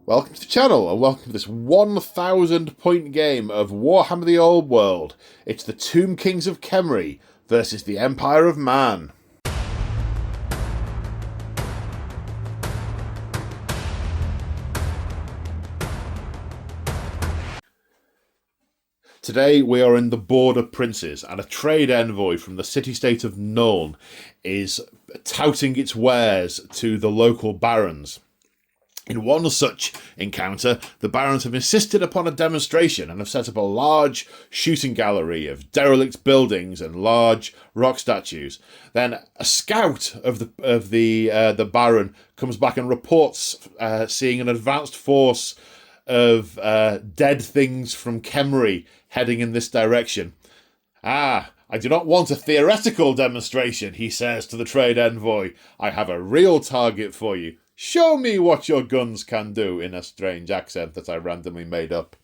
Welcome to the channel, and welcome to this 1,000 point game of Warhammer the Old World. It's the Tomb Kings of Khemri versus the Empire of Man. Today we are in the Border Princes, and a trade envoy from the city-state of Nuln is touting its wares to the local barons. In one such encounter, the barons have insisted upon a demonstration and have set up a large shooting gallery of derelict buildings and large rock statues. Then a scout of the baron comes back and reports seeing an advanced force of dead things from Khemri heading in this direction. "Ah, I do not want a theoretical demonstration," he says to the trade envoy. "I have a real target for you. Show me what your guns can do," in a strange accent that I randomly made up.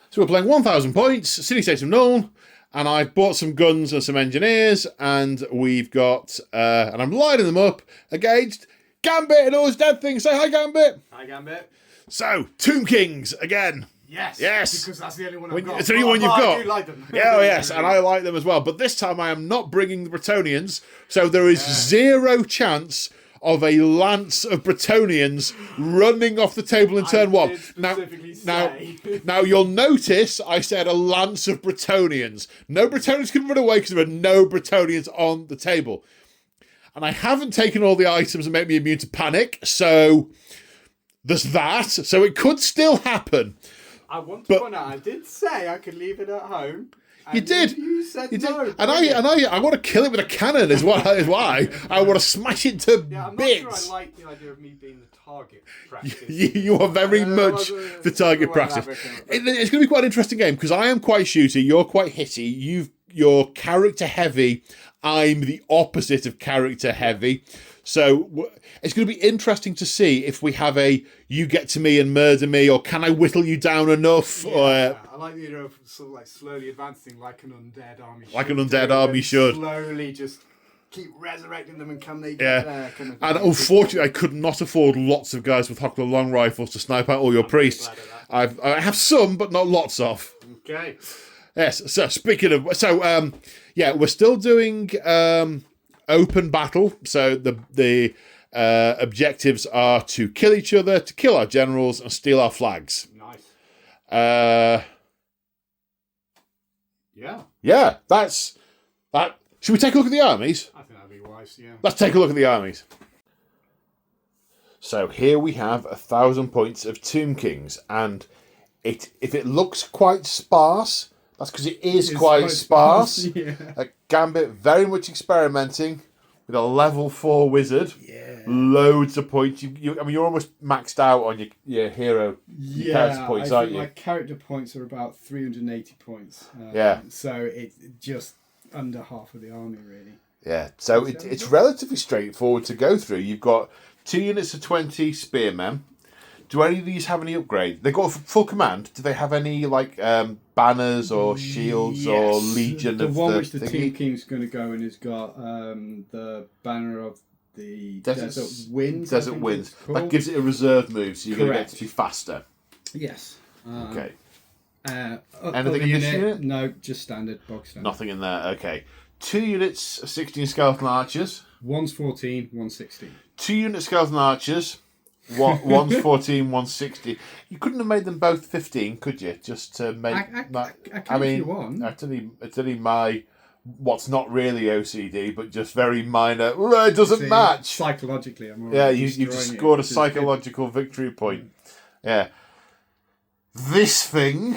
So we're playing 1,000 points, city-state of Nuln, and I've bought some guns and some engineers, and we've got, and I'm lining them up against Gambit and all his dead things. Say hi, Gambit. Hi, Gambit. So, Tomb Kings again. Yes. Yes. Because that's the only one I've got. It's the only one you've got. I do like them. Yeah, oh yes, and I like them as well. But this time I am not bringing the Bretonnians, so there is zero chance of a lance of Bretonnians running off the table in turn one. Now you'll notice I said a lance of Bretonnians. No Bretonnians can run away because there are no Bretonnians on the table. And I haven't taken all the items that make me immune to panic, so there's that. So it could still happen. I want to point out, I did say I could leave it at home. You did. You said no. Did. And I want to kill it with a cannon is why. I want to smash it to I'm bits. not sure I like the idea of me being the target practice. You are very much the target practice. It's going to be quite an interesting game because I am quite shooty, you're quite hitty, you're character heavy, I'm the opposite of character heavy. So it's going to be interesting to see if we have a you get to me and murder me, or can I whittle you down enough? Yeah, I like the idea of sort of like slowly advancing like an undead army. Like an undead army should. Slowly just keep resurrecting them and can they get there? And unfortunately, I could not afford lots of guys with Hockler long rifles to snipe out all your priests. I have some, but not lots of. Okay. Yes, so speaking of... we're still doing... open battle, so the objectives are to kill each other, to kill our generals, and steal our flags. Nice. Yeah, that's that. Should we take a look at the armies? I think that'd be wise. Yeah. Let's take a look at the armies. So here we have 1,000 points of Tomb Kings, and if it looks quite sparse, that's because it is quite sparse. Yeah. Gambit very much experimenting with a level 4 wizard. Yeah. Loads of points. You're almost maxed out on your hero character points, aren't you? My character points are about 380 points. So it's just under half of the army, really. Yeah. So it's relatively straightforward to go through. You've got 2 units of 20 spearmen. Do any of these have any upgrade? They got full command. Do they have any banners or shields or legion the of one the which the Tomb King's going to go in has got the banner of the Desert Winds. Desert Winds. That gives it a reserve move, so you're going to get to be faster. Yes. Okay. Anything in this unit? No, just standard, box standard. Nothing in there. Okay. 2 units of 16 skeleton archers. One's 14, one's 16. 2 units of skeleton archers. One's 14, one's 60. You couldn't have made them both 15, could you? Just to make... I can if you want. It's only my... What's not really OCD, but just very minor... It doesn't match! Psychologically, I'm already... Yeah, you just scored a psychological victory point. Yeah. This thing...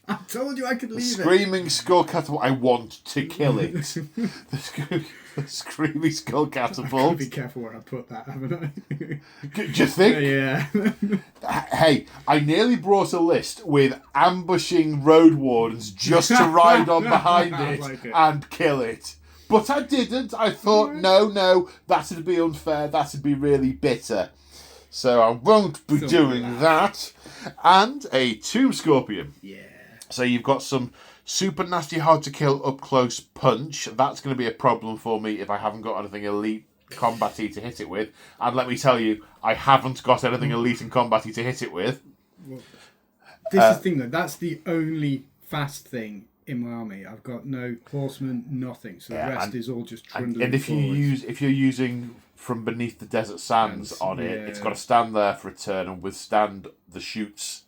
I told you I could leave it. Screaming skull catapult. I want to kill it. The screaming skull catapult. I've got to be careful where I put that, haven't I? Do you think? Yeah. Hey, I nearly brought a list with ambushing road wardens just to ride on behind it and kill it. But I didn't. I thought, no, that'd be unfair. That'd be really bitter. So I won't be doing that. And a Tomb Scorpion. Yeah. So you've got some super nasty, hard to kill up close punch. That's going to be a problem for me if I haven't got anything elite combat-y to hit it with. And let me tell you, I haven't got anything elite and combat-y to hit it with. This is the thing, though. That's the only fast thing in my army. I've got no horsemen, nothing. So the rest is all just trundling and if you're using from beneath the desert sands on it, it's got to stand there for a turn and withstand the shoots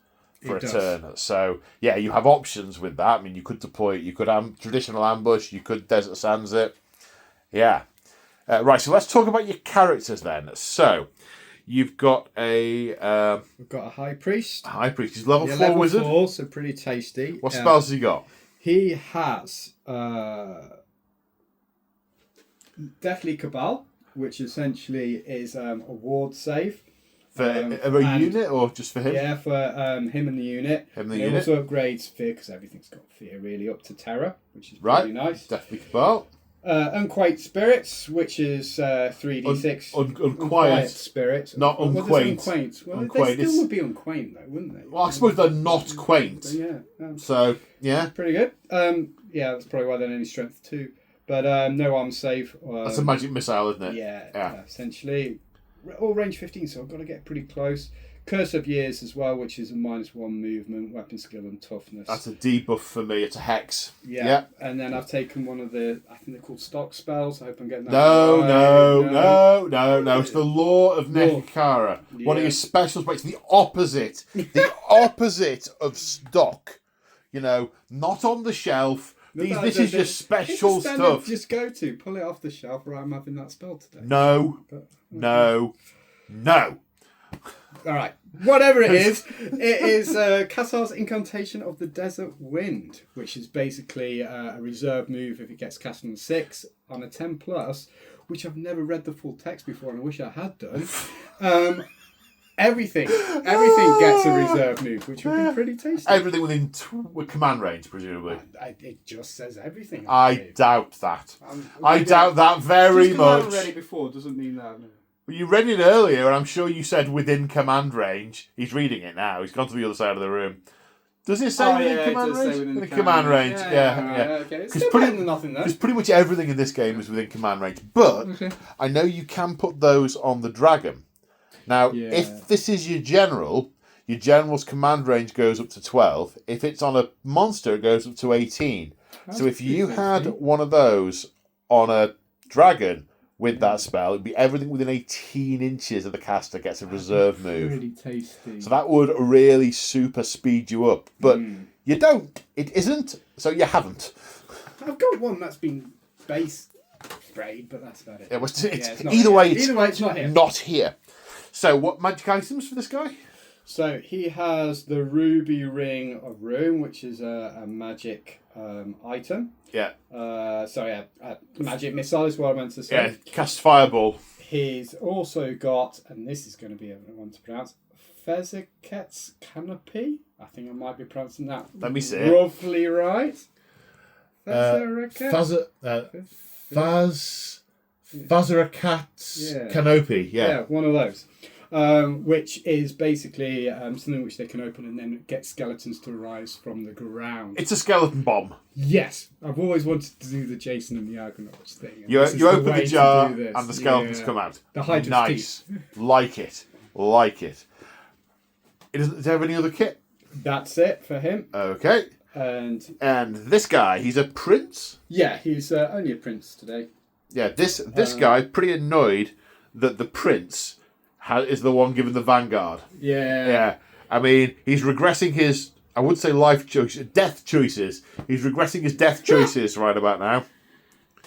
for a turn. So you have options with that. I mean, you could deploy it. You could traditional ambush. You could desert sands it. Yeah. Right. So let's talk about your characters then. So you've got we've got a high priest. He's level 4 wizard. Level 4, so pretty tasty. What spells has he got? He has Deathly Cabal, which essentially is a ward save. For a unit or just for him? Yeah, for him and the unit. He also upgrades Fear, because everything's got Fear really, up to Terror, which is really nice. Deathly Cabal. Unquiet Spirits, which is 3d6. Unquiet Spirits. Not unquaint. Well, unquaint. they still would be unquaint, though, wouldn't they? Well, I suppose they're not quaint. So, yeah. Pretty good. That's probably why they're only strength 2. But no arm save. That's a magic missile, isn't it? Yeah. Essentially. All range 15, so I've got to get pretty close. Curse of Years as well, which is a -1 movement, weapon skill and toughness. That's a debuff for me. It's a hex. Yeah. And then I've taken one of the, I think they're called stock spells. I hope I'm getting that No. It's the Law of Nekara. One of your specials, but it's the opposite. The opposite of stock. Not on the shelf. This is your special stuff. Just go to, pull it off the shelf, right, I'm having that spell today. No. Alright, whatever it is Kasar's Incantation of the Desert Wind, which is basically a reserve move if it gets cast on 6 on a 10+, which I've never read the full text before and I wish I had done. Everything gets a reserve move, which would be pretty tasty. Everything within command range, presumably. It just says everything. I doubt that. I doubt that very much. Just because I haven't read it before doesn't mean that. No. Well, you read it earlier, and I'm sure you said within command range. He's reading it now. He's gone to the other side of the room. Does it say within command range? Within command range, yeah. Okay. It's still better than nothing, though. Because pretty much everything in this game is within command range. But I know you can put those on the dragon. Now, if this is your general's command range goes up to 12. If it's on a monster, it goes up to 18. So if you had one of those on a dragon with that spell, it'd be everything within 18 inches of the caster gets a reserve move. Really tasty. So that would really super speed you up. But you don't. It isn't. So you haven't. I've got one that's been base sprayed, but that's about it. Either way, it's not here. Not here. So, what magic items for this guy? So, he has the Ruby Ring of Ruin, which is a magic item. Yeah. Magic missile is what I meant to say. Yeah, cast Fireball. He's also got, and this is going to be a one to pronounce, Feziket's Canopy. I think I might be pronouncing that. Let me see. Roughly right. Fazarakat's Canopy. Yeah, one of those. Which is basically something which they can open and then get skeletons to arise from the ground. It's a skeleton bomb. Yes, I've always wanted to do the Jason and the Argonauts thing. You open the jar and the skeletons come out. The Hydra's nice. teeth. Like it. Does it have any other kit? That's it for him. Okay. And this guy, he's a prince? Yeah, he's only a prince today. Yeah, this guy, pretty annoyed that the prince is the one given the vanguard. Yeah. I mean, he's regressing his, I would say death choices. He's regressing his death choices right about now.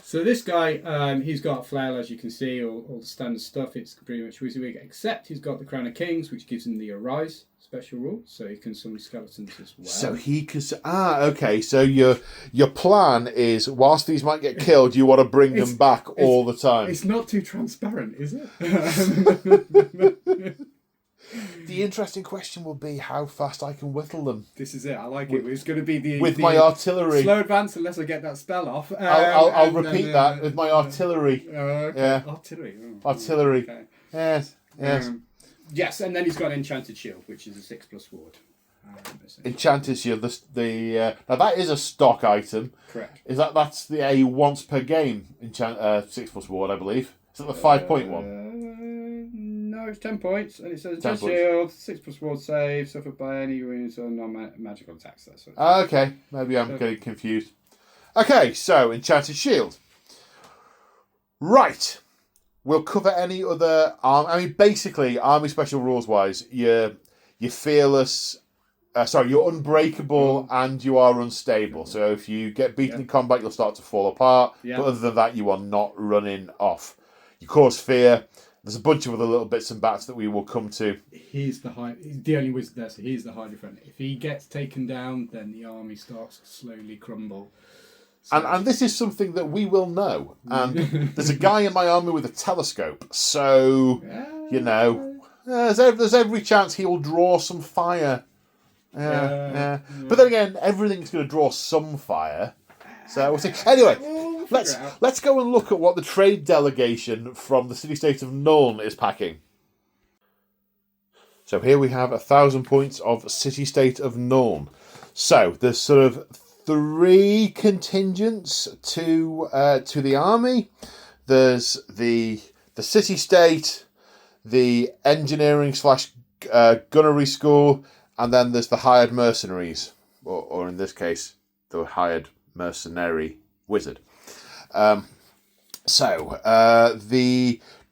So this guy, he's got a flail, as you can see, all the standard stuff. It's pretty much WYSIWYG, except he's got the Crown of Kings, which gives him the Arise special rule, so he can summon skeletons as well. So he can... okay, so your plan is, whilst these might get killed, you want to bring them back all the time. It's not too transparent, is it? The interesting question will be how fast I can whittle them. This is it. I like it. It's going to be with my artillery. Slow advance unless I get that spell off. I'll repeat that with my artillery. Okay. Yeah. Artillery. Artillery. Okay. Yes. Yes, and then he's got an enchanted shield, which is a 6+ ward. Enchanted shield. Now that is a stock item. Correct. That's a once per game 6+ ward, I believe. Is that the 5-point one? No, it's 10 points, and it says 10 10 points. shield, 6+ ward save, suffered by any wounds or non-magical attacks. That sort of Okay, maybe I'm getting confused. Okay, so Enchanted Shield. Right. We'll cover any other basically, army special rules wise, you're fearless. You're unbreakable and you are unstable. So if you get beaten in combat, you'll start to fall apart. Yeah. But other than that, you are not running off. You cause fear. There's a bunch of other little bits and bats that we will come to. He's the only wizard there, so he's the high defender. If he gets taken down, then the army starts to slowly crumble. So, And this is something that we will know. And there's a guy in my army with a telescope. So, there's every chance he will draw some fire. Yeah. But then again, everything's going to draw some fire. So we'll see. Anyway, let's go and look at what the trade delegation from the city-state of Nuln is packing. So here we have 1,000 points of city-state of Nuln. So there's sort of 3 contingents to the army. There's the city-state, the engineering / gunnery school, and then there's the hired mercenaries, or in this case, the hired mercenary wizard. The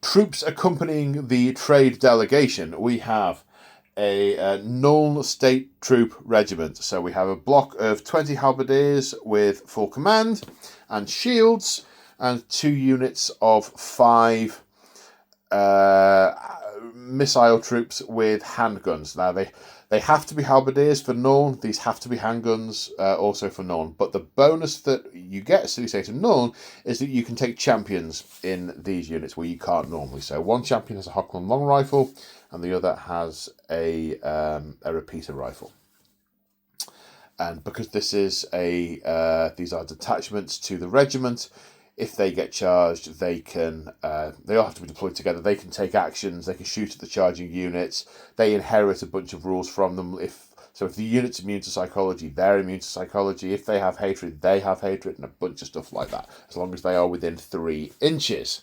troops accompanying the trade delegation, we have a Nuln State Troop Regiment. So we have a block of 20 halberdiers with full command and shields, and 2 units of 5 missile troops with handguns. Now they have to be halberdiers for Nuln. These have to be handguns also for Nuln. But the bonus that you get, city-state of Nuln, is that you can take champions in these units where you can't normally. So one champion has a Hockland long rifle, and the other has a repeater rifle. And because this is these are detachments to the regiment, if they get charged, they all have to be deployed together. They can take actions. They can shoot at the charging units. They inherit a bunch of rules from them. If the unit's immune to psychology, they're immune to psychology. If they have hatred, they have hatred, and a bunch of stuff like that, as long as they are within 3 inches.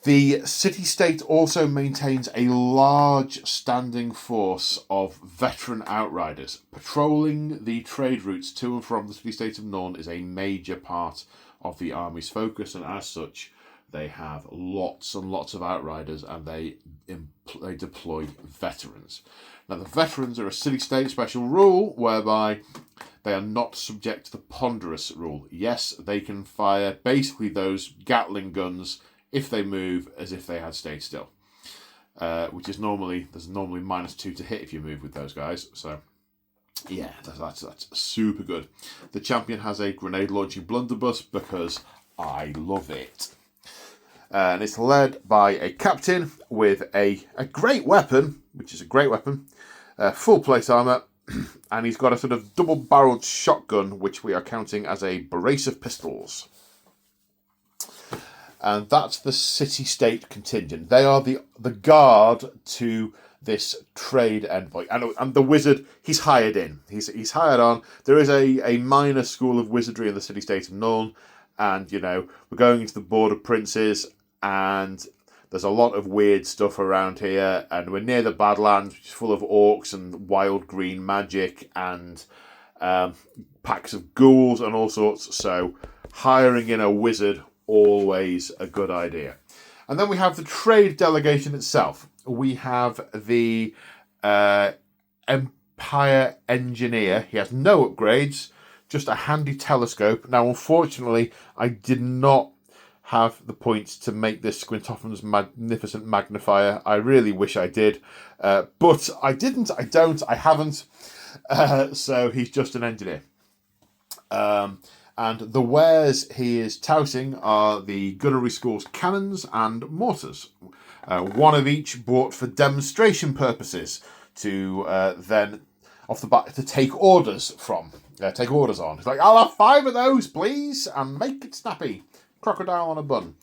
The city-state also maintains a large standing force of veteran outriders. Patrolling the trade routes to and from the city-state of Nuln is a major part of the army's focus, and as such, they have lots and lots of outriders, and they deploy veterans. Now, the veterans are a city-state special rule whereby they are not subject to the ponderous rule. Yes, they can fire basically those Gatling guns if they move as if they had stayed still, which is normally -2 to hit if you move with those guys. So yeah, that's super good. The champion has a grenade launching blunderbuss because I love it. And it's led by a captain with a great weapon, which is a great weapon, full plate armour, and he's got a sort of double-barreled shotgun, which we are counting as a brace of pistols. And that's the city-state contingent. They are the guard to this trade envoy. And the wizard, he's hired in. He's hired on. There is a minor school of wizardry in the city-state of Nuln. And, we're going into the Border Princes, and there's a lot of weird stuff around here. And we're near the Badlands, which is full of orcs and wild green magic and packs of ghouls and all sorts. So hiring in a wizard, always a good idea. And then we have the trade delegation itself. We have the Empire Engineer. He has no upgrades, just a handy telescope. Now, unfortunately, I did not have the points to make this Squintoffin's magnificent magnifier. I really wish I did. But I didn't, I don't, I haven't. So he's just an engineer. And the wares he is touting are the gunnery school's cannons and mortars. One of each bought for demonstration purposes to then, off the bat, to take orders from. Take orders on. He's like, I'll have 5 of those, please, and make it snappy. Crocodile on a bun.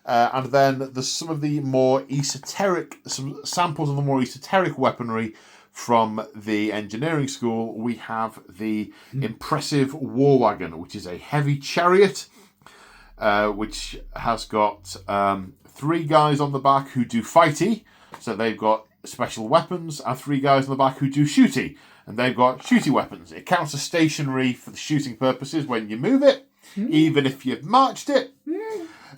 And then there's some of the more esoteric, some samples of the more esoteric weaponry from the engineering school. We have the impressive war wagon, which is a heavy chariot which has got 3 guys on the back who do fighty, so they've got special weapons, and 3 guys on the back who do shooty, and they've got shooty weapons. It counts as stationary for the shooting purposes when you move it, even if you've marched it.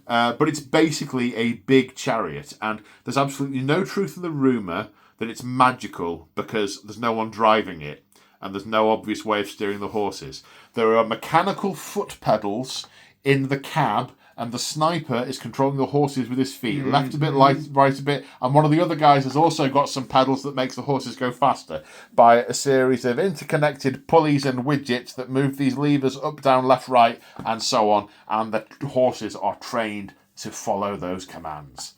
But it's basically a big chariot, and there's absolutely no truth in the rumour that it's magical because there's no one driving it, and there's no obvious way of steering the horses. There are mechanical foot pedals in the cab, and the sniper is controlling the horses with his feet, left a bit, right a bit, and one of the other guys has also got some pedals that makes the horses go faster by a series of interconnected pulleys and widgets that move these levers up, down, left, right, and so on, and the horses are trained to follow those commands.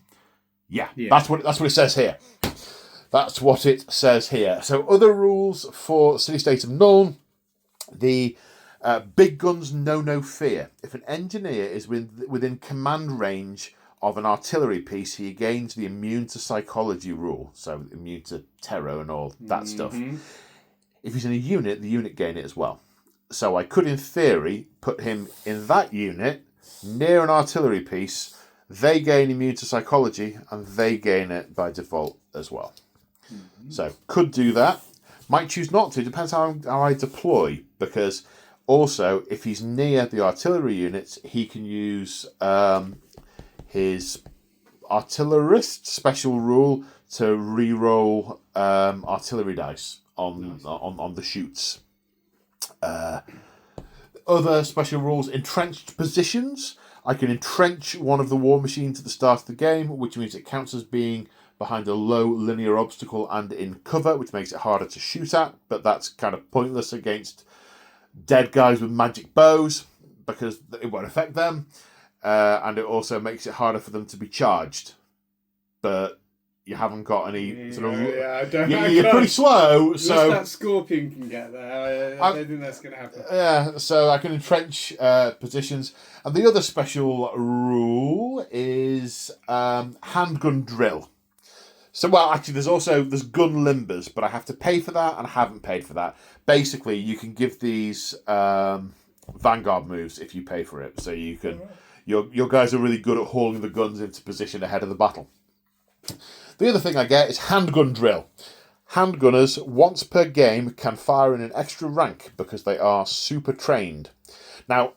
Yeah. That's what it says here. That's what it says here. So other rules for City-State of Nuln. The big guns know no fear. If an engineer is within command range of an artillery piece, he gains the immune to psychology rule. So immune to terror and all that stuff. If he's in a unit, the unit gain it as well. So I could, in theory, put him in that unit near an artillery piece. They gain immune to psychology, and they gain it by default as well. So could do that. Might choose not to. Depends how I deploy, because also if he's near the artillery units, he can use his artillerist special rule to re-roll artillery dice on the shoots. Other special rules: entrenched positions. I can entrench one of the war machines at the start of the game, which means it counts as being behind a low linear obstacle and in cover, which makes it harder to shoot at, but that's kind of pointless against dead guys with magic bows because it won't affect them, and it also makes it harder for them to be charged. But you haven't got any sort of... You're pretty slow, so... Just that scorpion can get there. I don't think that's going to happen. Yeah, so I can entrench positions. And the other special rule is handgun drill. So, well, actually, there's gun limbers, but I have to pay for that, and I haven't paid for that. Basically, you can give these vanguard moves if you pay for it. So you can... Your guys are really good at hauling the guns into position ahead of the battle. The other thing I get is handgun drill. Handgunners, once per game, can fire in an extra rank because they are super trained. Now,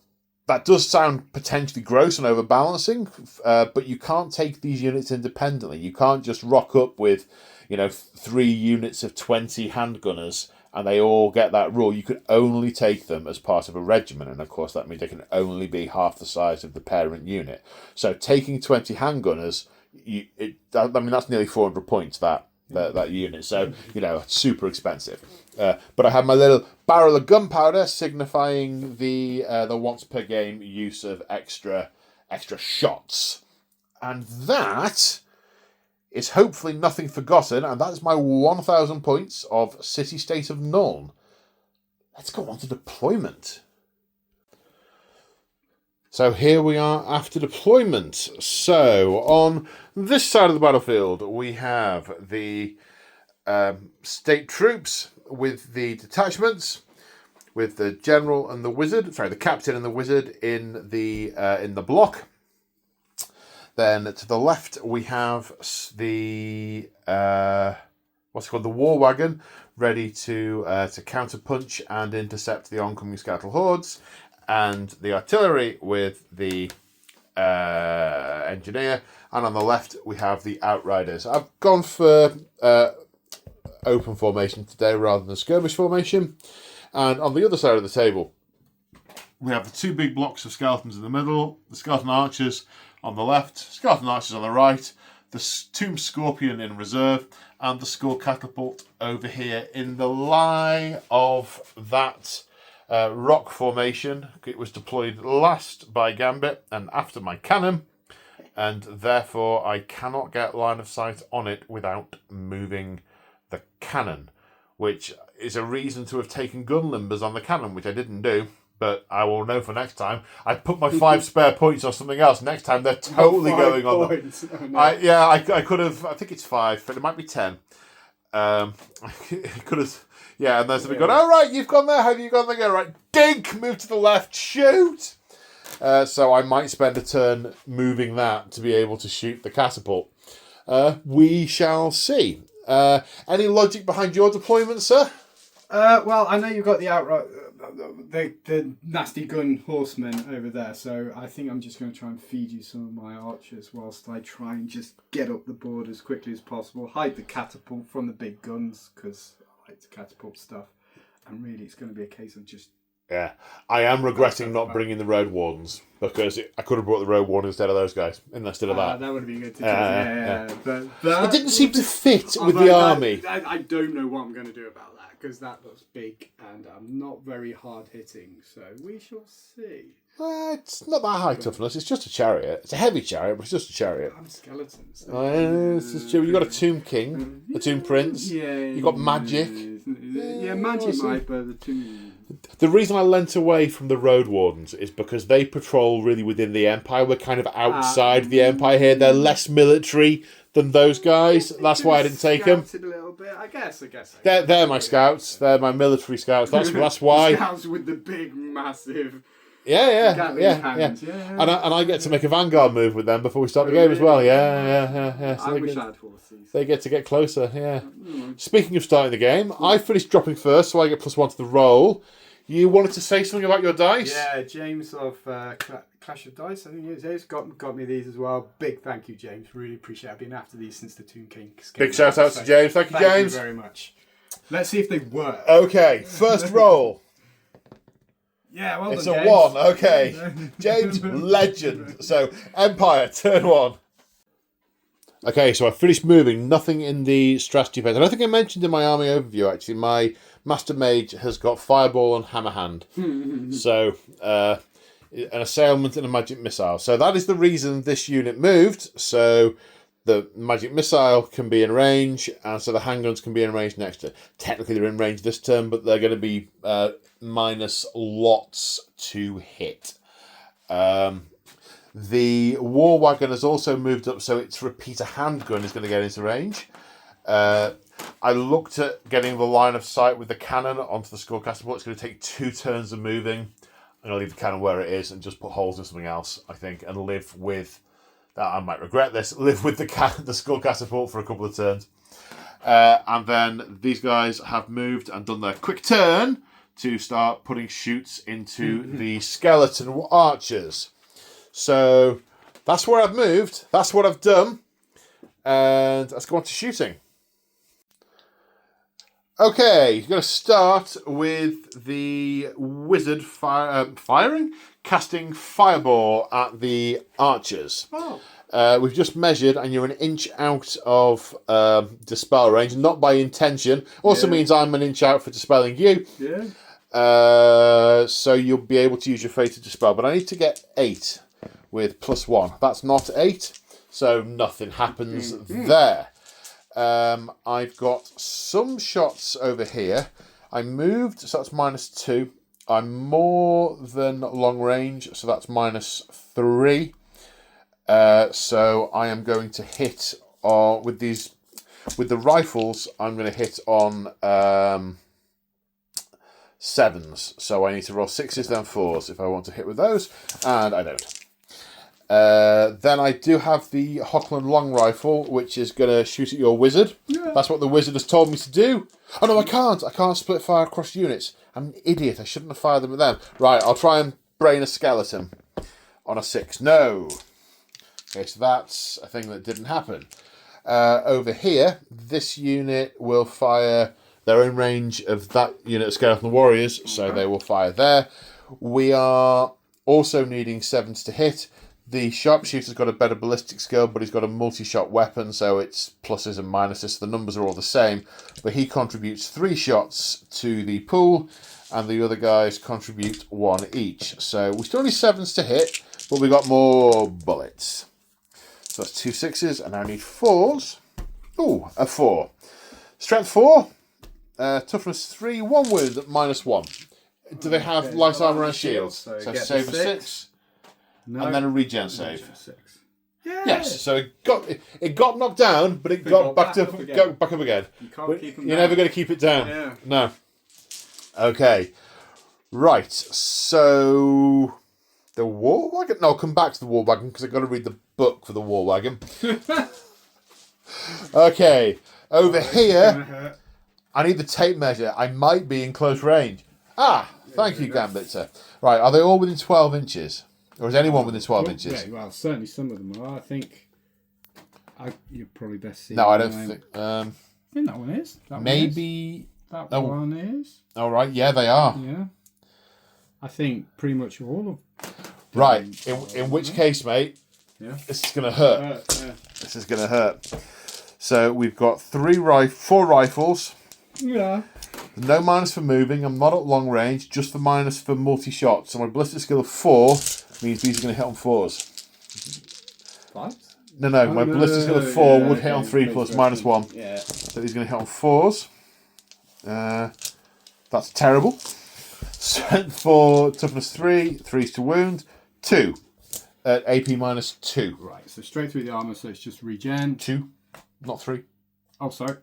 that does sound potentially gross and overbalancing, but you can't take these units independently. You can't just rock up with, 3 units of 20 handgunners and they all get that rule. You can only take them as part of a regiment, and of course that means they can only be half the size of the parent unit. So taking 20 handgunners, that's nearly 400 points, that unit. So, super expensive. But I have my little barrel of gunpowder signifying the once per game use of extra shots. And that is hopefully nothing forgotten, and that's my 1,000 points of City-State of Nuln. Let's go on to deployment. So here we are after deployment. So on this side of the battlefield, we have the state troops with the detachments, with the general and the wizard. Sorry, the captain and the wizard in the block. Then to the left we have the the war wagon, ready to counterpunch and intercept the oncoming skeletal hordes, and the artillery with the engineer. And on the left we have the outriders. I've gone for open formation today rather than skirmish formation. And on the other side of the table we have the 2 big blocks of skeletons in the middle, the skeleton archers on the left, skeleton archers on the right, the tomb scorpion in reserve, and the skull catapult over here in the lie of that rock formation. It was deployed last by Gambit and after my cannon, and therefore I cannot get line of sight on it without moving the cannon, which is a reason to have taken gun limbers on the cannon, which I didn't do. But I will know for next time. I put my 5 spare points on something else. Next time they're totally going on. I could have. I think it's 5, but it might be 10. I could have. Yeah, and there's something going. Oh right, you've gone there. Have you gone there? Right, dink. Move to the left. Shoot. So I might spend a turn moving that to be able to shoot the catapult. We shall see. Any logic behind your deployment, sir? Well, I know you've got the outright, the nasty gun horsemen over there, so I think I'm just going to try and feed you some of my archers whilst I try and just get up the board as quickly as possible, hide the catapult from the big guns, because I like to catapult stuff, and really it's going to be a case of just... Yeah, I am regretting not bringing the road wardens, because I could have brought the road warden instead of those guys, instead of that. That would have been good to do. Yeah. But it didn't seem to fit with the army. I don't know what I'm going to do about that, because that looks big, and I'm not very hard-hitting, so we shall see. It's not that high toughness, it's just a chariot. It's a heavy chariot, but it's just a chariot. I'm skeletons. You've got a tomb king, a tomb prince, you've got magic. Yeah, magic might, but the tomb... The reason I leant away from the road wardens is because they patrol really within the Empire. We're kind of outside the Empire here. They're less military than those guys. That's why I didn't take them. A little bit. I guess. They're my scouts. They're my military scouts. That's why. Scouts with the big, massive. Yeah. Hands. And I get to make a vanguard move with them before we start the game as well. Yeah. So I wish I had horses. They get to get closer. Yeah. Speaking of starting the game, I finished dropping first, so I get +1 to the roll. You wanted to say something about your dice? Yeah, James of Clash of Dice, I think it is, got me these as well. Big thank you, James. Really appreciate it. I've been after these since the Tomb King. Big shout out to James. Thank you, James. Thank you very much. Let's see if they work. Okay, first roll. Yeah, well it's done, a James. 1. Okay, James, legend. So Empire, turn 1. Okay, so I finished moving. Nothing in the strategy phase. I don't think I mentioned in my army overview, actually, my Master Mage has got Fireball and Hammer Hand. So, an Assailment and a Magic Missile. So that is the reason this unit moved. So the Magic Missile can be in range, and so the handguns can be in range next turn. Technically they're in range this turn, but they're going to be minus lots to hit. The War Wagon has also moved up, so its repeater handgun is going to get into range. I looked at getting the line of sight with the cannon onto the skull catapult. It's going to take 2 turns of moving. I'm going to leave the cannon where it is and just put holes in something else, I think, and live with that. I might regret this. Live with the skull catapult for a couple of turns. And then these guys have moved and done their quick turn to start putting shoots into the skeleton archers. So that's where I've moved. That's what I've done. And let's go on to shooting. Okay, you're going to start with the wizard casting fireball at the archers. We've just measured, and you're an inch out of dispel range, not by intention. Also means I'm an inch out for dispelling you. So you'll be able to use your fate to dispel. But I need to get 8 with +1. That's not 8, so nothing happens there. I've got some shots over here. I moved, so that's -2. I'm more than long range, so that's -3. So I am going to hit with the rifles. I'm going to hit on 7s. So I need to roll 6s, then 4s if I want to hit with those, and I don't. Then I do have the Hochland long rifle, which is going to shoot at your wizard. That's what the wizard has told me to do. Oh no, I can't. I can't split fire across units. I'm an idiot. I shouldn't have fired them at them. Right, I'll try and brain a skeleton on a 6. No. Okay, so that's a thing that didn't happen. Over here, this unit will fire. They're in range of that unit of skeleton warriors, so they will fire there. We are also needing 7s to hit. The sharpshooter's got a better ballistic skill, but he's got a multi-shot weapon, so it's pluses and minuses. So the numbers are all the same, but he contributes 3 shots to the pool, and the other guys contribute 1 each. So we still need 7s to hit, but we got more bullets. So that's 2 6s, and I need 4s. Ooh, a 4. Strength 4, toughness 3, 1 wound at -1. Do they have light armor and shields? So save a 6. No. And then a regen save. Yes, so it got knocked down, but it got back up again. You can't keep them You're down. never going to keep it down. Yeah. No. Okay. Right. So The war wagon? No, I'll come back to the war wagon because I've got to read the book for the war wagon. Okay, over here, I need the tape measure. I might be in close range. Thank you, Gambitzer. Right, are they all within 12 inches? Or is anyone within 12 inches? Yeah, well, certainly some of them are. I think you're probably best seeing. No, I don't think... I think that one is. maybe... That one is. All right, yeah, they are. Yeah. I think pretty much all of them. Right, in which case, mate, this is going to hurt. This is going to hurt. So we've got 4 rifles. Yeah. No minus for moving. I'm not at long range, just the minus for multi-shot. So my ballistic skill of 4 means these are going to hit on 4s. 5? No, my ballistic skill of 4 would hit on 3 plus minus 1. Yeah. So he's going to hit on 4s. That's terrible. Strength 4, toughness 3, 3's to wound, 2 at AP minus 2. Right, so straight through the armour, so it's just regen. 2, not 3. Oh, sorry.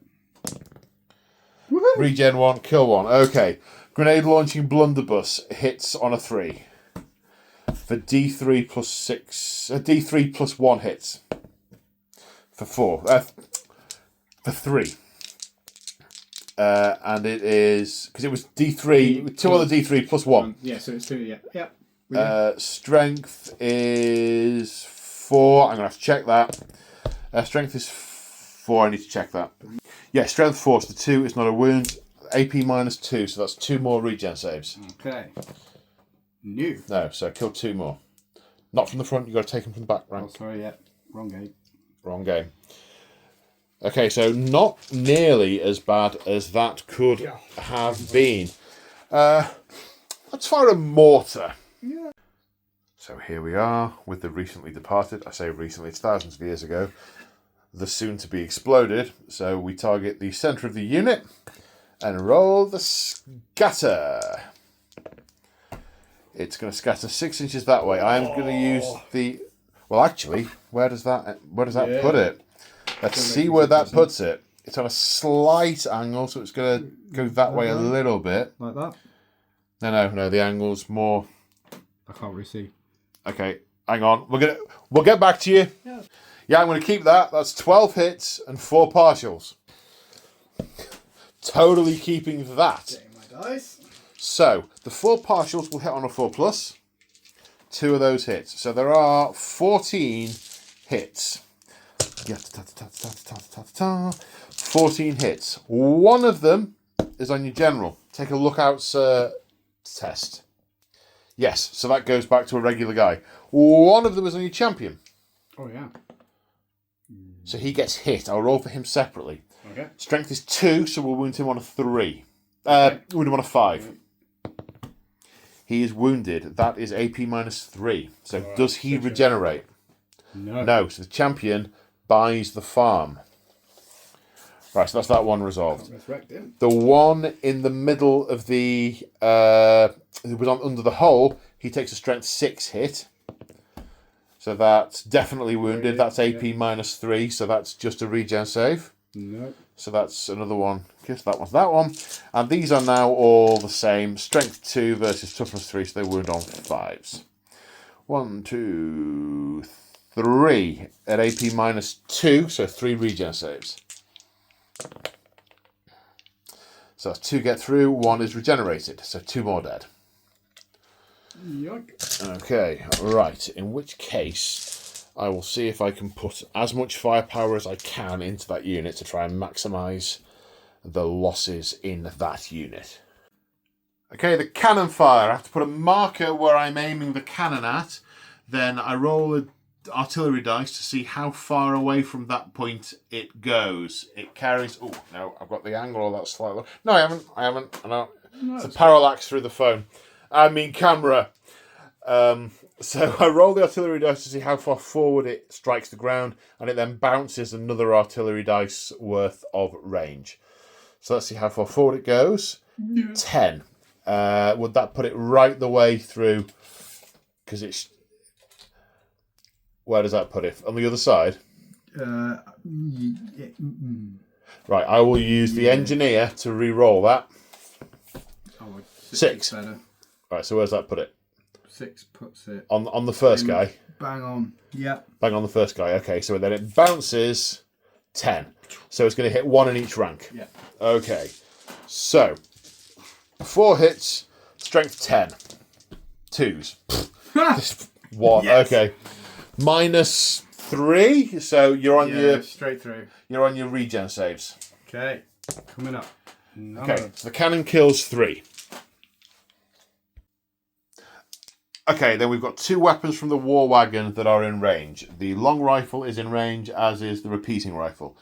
Woohoo! Regen 1, kill 1. Okay. Grenade launching blunderbuss hits on a 3. For D3 plus 6. D3 plus 1 hits. For 4. For 3. And it is... Because it was D3... 2 other D3 plus 1. Yeah, so it's 2, yeah. Yep. Strength is 4. I'm going to have to check that. Strength is 4. I need to check that. Yeah, strength 4. So the 2 is not a wound. AP minus 2. So that's 2 more regen saves. Okay. New. No, so kill 2 more. Not from the front. You've got to take them from the back rank. Oh, sorry, yeah. Wrong game. Wrong game. Okay, so not nearly as bad as that could have been. Let's fire a mortar. Yeah. So here we are with the recently departed. I say recently, it's thousands of years ago. The soon to be exploded. So we target the centre of the unit and roll the scatter. It's going to scatter 6 inches that way. I'm going to use the... Well, actually, where does that put it? Let's see where that puts it. It's on a slight angle, so it's going to go that way a little bit. Like that? No, the angle's more... I can't really see. Okay, hang on. We'll get back to you. Yeah, I'm going to keep that. That's 12 hits and 4 partials. Totally keeping that. Getting my dice. So, the 4 partials will hit on a 4 plus. 2 of those hits. So there are 14 hits. 14 hits. One of them is on your general. Take a lookouts test. Yes, so that goes back to a regular guy. One of them is on your champion. Oh, yeah. So he gets hit. I'll roll for him separately. Okay. Strength is 2, so we'll wound him on a 3. Wound him on a 5. He is wounded. That is AP minus 3. So does he regenerate? No. So the champion buys the farm. Right, so that's that one resolved. The one in the middle of the... who was under the hole, he takes a strength 6 hit. So that's definitely wounded. That's AP minus 3, so that's just a regen save. No. So that's another one. Guess that one's that one. And these are now all the same. Strength 2 versus toughness 3, so they wound on 5s. 1, 2, 3 at AP minus 2, so 3 regen saves. So that's 2 get through, 1 is regenerated, so 2 more dead. Yuck. Okay, right. In which case, I will see if I can put as much firepower as I can into that unit to try and maximise the losses in that unit. Okay, the cannon fire. I have to put a marker where I'm aiming the cannon at. Then I roll an artillery dice to see how far away from that point it goes. It carries... Oh, no, I've got the angle of that slightly... No, I haven't. I know. It's a parallax through the phone. I mean camera. So I roll the artillery dice to see how far forward it strikes the ground, and it then bounces another artillery dice worth of range. So let's see how far forward it goes. 10. Would that put it right the way through? Because it's... Where does that put it? On the other side? Right, I will use the engineer to re-roll that. 6. Better. Right, so where's that put it? 6 puts it on the first guy. bang on. Yeah. Bang on the first guy. Okay, so then it bounces 10. So it's going to hit 1 in each rank. Yeah. Okay. So 4 hits, strength 10. 2s. 1. Yes. Okay. -3. So you're on your straight through. You're on your regen saves. Okay. Coming up. Okay. So the cannon kills 3. Okay, then we've got 2 weapons from the war wagon that are in range. The long rifle is in range, as is the repeating rifle.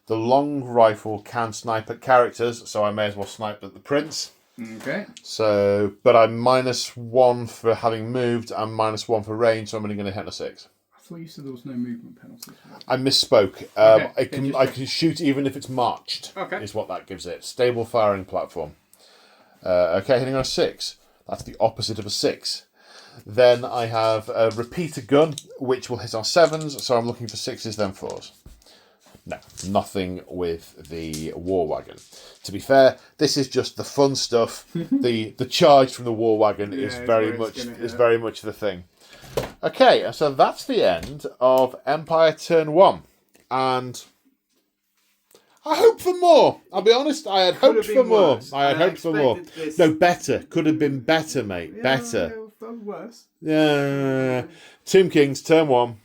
The long rifle can snipe at characters, so I may as well snipe at the prince. Okay. So, but I'm -1 for having moved and -1 for range, so I'm only going to hit a 6. I thought you said there was no movement penalty. I misspoke. Okay. I can shoot even if it's marched. Okay. Is what that gives it. Stable firing platform. Okay, hitting on a 6. That's the opposite of a 6. Then I have a repeater gun, which will hit on 7s, so I'm looking for 6s, then 4s. No, nothing with the war wagon. To be fair, this is just the fun stuff. the charge from the war wagon is very much the thing. Okay, so that's the end of Empire Turn 1. And I hope for more. I'll be honest, I had hoped for more. I had hoped for more. No, better. Could have been better, mate. Better. Worse. Yeah. Tomb Kings, turn 1.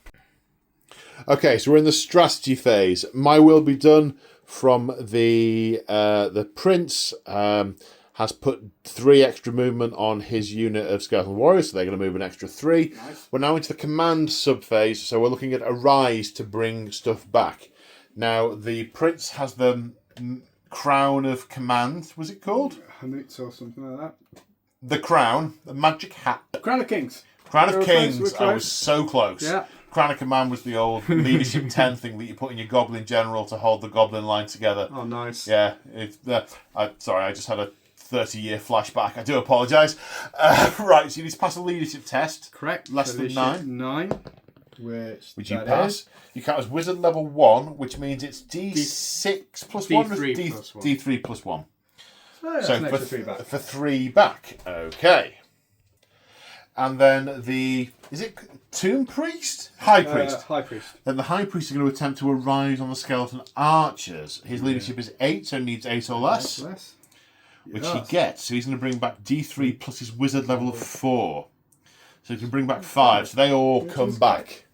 Okay, so we're in the strategy phase. My will be done from the prince has put 3 extra movement on his unit of skeleton warriors, so they're going to move an extra 3. Nice. We're now into the command sub-phase, so we're looking at a rise to bring stuff back. Now, the prince has the crown of command, was it called? Hamut or something like that. The crown, the magic hat. Crown of Kings. Crown of We're Kings, close. I was so close. Yeah. Crown of Command was the old leadership 10 thing that you put in your goblin general to hold the goblin line together. Oh, nice. Yeah, sorry, I just had a 30-year flashback. I do apologise. Right, so you need to pass a leadership test. Correct. Less than 9. 9. Which you that pass. is. You count as wizard level 1, which means it's D6 plus 1. D3 plus 1. D3 plus 1. So that's So an extra 3 back. for 3 back. Okay. And then is it Tomb Priest? High Priest. High Priest. Then the High Priest is going to attempt to arise on the skeleton archers. His leadership is 8, so he needs 8 or less. Which he gets. So he's going to bring back D3 plus his wizard level of 4. So he can bring back 5. So they all come back.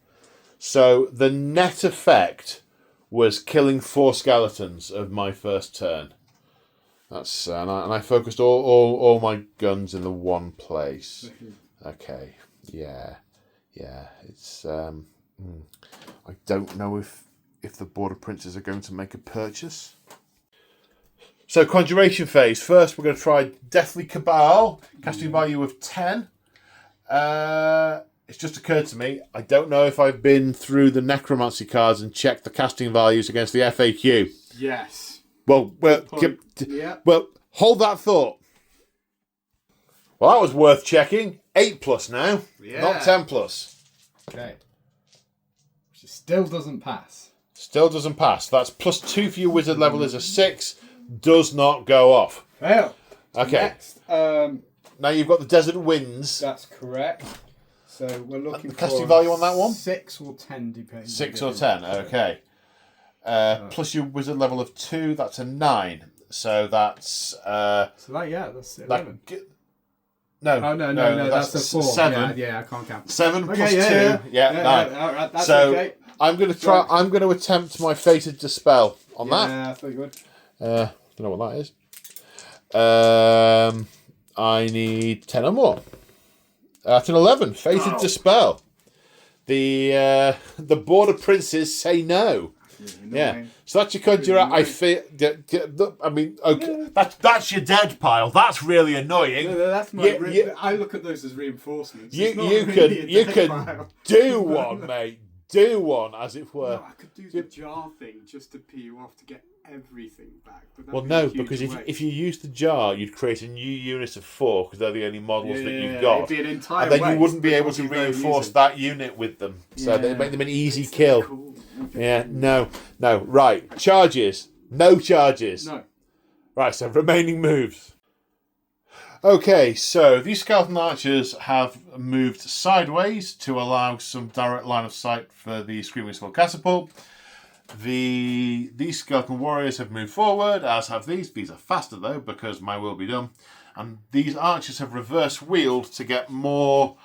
So the net effect was killing 4 skeletons of my first turn. That's and I focused all my guns in the one place. Okay. Yeah. It's I don't know if the Border Princes are going to make a purchase. So conjuration phase. First, we're going to try Deathly Cabal, casting value of 10. It's just occurred to me, I don't know if I've been through the necromancy cards and checked the casting values against the FAQ. Yes. Well, hold that thought. Well, that was worth checking. 8+ now, not 10+. Okay. Which still doesn't pass. Still doesn't pass. That's +2 for your wizard level is a 6. Does not go off. Fail. Okay. Next, now you've got the Desert Winds. that's correct. So we're looking The for casting value on that one? 6 or 10, depending. 6 or 10, okay. Plus your wizard level of 2, that's a 9. So that's... that's 11. No. Oh, no, that's a 4. 7. Yeah, I can't count. 7 Okay, plus 2. Yeah, 9. All right, that's So okay. I'm going to try. I'm going to attempt my Fated Dispel on that. Yeah, I thought you would. Don't know what that is. I need 10 or more. That's an 11. Fated Dispel. The Border Princes say no. Yeah. So that's your conjurer. I feel. I mean, okay. That's your dead pile. That's really annoying. No, that's my. I look at those as reinforcements. You can do one, mate. Do one, as it were. No, I could do the jar thing just to pee you off to get everything back. But well, no, because if you use the jar, you'd create a new unit of 4 because they're the only models that you've got. It'd be an entire and then you wouldn't be able to reinforce that unit with them. So they make them an easy kill. Cool. Yeah, no. Right, charges. No charges. No. Right, so remaining moves. Okay, so these skeleton archers have moved sideways to allow some direct line of sight for the Screaming Skull catapult. These skeleton warriors have moved forward, as have these. These are faster though, because my will be done. And these archers have reverse wheeled to get more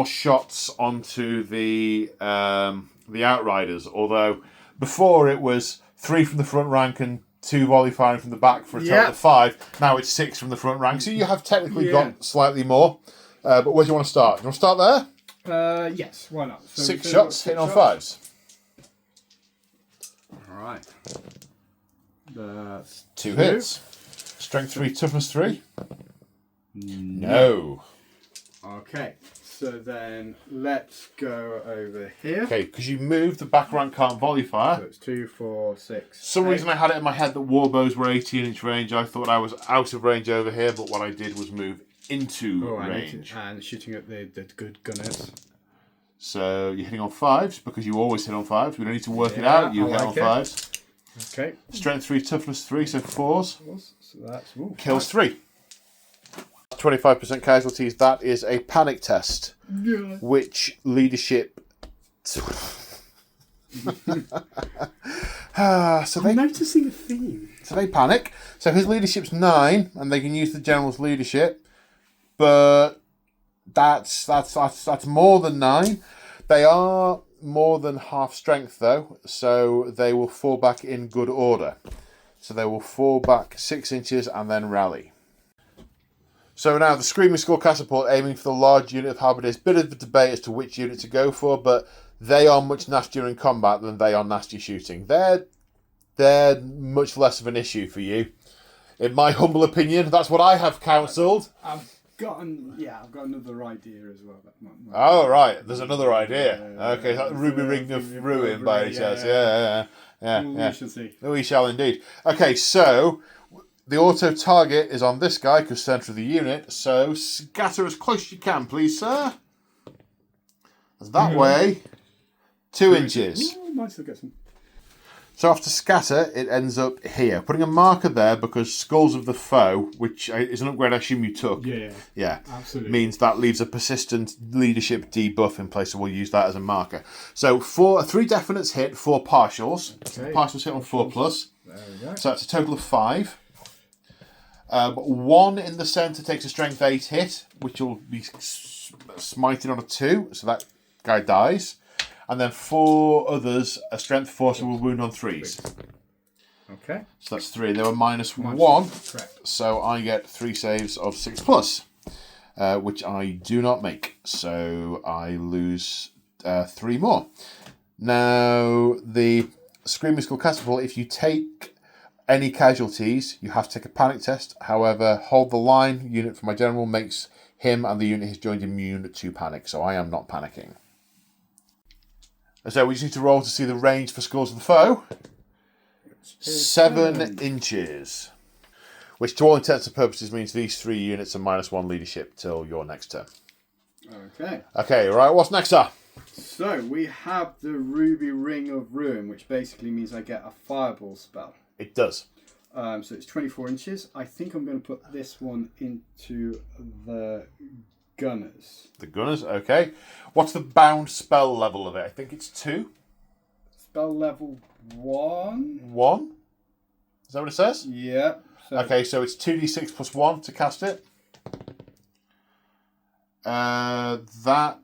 shots onto the outriders. Although before it was 3 from the front rank and 2 volley firing from the back for a total of 5. Now it's 6 from the front rank, so you have technically got slightly more. But where do you want to start? Do you want to start there? Yes, why not? So 6 shots, hitting on 5s. Alright. That's 2 hits. Strength 3, toughness 3? No. Okay, so then let's go over here. Okay, because you moved, the back rank can't volley fire. So it's 2, 4, 6. Some reason I had it in my head that warbows were 18-inch range. I thought I was out of range over here, but what I did was move into range. And shooting at the good gunners. So you're hitting on 5s, because you always hit on 5s. We don't need to work it out. You hit on 5s. Okay. Strength 3, toughness 3, so 4s. So that's... Kills 3. 25% casualties. That is a panic test. Yeah. Which leadership... I'm noticing a theme. So they panic. So his leadership's 9, and they can use the general's leadership. But that's more than 9. They are more than half strength though, so they will fall back in good order. So they will fall back 6 inches and then rally. So now the Screaming Skull catapult aiming for the large unit of halberdiers. Bit of a debate as to which unit to go for, but they are much nastier in combat than they are nasty shooting. They're much less of an issue for you. In my humble opinion, that's what I have counselled. I've got another idea as well. Oh, right. There's another idea. Okay, that Ruby Ring of Ruin by any chance. Yeah. We shall see. We shall indeed. Okay, so the auto target is on this guy because centre of the unit. So scatter as close as you can, please, sir. That's that way. 2 inches. Ooh, might still get some. So after scatter, it ends up here. Putting a marker there because Skulls of the Foe, which is an upgrade I assume you took. Yeah, absolutely. Means that leaves a persistent leadership debuff in place, so we'll use that as a marker. So 3 definites hit, 4 partials. Okay. Partials hit on 4+. There we go. So that's a total of 5. But 1 in the centre takes a strength 8 hit, which will be smited on a 2, so that guy dies. And then 4 others, a strength 4, so we'll wound on 3s. Okay. So that's 3. They were -1. Correct. So I get 3 saves of 6+, which I do not make. So I lose 3 more. Now, the Screaming Skull catapult, if you take any casualties, you have to take a panic test. However, hold the line unit for my general makes him and the unit he's joined immune to panic. So I am not panicking. So we just need to roll to see the range for Skulls of the Foe. 7 inches. Which to all intents and purposes means these 3 units are -1 leadership till your next turn. Okay. Okay, right, what's next, sir? So we have the Ruby Ring of Ruin, which basically means I get a fireball spell. It does. So it's 24 inches. I think I'm going to put this one into the gunners. The gunners, okay. What's the bound spell level of it? I think it's 2. Spell level 1. 1? Is that what it says? Yeah. So Okay, so it's 2d6 plus 1 to cast it. That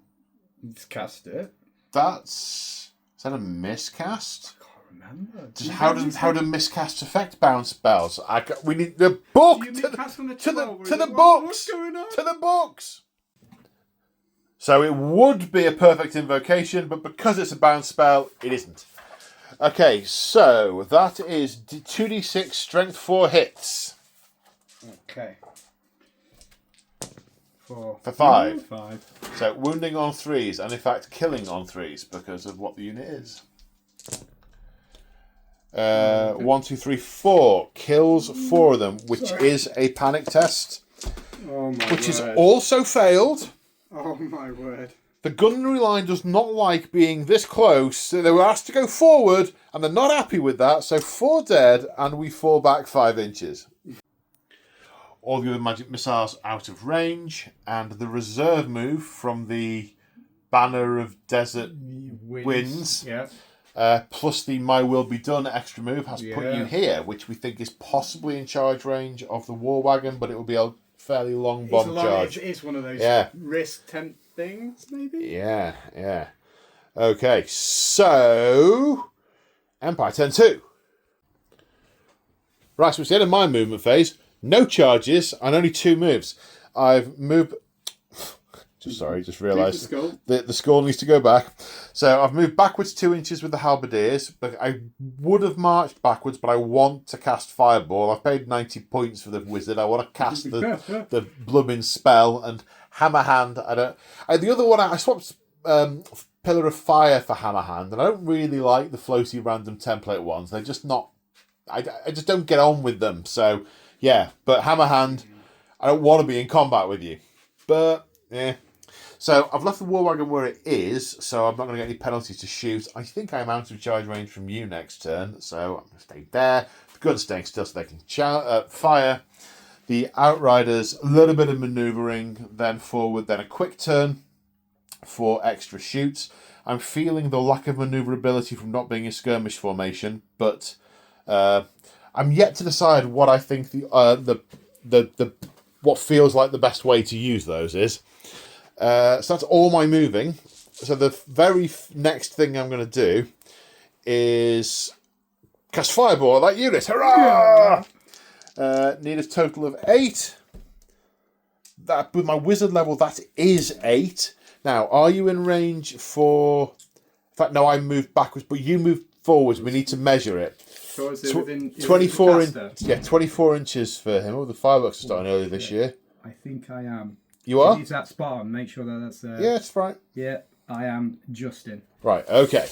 let's cast it. That's... Is that a miscast? I can't remember. How do miscasts affect bound spells? We need the book You to mean the, cast on a to the 12, to the what- books What's going on? to the books. So it would be a perfect invocation, but because it's a bound spell, it isn't. Okay, so that is 2d6 strength 4 hits. Okay. For 5. 5. So wounding on 3s, and in fact killing on 3s because of what the unit is. 1, 2, 3, 4 kills 4 of them, which is a panic test, Oh my which is word. also failed. Oh my word. The gunnery line does not like being this close, so they were asked to go forward, and they're not happy with that, so 4 dead, and we fall back 5 inches. all the other magic missiles out of range, and the reserve move from the Banner of Desert Winds, Yeah. plus the My Will Be Done extra move has put you here, which we think is possibly in charge range of the War Wagon, but it will be a fairly long bomb charge. It's one of those risk temp things, maybe? Yeah. Okay, so Empire turn 2. Right, so it's the end of my movement phase. No charges and only 2 moves. I've moved... just realised the skull needs to go back. So I've moved backwards 2 inches with the halberdiers, but I would have marched backwards, but I want to cast Fireball. I've paid 90 points for the wizard. I want to cast the blooming spell, and Hammer Hand. The other one, I swapped Pillar of Fire for Hammer Hand, and I don't really like the floaty random template ones. They're just not... I just don't get on with them. So, yeah. But Hammer Hand, I don't want to be in combat with you. But, yeah. So, I've left the War Wagon where it is, so I'm not going to get any penalties to shoot. I think I'm out of charge range from you next turn, so I'm going to stay there. The guns staying still so they can fire. The Outriders, a little bit of manoeuvring, then forward, then a quick turn for extra shoots. I'm feeling the lack of manoeuvrability from not being a skirmish formation, but I'm yet to decide what I think the what feels like the best way to use those is. So that's all my moving. So the very next thing I'm going to do is cast Fireball at that unit. Hurrah! Need a total of 8. That with my wizard level, that is 8. Now, are you in range for... In fact, no, I moved backwards, but you moved forwards. We need to measure it. So is it within 24 24 inches for him. Oh, the fireworks are starting early this year. I think I am. You are? Use that spot and make sure that that's... Yeah, it's right. Yeah, I am Justin. Right, okay.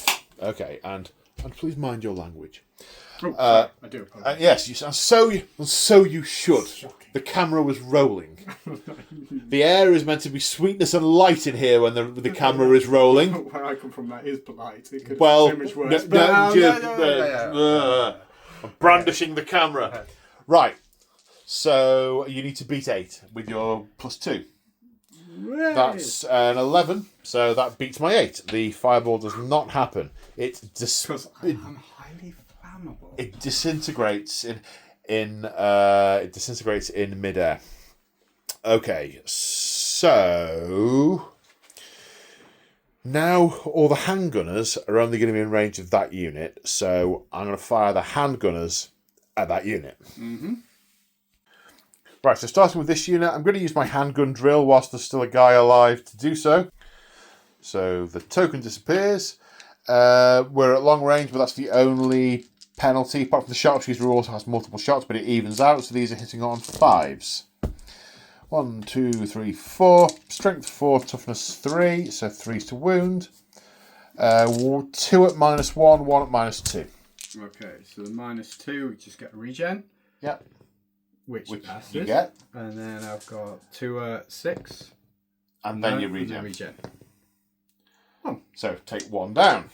And please mind your language. Oh, sorry, I do apologize. Yes, so you should. Shocking. The camera was rolling. The air is meant to be sweetness and light in here when the camera is rolling. Where I come from, that is polite. It could Well, so much worse. I'm brandishing the camera. Right, so you need to beat 8 with your +2. That's an 11, so that beats my 8. The fireball does not happen. Because I'm highly flammable. It disintegrates in midair. Okay, so now all the handgunners are only going to be in range of that unit, so I'm going to fire the handgunners at that unit. Mm-hmm. Right, so starting with this unit, I'm going to use my handgun drill whilst there's still a guy alive to do so. So the token disappears. We're at long range, but that's the only penalty. Apart from the sharpshooter also has multiple shots, but it evens out, so these are hitting on 5s. 1, 2, 3, 4. Strength 4, toughness 3, so 3's to wound. 2 at -1, 1 at -2. Okay, so the -2, we just get a regen. Yep. Which passes. You get. And then I've got 2 at 6. And then you and regen. then regen. So take 1 down.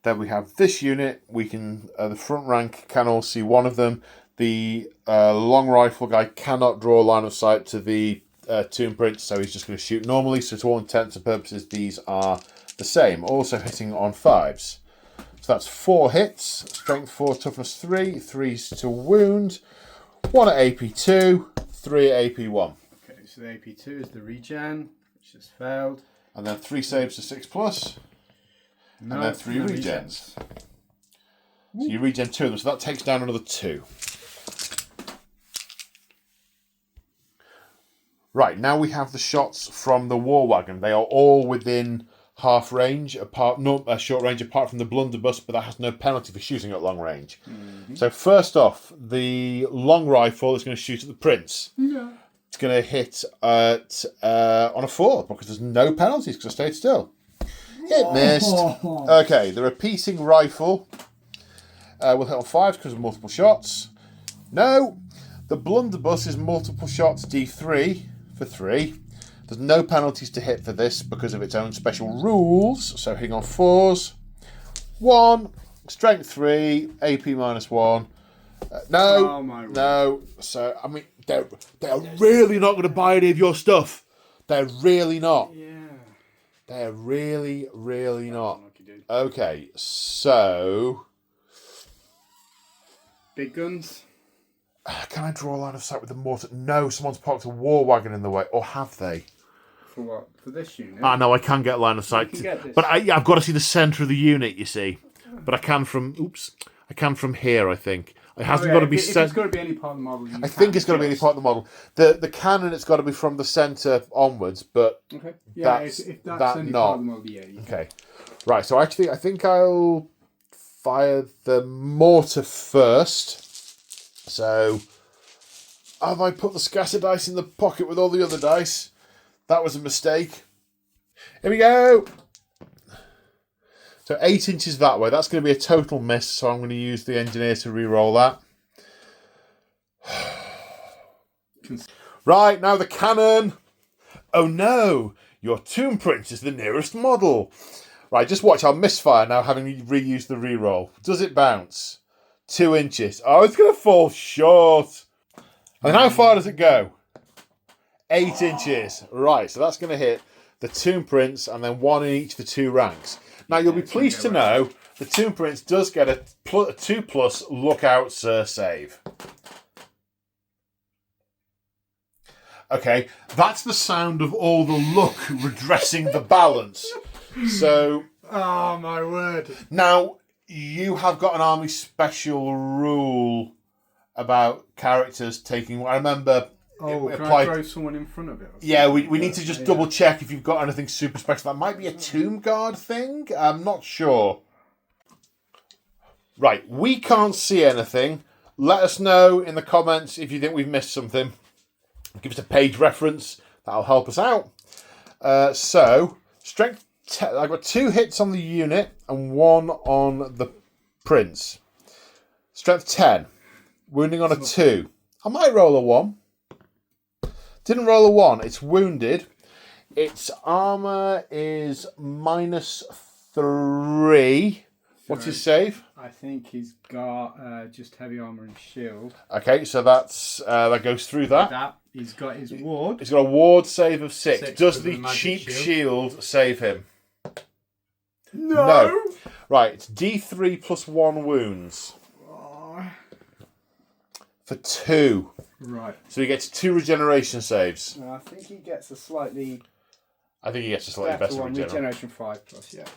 Then we have this unit. We can the front rank can all see one of them. The long rifle guy cannot draw a line of sight to the tomb print, so he's just going to shoot normally. So to all intents and purposes, these are the same. Also hitting on 5s. So that's 4 hits. Strength 4, toughness 3, 3's to wound. 1 at AP 2, 3 at AP 1. Okay, so the AP 2 is the regen, which has failed. And then 3 saves to 6+. And then 3 regens. So you regen 2 of them, so that takes down another 2. Right, now we have the shots from the War Wagon. They are all within half range, short range, apart from the blunderbuss, but that has no penalty for shooting at long range. Mm-hmm. So first off, the long rifle is going to shoot at the prince. Yeah. It's going to hit at on a 4 because there's no penalties because I stayed still. It missed. Okay, the repeating rifle will hit on 5 because of multiple shots. No, the blunderbuss is multiple shots D3 for 3. There's no penalties to hit for this because of its own special rules. So hitting on 4s. 1, strength 3, AP -1, No, Oh, my word. no. So I mean, they're really not going to buy any of your stuff. They're really not. Yeah. They're really, really not. Unlucky dude. Okay, so Big guns. can I draw a line of sight with the mortar? No, someone's parked a war wagon in the way, or have they? For what? For this unit? Ah, no, I can get line of sight. can get this. But I've got to see the centre of the unit, you see. But I can from... Oops. I can from here, I think. It hasn't got to be... If it's got to be any part of the model, I think it's got to be any part of the model. The cannon, it's got to be from the centre onwards, but... Okay. Yeah, That's- if that's that any not. part of the model, yeah. Okay. Right, so actually, I think I'll fire the mortar first. So... Have I put the scatter dice in the pocket with all the other dice? That was a mistake. Here we go. So 8 inches that way. That's going to be a total miss, so I'm going to use the engineer to re-roll that. Right, now the cannon. Oh no, your tomb prince is the nearest model. Right, just watch. I'll misfire now, having reused the re-roll. Does it bounce? 2 inches. Oh, it's going to fall short. And how far does it go? 8 inches. Right, so that's going to hit the Tomb Prince and then 1 in each of the 2 ranks. Now, you'll be pleased to know the Tomb Prince does get a 2+ lookout sir save. Okay, that's the sound of all the luck redressing the balance. So... Oh, my word. Now, you have got an army special rule about characters taking... I remember... Oh, it can applied... I throw someone in front of it? Yeah, we need to just double check if you've got anything super special. That might be a Tomb Guard thing. I'm not sure. Right, we can't see anything. Let us know in the comments if you think we've missed something. Give us a page reference. That'll help us out. So, strength 10. I've got 2 hits on the unit and 1 on the prince. Strength 10. Wounding on a 2. I might roll a 1. Didn't roll a 1. It's wounded. Its armour is -3. What's his save? I think he's got just heavy armour and shield. Okay, so that's that goes through that. He's got his ward. He's got a ward save of 6. 6 Does with the the magic cheap shield. shield save him? No. Right, it's D3 + 1 wounds. Oh. For 2. Right. So he gets 2 regeneration saves. I think he gets a slightly I think he gets a slightly better one. regeneration. Regeneration 5+, yeah.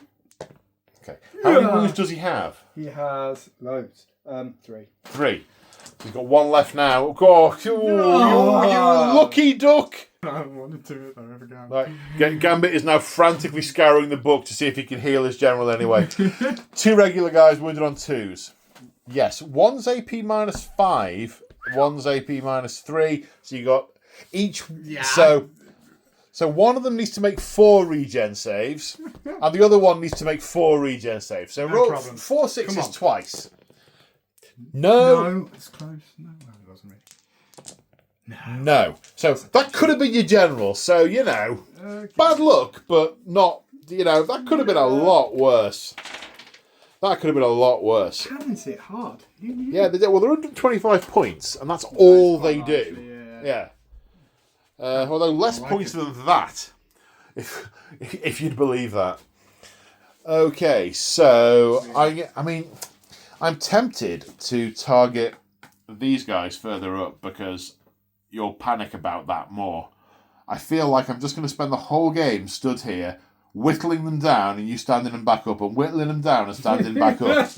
Okay. How many wounds does he have? He has loads. 3. 3. So he's got 1 left now. Oh, you lucky duck! I wanted to again. Right. Gambit is now frantically scouring the book to see if he can heal his general anyway. 2 regular guys wounded on 2s. Yes, 1's AP -5, 1's AP -3. So you got each. Yeah. So one of them needs to make 4 regen saves, and the other one needs to make 4 regen saves. So roll problem. 4 6s Come on. twice. No. No, it's close. No, it wasn't me. No. So that could have been your general. So, you know, Okay. bad luck, but not, you know, that could have been a lot worse. That could have been a lot worse. Cannons hit hard. Yeah, they did. Well, they're 125 points, and that's all they quite do. nicely, Yeah. Although less like points than that, if you'd believe that. Okay, so I mean, I'm tempted to target these guys further up because you'll panic about that more. I feel like I'm just going to spend the whole game stood here, whittling them down, and you standing them back up, and whittling them down and standing back up.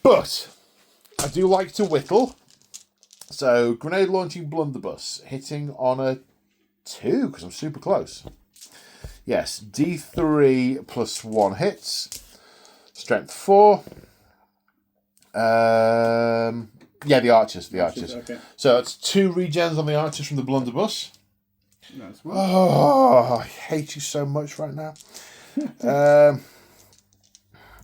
But I do like to whittle. So, grenade launching blunderbuss, hitting on a 2, because I'm super close. Yes, D3 + 1 hits. Strength 4. Yeah, the archers. Okay. So, it's 2 regens on the archers from the blunderbuss. Nice one. Oh, I hate you so much right now.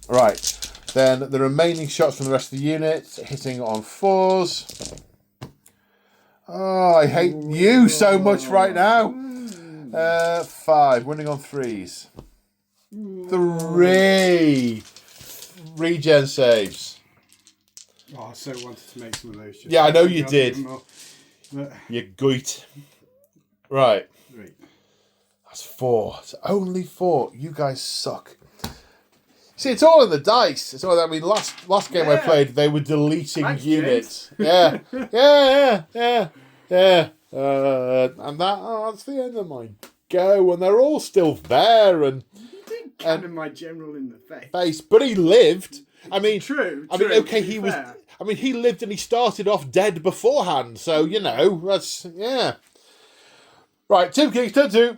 Right. Then the remaining shots from the rest of the unit, hitting on 4s. Oh, I hate you so much right now. 5, winning on 3s. 3 regen saves. Oh, I so wanted to make some of those. Yeah, I know you did. But, You goit. Right. right. That's 4. It's only 4. You guys suck. See, it's all in the dice. So I mean, last game I played, they were deleting Thanks, units. Yeah, yeah. And that's the end of my go. And they're all still there and You did cannon my general in the face, but he lived. I mean, True. I mean, okay, to be he was. fair. I mean, he lived and he started off dead beforehand. So you know, that's yeah. Right, Tim King's turn 2.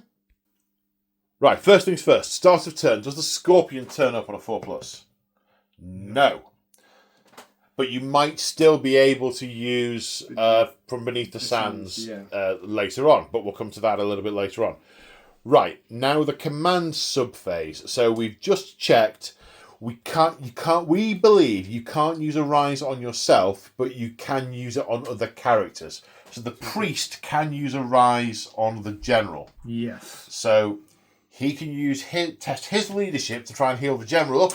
Right, first things first. Start of turn. Does the Scorpion turn up on a 4+? No. But you might still be able to use from Beneath the Sands later on. But we'll come to that a little bit later on. Right, now the command subphase. So we've just checked. We believe you can't use a rise on yourself, but you can use it on other characters. So the priest can use a rise on the general. Yes. So he can test his leadership to try and heal the general up.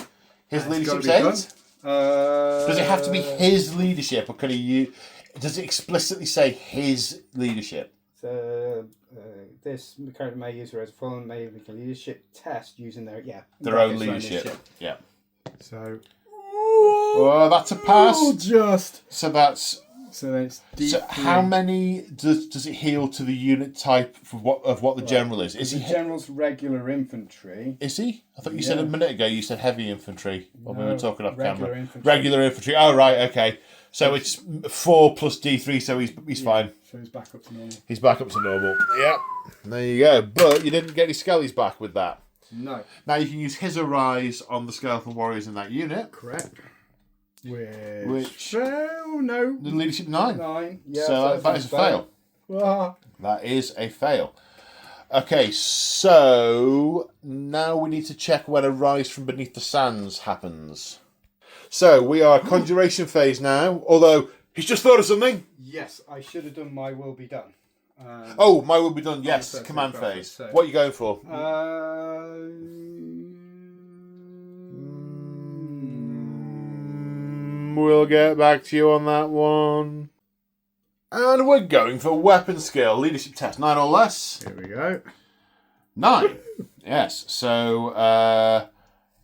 His leadership's 8. Does it have to be his leadership, or can he use? Does it explicitly say his leadership? So this character may use her as a fallen may make a leadership test using their own leadership. Yeah. So. Oh, that's a pass. So that's. So then it's So how many does it heal to the unit type of what the general is? Is the he general's regular infantry? Is he? I thought you said a minute ago you said heavy infantry when we were talking off camera. Infantry. Regular infantry. Oh right, okay. So it's 4 plus D3, so he's fine. So he's back up to normal. He's back up to normal. Yep. There you go. But you didn't get any skellies back with that. No. Now you can use his arise on the skeleton warriors in that unit. Correct. Which no. the leadership 9. 9. Yeah. So that is a fail. Ah. That is a fail. Okay, so now we need to check when a rise from Beneath the Sands happens. So we are conjuration phase now, although he's just thought of something. Yes, I should have done my will be done. Oh, my will be done, yes, first command thing first, phase. so- What are you going for? We'll get back to you on that one. And we're going for weapon skill. Leadership test, 9 or less. Here we go. 9. Yes, so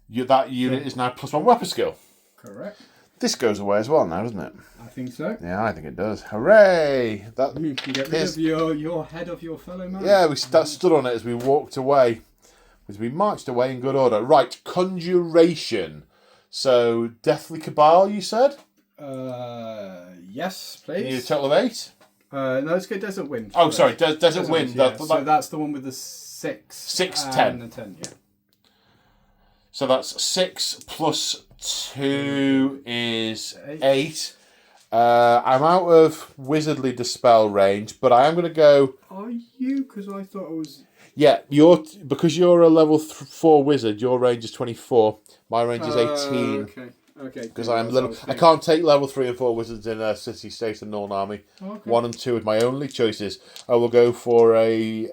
that unit is now +1 weapon skill. Correct. This goes away as well now, doesn't it? I think so. Yeah, I think it does. Hooray! That You can get rid of your head of your fellow man. yeah, that stood on it as we walked away, as we marched away in good order. Right, conjuration. So Deathly Cabal, you said? Yes, You need a please. total of 8. No, let's go Desert Wind. Oh, first. sorry, Desert Wind. Yeah. That- So that's the one with the 6. 6, and 10. the 10, yeah. So that's 6 plus 2 is 8. I'm out of Wizardly Dispel range, but I am going to go... Are you? Because I thought I was. Yeah, because you're a level 4 wizard, your range is 24. My range is 18. Okay. Because I can't take level 3 and 4 wizards in a city, state, and Nuln army. Okay. 1 and 2 are my only choices. I will go for a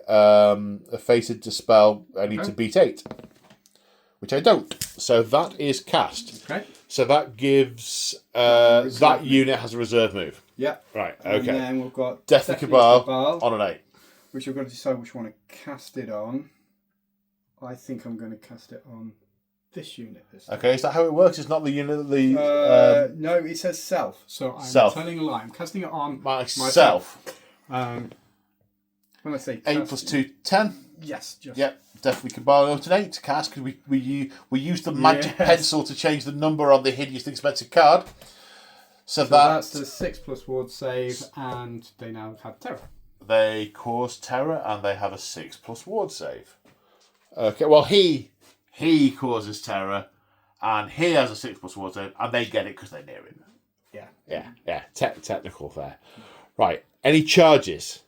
Fated Dispel. I need to beat 8. Which I don't. So that is cast. Okay. So that gives that unit has a reserve move. Yeah. Right, And okay. then we've got Deathly Cabal on an 8. which I've got to decide which one to cast it on. I think I'm going to cast it on this unit this time. Okay, is that how it works? It's not the unit that No, it says self. So I'm Self. telling a lie. I'm casting it on myself. Um, When I say 8 cast, plus 2, 10. yes, just Yep, Deathly Cabal out an 8 to cast because we use the magic Yes. pencil to change the number on the hideously expensive card. So that's the 6+ ward save, and they now have terror. they cause terror and they have a 6+ ward save. Okay, well he causes terror and he has a 6+ ward save and they get it because they're near him. Yeah. Technical there. Right. Any charges?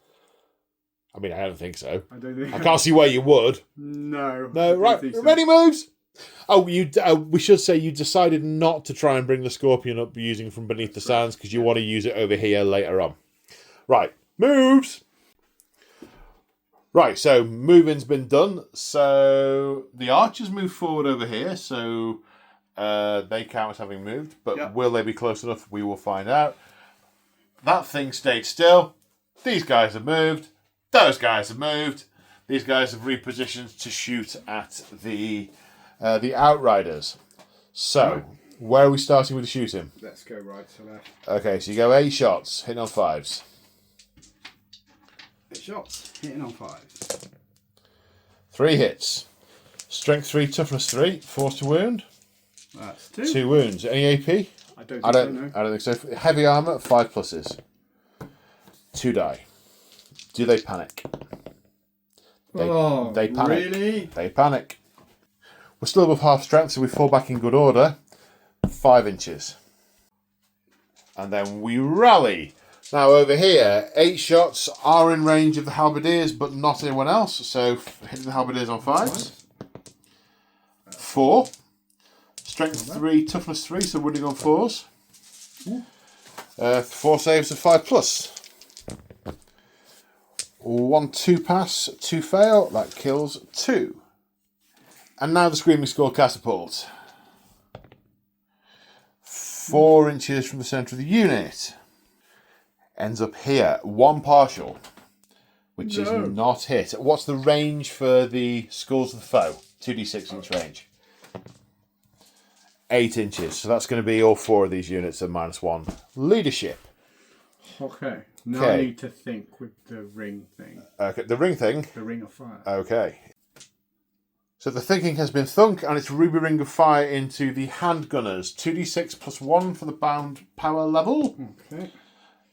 I mean, I don't think so. I don't think. I can't see why you would. No. No, right. Ready moves. Oh, we should say you decided not to try and bring the Scorpion up using from Beneath the Sands because you want to use it over here later on. Right. Moves. Right, so moving's been done. So the archers move forward over here. So they count as having moved, but Yep. will they be close enough? We will find out. That thing stayed still. These guys have moved. Those guys have moved. These guys have repositioned to shoot at the Outriders. So, where are we starting with the shooting? Let's go right to left. Okay, so you go 8 shots, hitting on 5s. 8 shots, hitting on 5. 3 hits. Strength 3, toughness 3, force to wound. That's 2. 2 wounds. Any AP? I don't think I so, don't no. think so. Heavy armour, 5 pluses. 2 die. Do they panic? They panic. Really? They panic. We're still above half strength, so we fall back in good order. 5 inches. And then we rally. Now over here, 8 shots are in range of the halberdiers, but not anyone else. So hitting the halberdiers on 5s. 4. Strength 3, toughness 3, so wounding on 4s. 4 saves of 5 plus. 1 2 pass, 2 fail. That kills 2. And now the Screaming Skull catapult. 4 inches from the centre of the unit. Ends up here. 1 partial, which is not hit. What's the range for the Skulls of the Foe? 2d6 inch range. 8 inches. So that's going to be all 4 of these units at -1. Leadership. Okay. Now I need to think with the ring thing. Okay, the ring thing. The ring of fire. Okay. So the thinking has been thunk, and it's Ruby Ring of Fire into the handgunners. 2d6 plus 1 for the bound power level. Okay.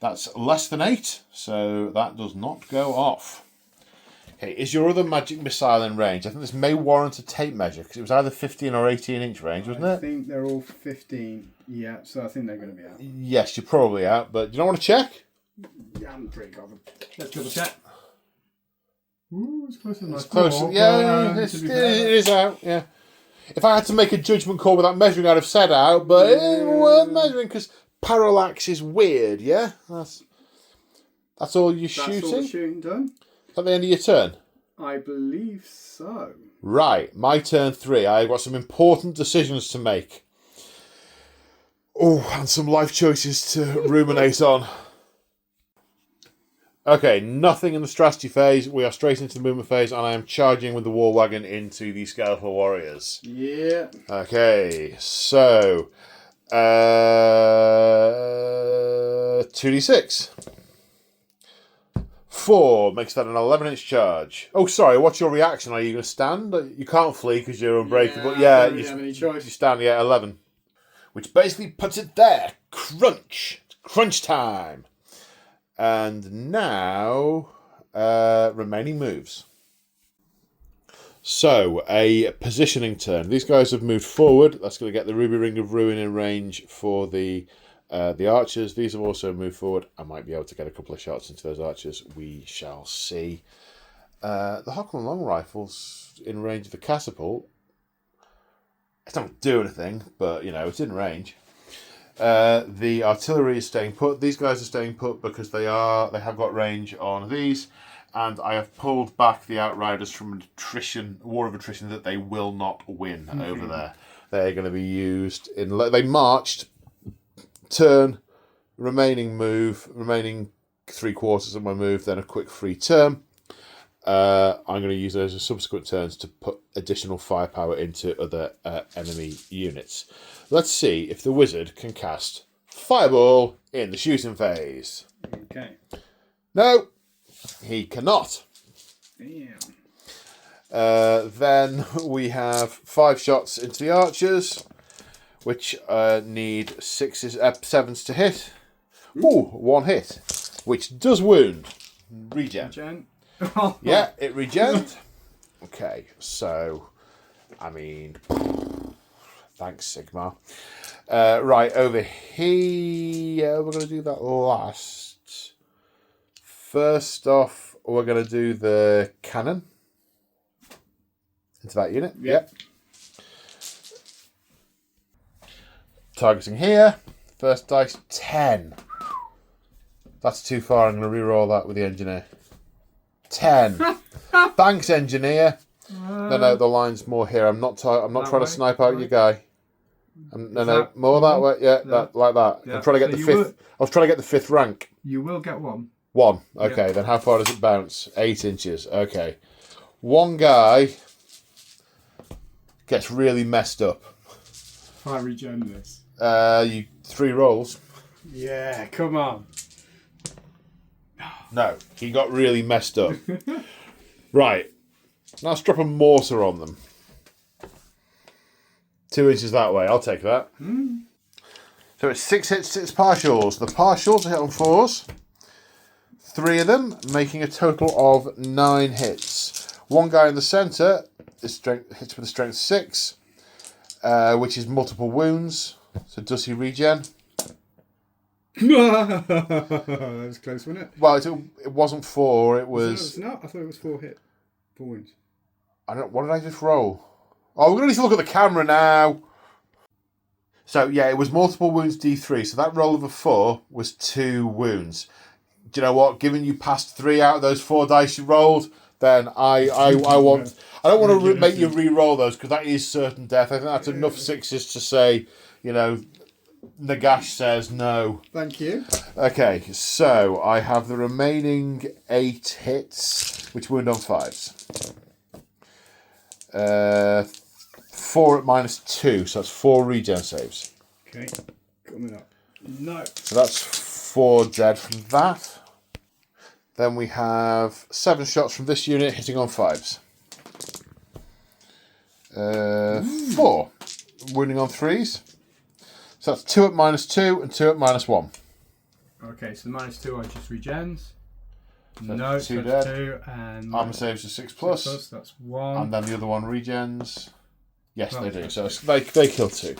That's less than 8, so that does not go off. Okay, is your other magic missile in range? I think this may warrant a tape measure, because it was either 15 or 18 inch range, wasn't I it? think they're all 15. Yeah, so I think they're going to be out. Yes, you're probably out, but you don't want to check? Yeah, I'm pretty covered. Let's double check. Ooh, it's close enough. It's close. Yeah, it is out, yeah. If I had to make a judgment call without measuring, I'd have said out, but it's worth measuring, because parallax is weird, yeah? That's all you're shooting? That's all the shooting done? At the end of your turn? I believe so. Right, my turn 3. I've got some important decisions to make. Oh, and some life choices to ruminate on. Okay, nothing in the strategy phase. We are straight into the movement phase, and I am charging with the war wagon into the Skeletal Warriors. Yeah. Okay, so 2d6. 4 makes that an 11-inch charge. Oh, sorry, what's your reaction? Are you going to stand? You can't flee because you're unbreakable. Yeah, I don't you really have any choice. You stand, 11. Which basically puts it there. Crunch. Crunch time. And now, remaining moves. So, a positioning turn. These guys have moved forward. That's going to get the Ruby Ring of Ruin in range for the archers. These have also moved forward. I might be able to get a couple of shots into those archers. We shall see. The Hockland Long Rifle's in range of the catapult. It's not do anything, but, it's in range. The artillery is staying put. These guys are staying put because they have got range on these, and I have pulled back the Outriders from an war of attrition that they will not win over there. They're going to be used in. They marched, turn, remaining 3/4 of my move, then a quick free turn. I'm going to use those as subsequent turns to put additional firepower into other enemy units. Let's see if the wizard can cast Fireball in the shooting phase. Okay. No, he cannot. Damn. Then we have 5 shots into the archers, which need 7s to hit. Ooh, 1 hit, which does wound. Regen. Yeah, it regened. Okay, so, thanks, Sigmar. Right, over here, we're going to do that last. First off, we're going to do the cannon into that unit. Yep. Targeting here. First dice, 10. That's too far. I'm going to reroll that with the engineer. 10. Thanks, engineer. No, the line's more here. I'm not trying to snipe out your guy. No, more that way. Yeah, that like that. Yeah. I'm trying to get So the you fifth. I was trying to get the 5th rank. You will get one. 1. Okay, Yeah. then how far does it bounce? 8 inches. Okay. One guy gets really messed up. If I regen this. You 3 rolls. Yeah, come on. No, he got really messed up. Right. Now let's drop a mortar on them. 2 inches that way. I'll take that. So it's 6 hits, 6 partials. The partials are hit on 4s. 3 of them, making a total of 9 hits. One guy in the centre hits with a strength 6, which is multiple wounds. So does he regen? That was close, wasn't it? Well, it wasn't 4. It was. No, I thought it was 4 wounds. What did I just roll? Oh, we're going to need to look at the camera now. So, yeah, it was multiple wounds D3. So that roll of a 4 was 2 wounds. Do you know what? Given you passed 3 out of those 4 dice you rolled, then I don't want to make you re-roll those because that is certain death. I think that's enough 6s to say, Nagash says no. Thank you. Okay, so I have the remaining 8 hits, which wound on 5s. 4 at -2, so that's 4 regen saves. Okay, coming up. No. So that's 4 dead from that. Then we have 7 shots from this unit hitting on 5s. 4 wounding on 3s. So that's 2 at -2 and 2 at -1. Okay, so the -2 are just regens. So No, 2 so that's dead. 2 and Armor saves are 6 plus. That's 1. And then the other one regens. Yes, Oh, they do. okay. So they kill 2.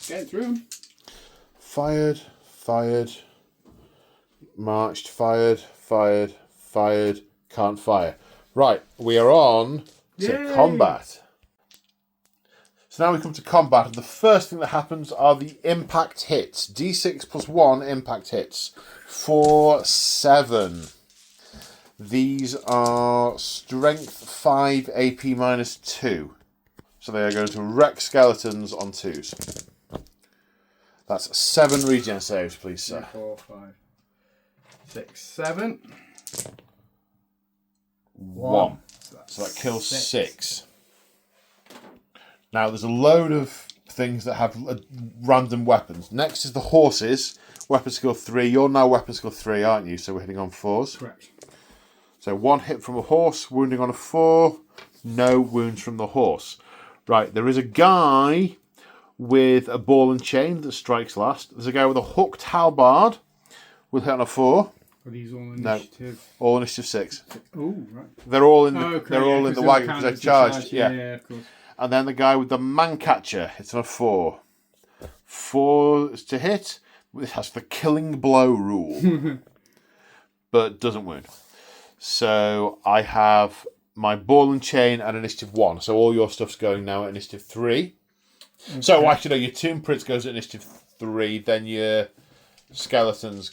Get through him. Fired. Marched. Fired. Can't fire. Right, we are on to Yay! combat. So now we come to combat, and the first thing that happens are the impact hits. D6 plus 1 impact hits. 4, 7. These are strength 5, AP -2. So they are going to wreck skeletons on 2s. That's 7 regen saves, please, sir. 4, 5, 6, 7. 1. So that kills 6. Now, there's a load of things that have random weapons. Next is the horses. Weapon skill 3. You're now weapon skill 3, aren't you? So we're hitting on 4s. Correct. So 1 hit from a horse, wounding on a 4. No wounds from the horse. Right, there is a guy with a ball and chain that strikes last. There's a guy with a hooked halberd. Will hit on a 4. Are these all No. initiative? All initiative 6. Oh, right. They're all in the, Okay, they're all in the wagon because they've charged. Yeah, Yeah. of course. And then the guy with the man catcher hits on a 4. 4 is to hit. This has the killing blow rule. But doesn't wound. So I have my ball and chain at initiative 1. So all your stuff's going now at initiative 3. Okay. So actually, no, your tomb prints goes at initiative 3. Then your skeletons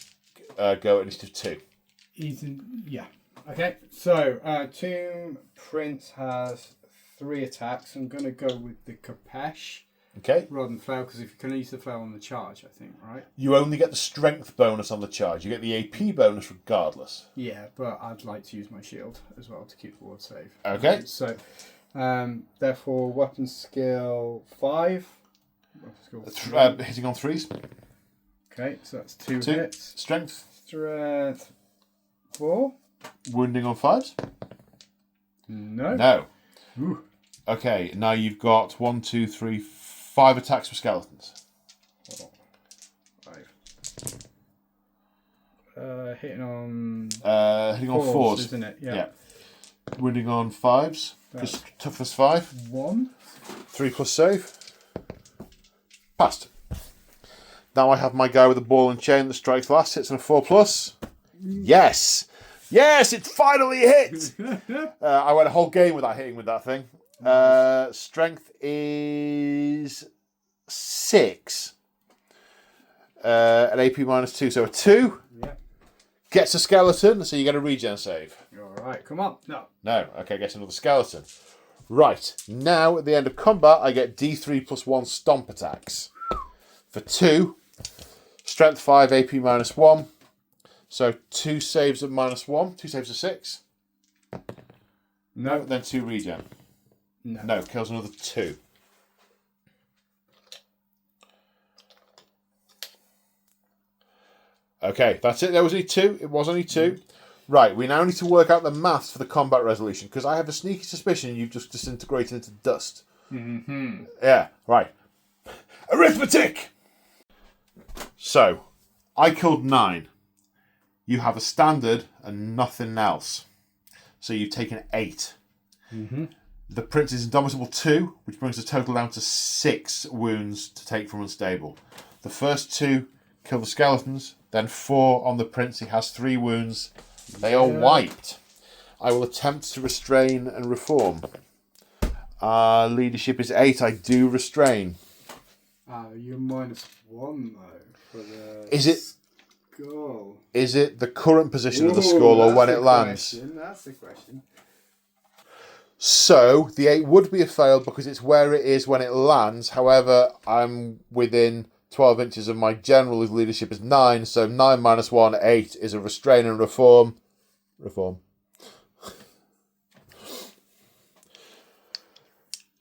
go at initiative 2. Yeah. Okay, so Tomb Prince has 3 attacks. I'm going to go with the Kapesh Okay. rather than flail, because if you can use the flail on the charge, I think, right? You only get the strength bonus on the charge. You get the AP bonus regardless. Yeah, but I'd like to use my shield as well to keep the ward safe. Okay. So, therefore, weapon skill 5. Weapon skill 3. Hitting on 3s. Okay, so that's 2 2. hits. Strength. Strength 4. Wounding on 5s. No. No. Ooh. Okay, now you've got 1, 2, 3, 5 attacks for skeletons. 5. Hitting on Hitting on 4s. isn't it? Yeah. Wounding on 5s. Just toughness 5. 1. 3 plus save. Passed. Now I have my guy with the ball and chain that strikes last. Hits on a 4 plus. Yes! Yes, it finally hit! I went a whole game without hitting with that thing. Strength is 6. An AP -2, so a 2. Yeah. Gets a skeleton, so you get a regen save. All right, come on. No. No, okay, gets another skeleton. Right, now at the end of combat, I get D3 plus 1 stomp attacks. For 2, strength 5, AP minus 1. So 2 saves of minus 1, 2 saves of 6. No. Then 2 regen. No, kills another 2. Okay, that's it. There was only 2. It was only 2. Right, we now need to work out the maths for the combat resolution, because I have a sneaky suspicion you've just disintegrated into dust. Mm-hmm. Yeah, right. Arithmetic! So, I killed 9. You have a standard and nothing else. So you've taken 8. Mm-hmm. The Prince is indomitable 2, which brings the total down to 6 wounds to take from unstable. The first 2 kill the skeletons, then 4 on the Prince. He has 3 wounds. They are wiped. I will attempt to restrain and reform. Leadership is 8. I do restrain. You're minus 1 though for the Is it skull. Is it the current position of the skull or when it lands? That's the question. So the 8 would be a fail because it's where it is when it lands. However, I'm within 12 inches of my general, whose leadership is 9. So 9 minus 1, 8 is a restrain and reform. Reform.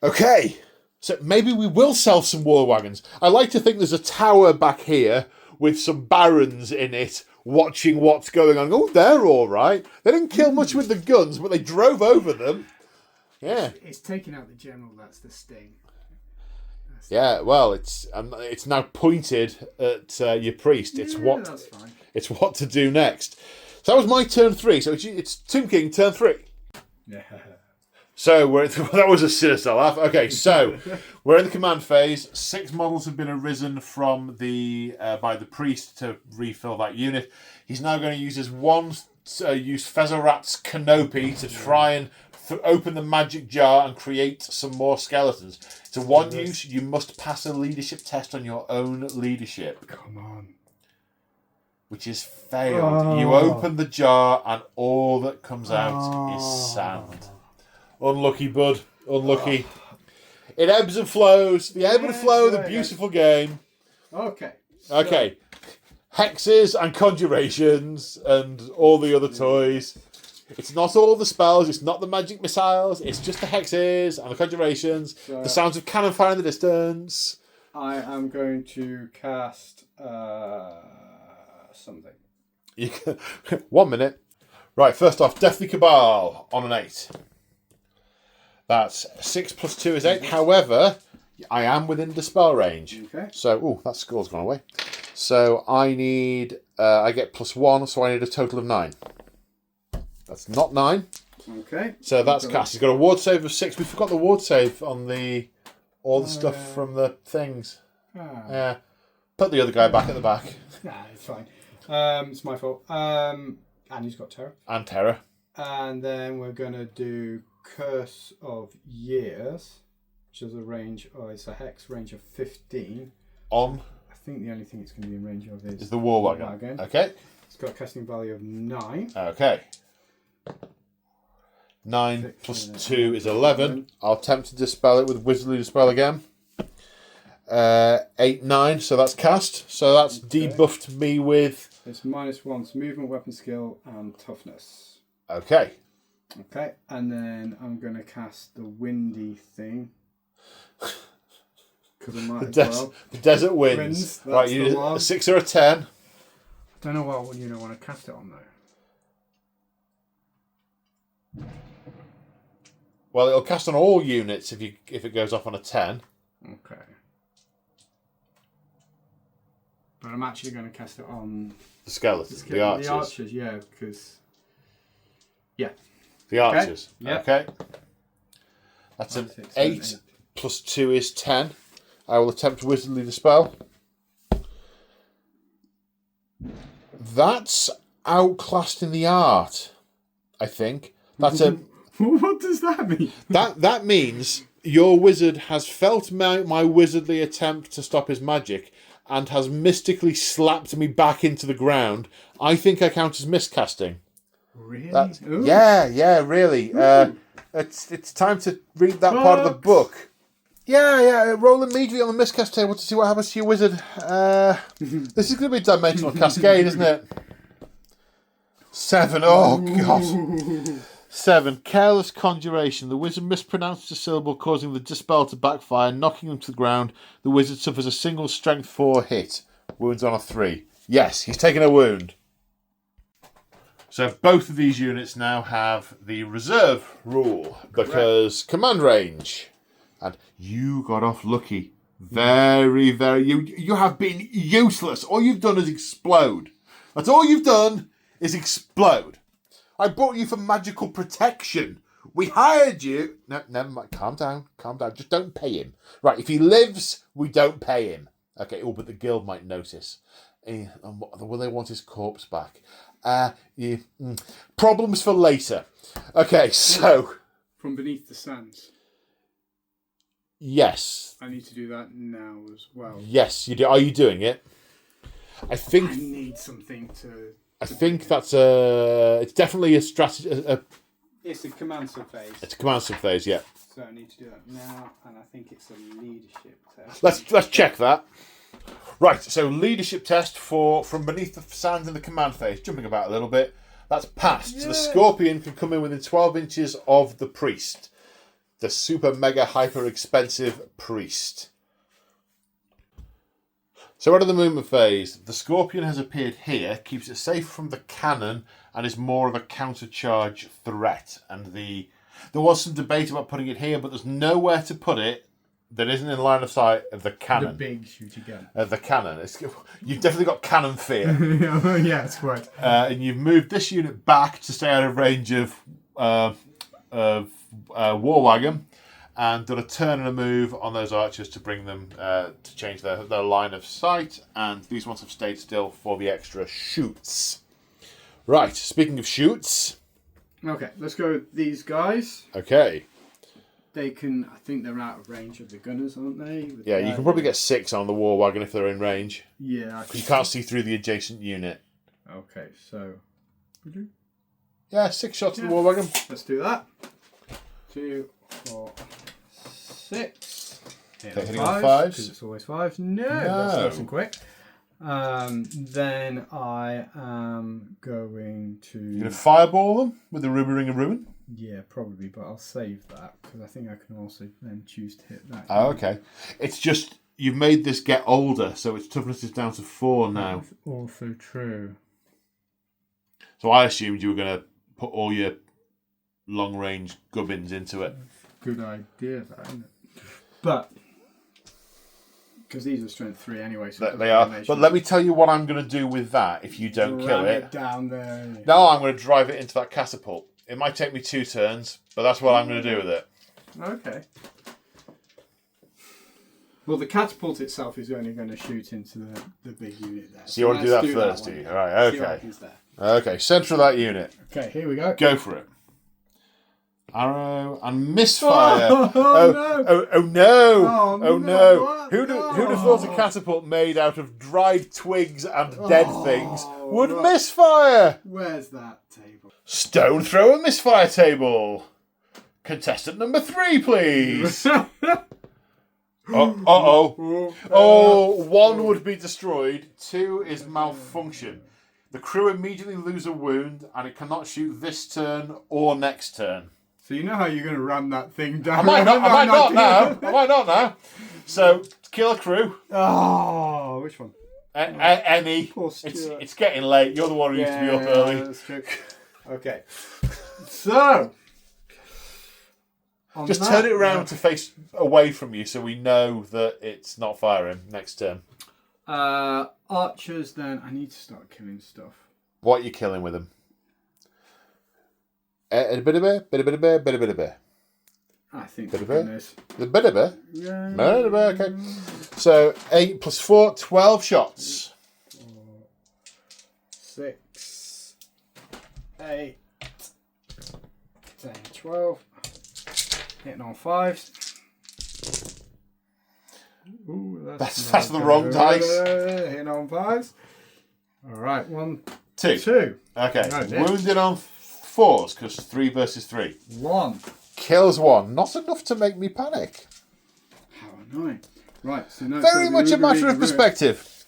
Okay. So maybe we will sell some war wagons. I like to think there's a tower back here with some barons in it watching what's going on. Oh, they're all right. They didn't kill much with the guns, but they drove over them. Yeah. It's taking out the general. That's the sting. Yeah. Well, it's now pointed at your priest. It's That's fine. It's what to do next. So that was my turn 3. So it's Tomb King turn 3. Yeah. So that was a sinister laugh. Okay, so we're in the command phase. 6 models have been arisen from the by the priest to refill that unit. He's now going to use his use Fezorat's canopy to try and open the magic jar and create some more skeletons. It's a 1 use. You must pass a leadership test on your own leadership. Come on. Which is failed. You open the jar and all that comes out is sand. Unlucky, bud. Unlucky. It ebbs and flows. The ebb and flow of the beautiful game. Okay. Okay. Hexes and conjurations and all the other toys. It's not all the spells. It's not the magic missiles. It's just the hexes and the conjurations. The sounds of cannon fire in the distance. I am going to cast something. 1 minute. Right, first off, Deathly Cabal on an 8. That's 6 plus 2 is 8. However, I am within the spell range. Okay. So, that score's gone away. So I need, I get plus 1, so I need a total of 9. That's not 9. Okay. So that's cast. He's got a ward save of 6. We forgot the ward save on all the stuff from the things. Yeah. Put the other guy back at the back. Nah, it's fine. It's my fault. And he's got terror. And terror. And then we're going to do Curse of Years, which is a range, it's a hex range of 15. On? I think the only thing it's going to be in range of is the war wagon. Okay. It's got a casting value of 9. Okay. 9 plus 2 is 11. I'll attempt to dispel it with Wizardly Dispel again. 8, 9, so that's cast. So that's debuffed me with... It's minus 1 to movement, weapon skill, and toughness. Okay. Okay, and then I'm going to cast the windy thing. Because I might as well. The desert winds. Right, you need a 6 or a 10. I don't know what you don't want to cast it on, though. Well, it'll cast on all units if it goes off on a 10. Okay. But I'm actually going to cast it on... The skeletons, the archers. The archers, yeah, because... Yeah. The archers. Okay. Okay. That's an 8 plus 2 is 10. I will attempt Wizardly Dispel. That's outclassed in the art, I think. That's a... What does that mean? That means your wizard has felt my wizardly attempt to stop his magic and has mystically slapped me back into the ground. I think I count as miscasting. Really? Yeah, really. It's time to read that part of the book. Yeah. Roll immediately on the miscast table to see what happens to your wizard. This is going to be a dimensional cascade, isn't it? 7. Oh, God. 7. Careless conjuration. The wizard mispronounces a syllable, causing the dispel to backfire, knocking him to the ground. The wizard suffers a single strength 4 hit. Wounds on a 3. Yes, he's taken a wound. So both of these units now have the reserve rule because command range. And you got off lucky. Very, very... You have been useless. All you've done is explode. That's all you've done is explode. I brought you for magical protection. We hired you... No, never mind. Calm down. Just don't pay him. Right, if he lives, we don't pay him. Okay, but the guild might notice. Will they want his corpse back? Problems for later. Okay, so... From beneath the sands. Yes. I need to do that now as well. Yes, you do. Are you doing it? I need something to... I think that's a... It's definitely a strategy... It's a command sub-phase. It's a command sub-phase, yeah. So I need to do that now, and I think it's a leadership test. Let's check that. Right, so leadership test from beneath the sands in the command phase. Jumping about a little bit. That's passed. Yeah. So the Scorpion can come in within 12 inches of the priest. The super mega hyper expensive priest. So out of the movement phase, the Scorpion has appeared here, keeps it safe from the cannon, and is more of a countercharge threat. And there was some debate about putting it here, but there's nowhere to put it that isn't in line of sight of the cannon. The big shooty gun. The cannon. You've definitely got cannon fear. Yeah, it's right. And you've moved this unit back to stay out of range of War Wagon, and done a turn and a move on those archers to bring them to change their line of sight. And these ones have stayed still for the extra shoots. Right, speaking of shoots. Okay, let's go with these guys. Okay. They can, I think they're out of range of the gunners, aren't they? Yeah, you can probably get 6 on the War Wagon if they're in range. Yeah. Because you can't see through the adjacent unit. Okay, so... Yeah, 6 shots at the War Wagon. Let's do that. 2, 4, 6. Hitting on 5s. Because it's always 5s. No, that's nice and quick. Then I am going to... You're going to fireball them with the Ruby Ring of Ruin? Yeah, probably, but I'll save that because I think I can also then choose to hit that. Oh, okay. It's just you've made this get older, so its toughness is down to 4 now. That's also true. So I assumed you were going to put all your long-range gubbins into it. Good idea, that, isn't it? But because these are strength 3 anyway, so they are. But let me tell you what I'm going to do with that if you don't kill it. Down there. No, I'm going to drive it into that catapult. It might take me 2 turns, but that's what I'm going to do with it. Okay. Well, the catapult itself is only going to shoot into the big unit there. So you want to do that first, do you? All right, okay. Okay, centre of that unit. Okay, here we go. Go for it. Arrow and misfire. No! Oh no! Oh, no! Who'd have thought a catapult made out of dried twigs and dead things would misfire? Where's that table? Stone thrower misfire table. Contestant number 3, please. Oh, 1 would be destroyed. 2 is malfunction. The crew immediately lose a wound, and it cannot shoot this turn or next turn. So you know how you're going to ram that thing down? I might not now. So, kill a crew. Oh, which one? Any. Poor Stuart. It's getting late. You're the one who used to be up early. That's true. Okay. So. Just turn it around to face away from you so we know that it's not firing next turn. Archers, then. I need to start killing stuff. What are you killing with them? I think the okay. So 8 plus 4, 12 shots. 6, 8, 10, 12. Hitting on 5s. Ooh, that's the wrong dice. Hitting on 5s. Alright, 1, 2. 2. Okay, Right, wounded on 4s because 3 versus 3. 1. kills one. Not enough to make me panic. How annoying. Right, so now Very much a matter of perspective.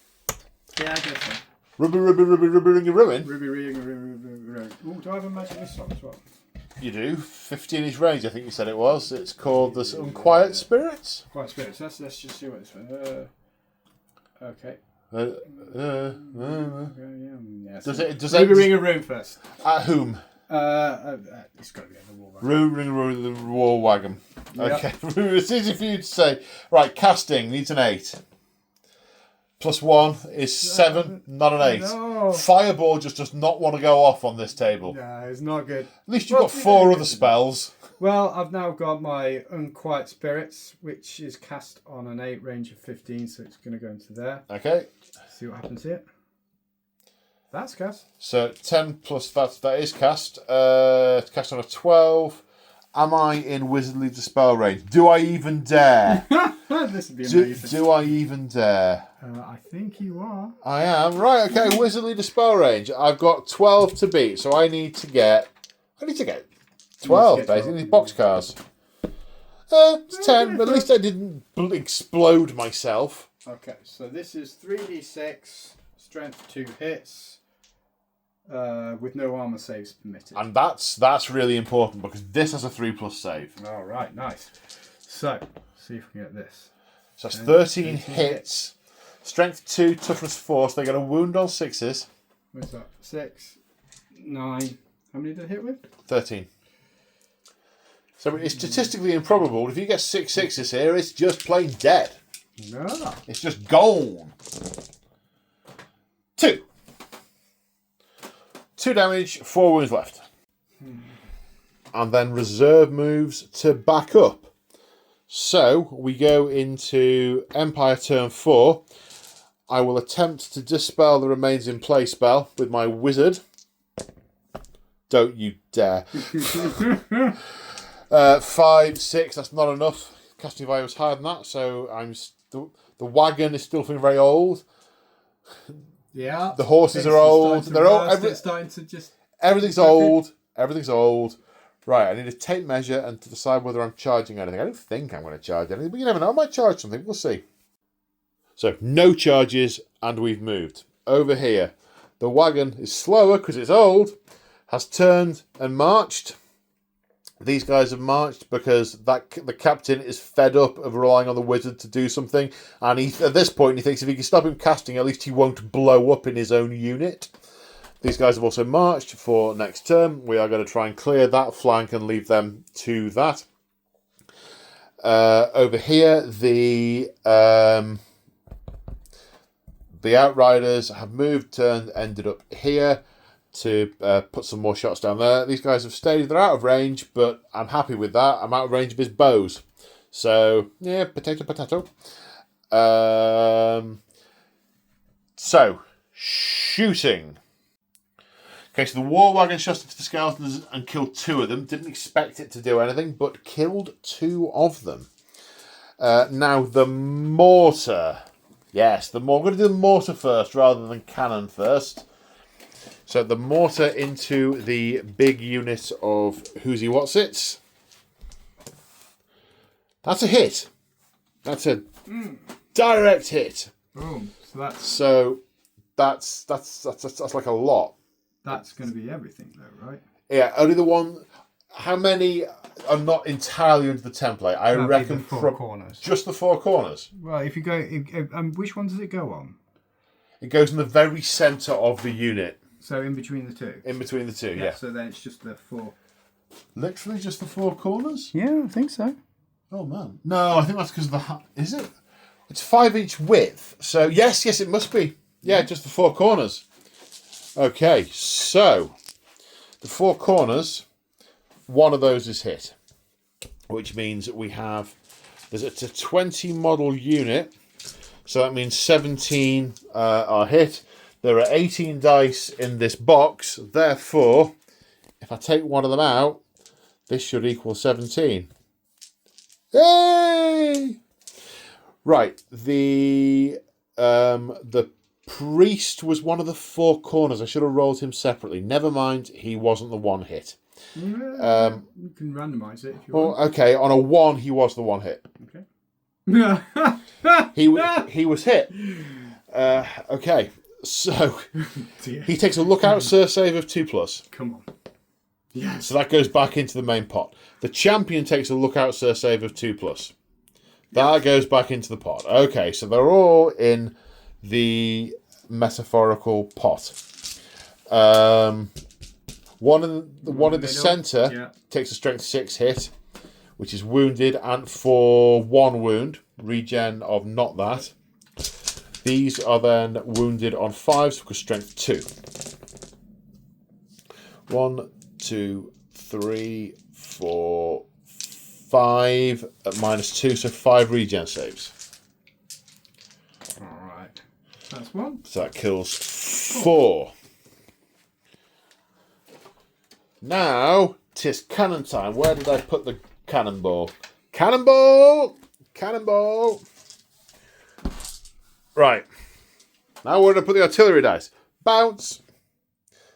Yeah, I guess so. Ruby, ring a ruin. Ruby, ring. Oh, do I have a magic missile as well? You do. 15-inch range, I think you said it was. It's called the Unquiet Spirits. Quiet spirits. Let's just see what this one. Okay. Yes. Does Ruby, it? ring a room first. At whom? It's got to be on the wall. Right? Ring the war wagon. Yep. Okay. It's easy for you to say. Right, casting needs an 8. +1 is 7, not an 8. No. Fireball just does not want to go off on this table. No, it's not good. At least you've got 4 other spells. Well, I've now got my Unquiet Spirits, which is cast on an 8 range of 15, so it's going to go into there. Okay. See what happens here. That's cast. So 10 plus that is cast. It's cast on a 12. Am I in Wizardly Dispel range? Do I even dare? This would be amazing. Do I even dare? I think you are. I am. Right, okay, Wizardly Dispel range. I've got 12 to beat, so I need to get 12, basically. Boxcars. It's 10, but at least I didn't explode myself. Okay, so this is 3d6, strength 2 hits, with no armor saves permitted. And that's really important, because this has a 3+ save. All right, nice. So, see if we can get this. So that's 13 hits. Strength 2, toughness 4, so they get a wound on 6s. Where's that? 6, 9. How many did it hit with? 13. So it's statistically improbable. If you get 6 6s here, it's just plain dead. No. It's just gone. 2. 2 damage, 4 wounds left. And then reserve moves to back up. So we go into Empire turn 4. I will attempt to dispel the remains in play spell with my wizard. Don't you dare. 5, 6, that's not enough. Casting value was higher than that, so the wagon is still feeling very old. Yeah. The horses are old. They're old. It's starting to just... Everything's old. Everything's old. Right, I need to take measure and to decide whether I'm charging anything. I don't think I'm going to charge anything, but you never know. I might charge something. We'll see. So, no charges, and we've moved. Over here, the wagon is slower because it's old, has turned and marched. These guys have marched because the captain is fed up of relying on the wizard to do something, and at this point he thinks if he can stop him casting, at least he won't blow up in his own unit. These guys have also marched for next turn. We are going to try and clear that flank and leave them to that. Over here, the Outriders have moved, turned, ended up here to put some more shots down there. These guys have stayed. They're out of range, but I'm happy with that. I'm out of range of his bows. So, yeah, potato. So, shooting. Okay, so the war wagon shot into the skeletons and killed 2 of them. Didn't expect it to do anything, but killed 2 of them. Now, the mortar. Yes, I'm going to do the mortar first rather than cannon first. So the mortar into the big unit of Who's-He What's-Its. That's a hit. That's a direct hit. Boom. So that's like a lot. That's going to be everything, though, right? Yeah, only the one. How many are not entirely under the template? I reckon the 4 corners. Just the 4 corners. Well, if you go, which one does it go on? It goes in the very centre of the unit. So in between the 2. In between the 2, yeah. So then it's just the 4. Literally just the 4 corners. Yeah, I think so. Oh man, no, I think that's because of the. Is it? It's 5-inch width. So yes, it must be. Yeah, just the 4 corners. Okay, so the 4 corners. One of those is hit, which means we have. It's a 20 model unit, so that means 17 are hit. There are 18 dice in this box. Therefore, if I take one of them out, this should equal 17. Yay! Right, the priest was one of the 4 corners. I should have rolled him separately. Never mind, he wasn't the one hit. You can randomise it if you Well, want. okay, on a 1, he was the one hit. Okay. He was hit. Okay, so he takes a lookout sir save of 2+. Come on. Yes. So that goes back into the main pot. The champion takes a lookout sir save of 2+. That goes back into the pot. Okay, so they're all in the metaphorical pot. One in the centre takes a strength 6 hit, which is wounded, and for 1 wound, regen of not that. These are then wounded on 5s because strength 2. 1, 2, 3, 4, 5 at -2, so 5 regen saves. Alright. That's 1. So that kills 4. Now, 'tis cannon time. Where did I put the cannonball? Cannonball! Cannonball! Right. Now where did I put the artillery dice? Bounce!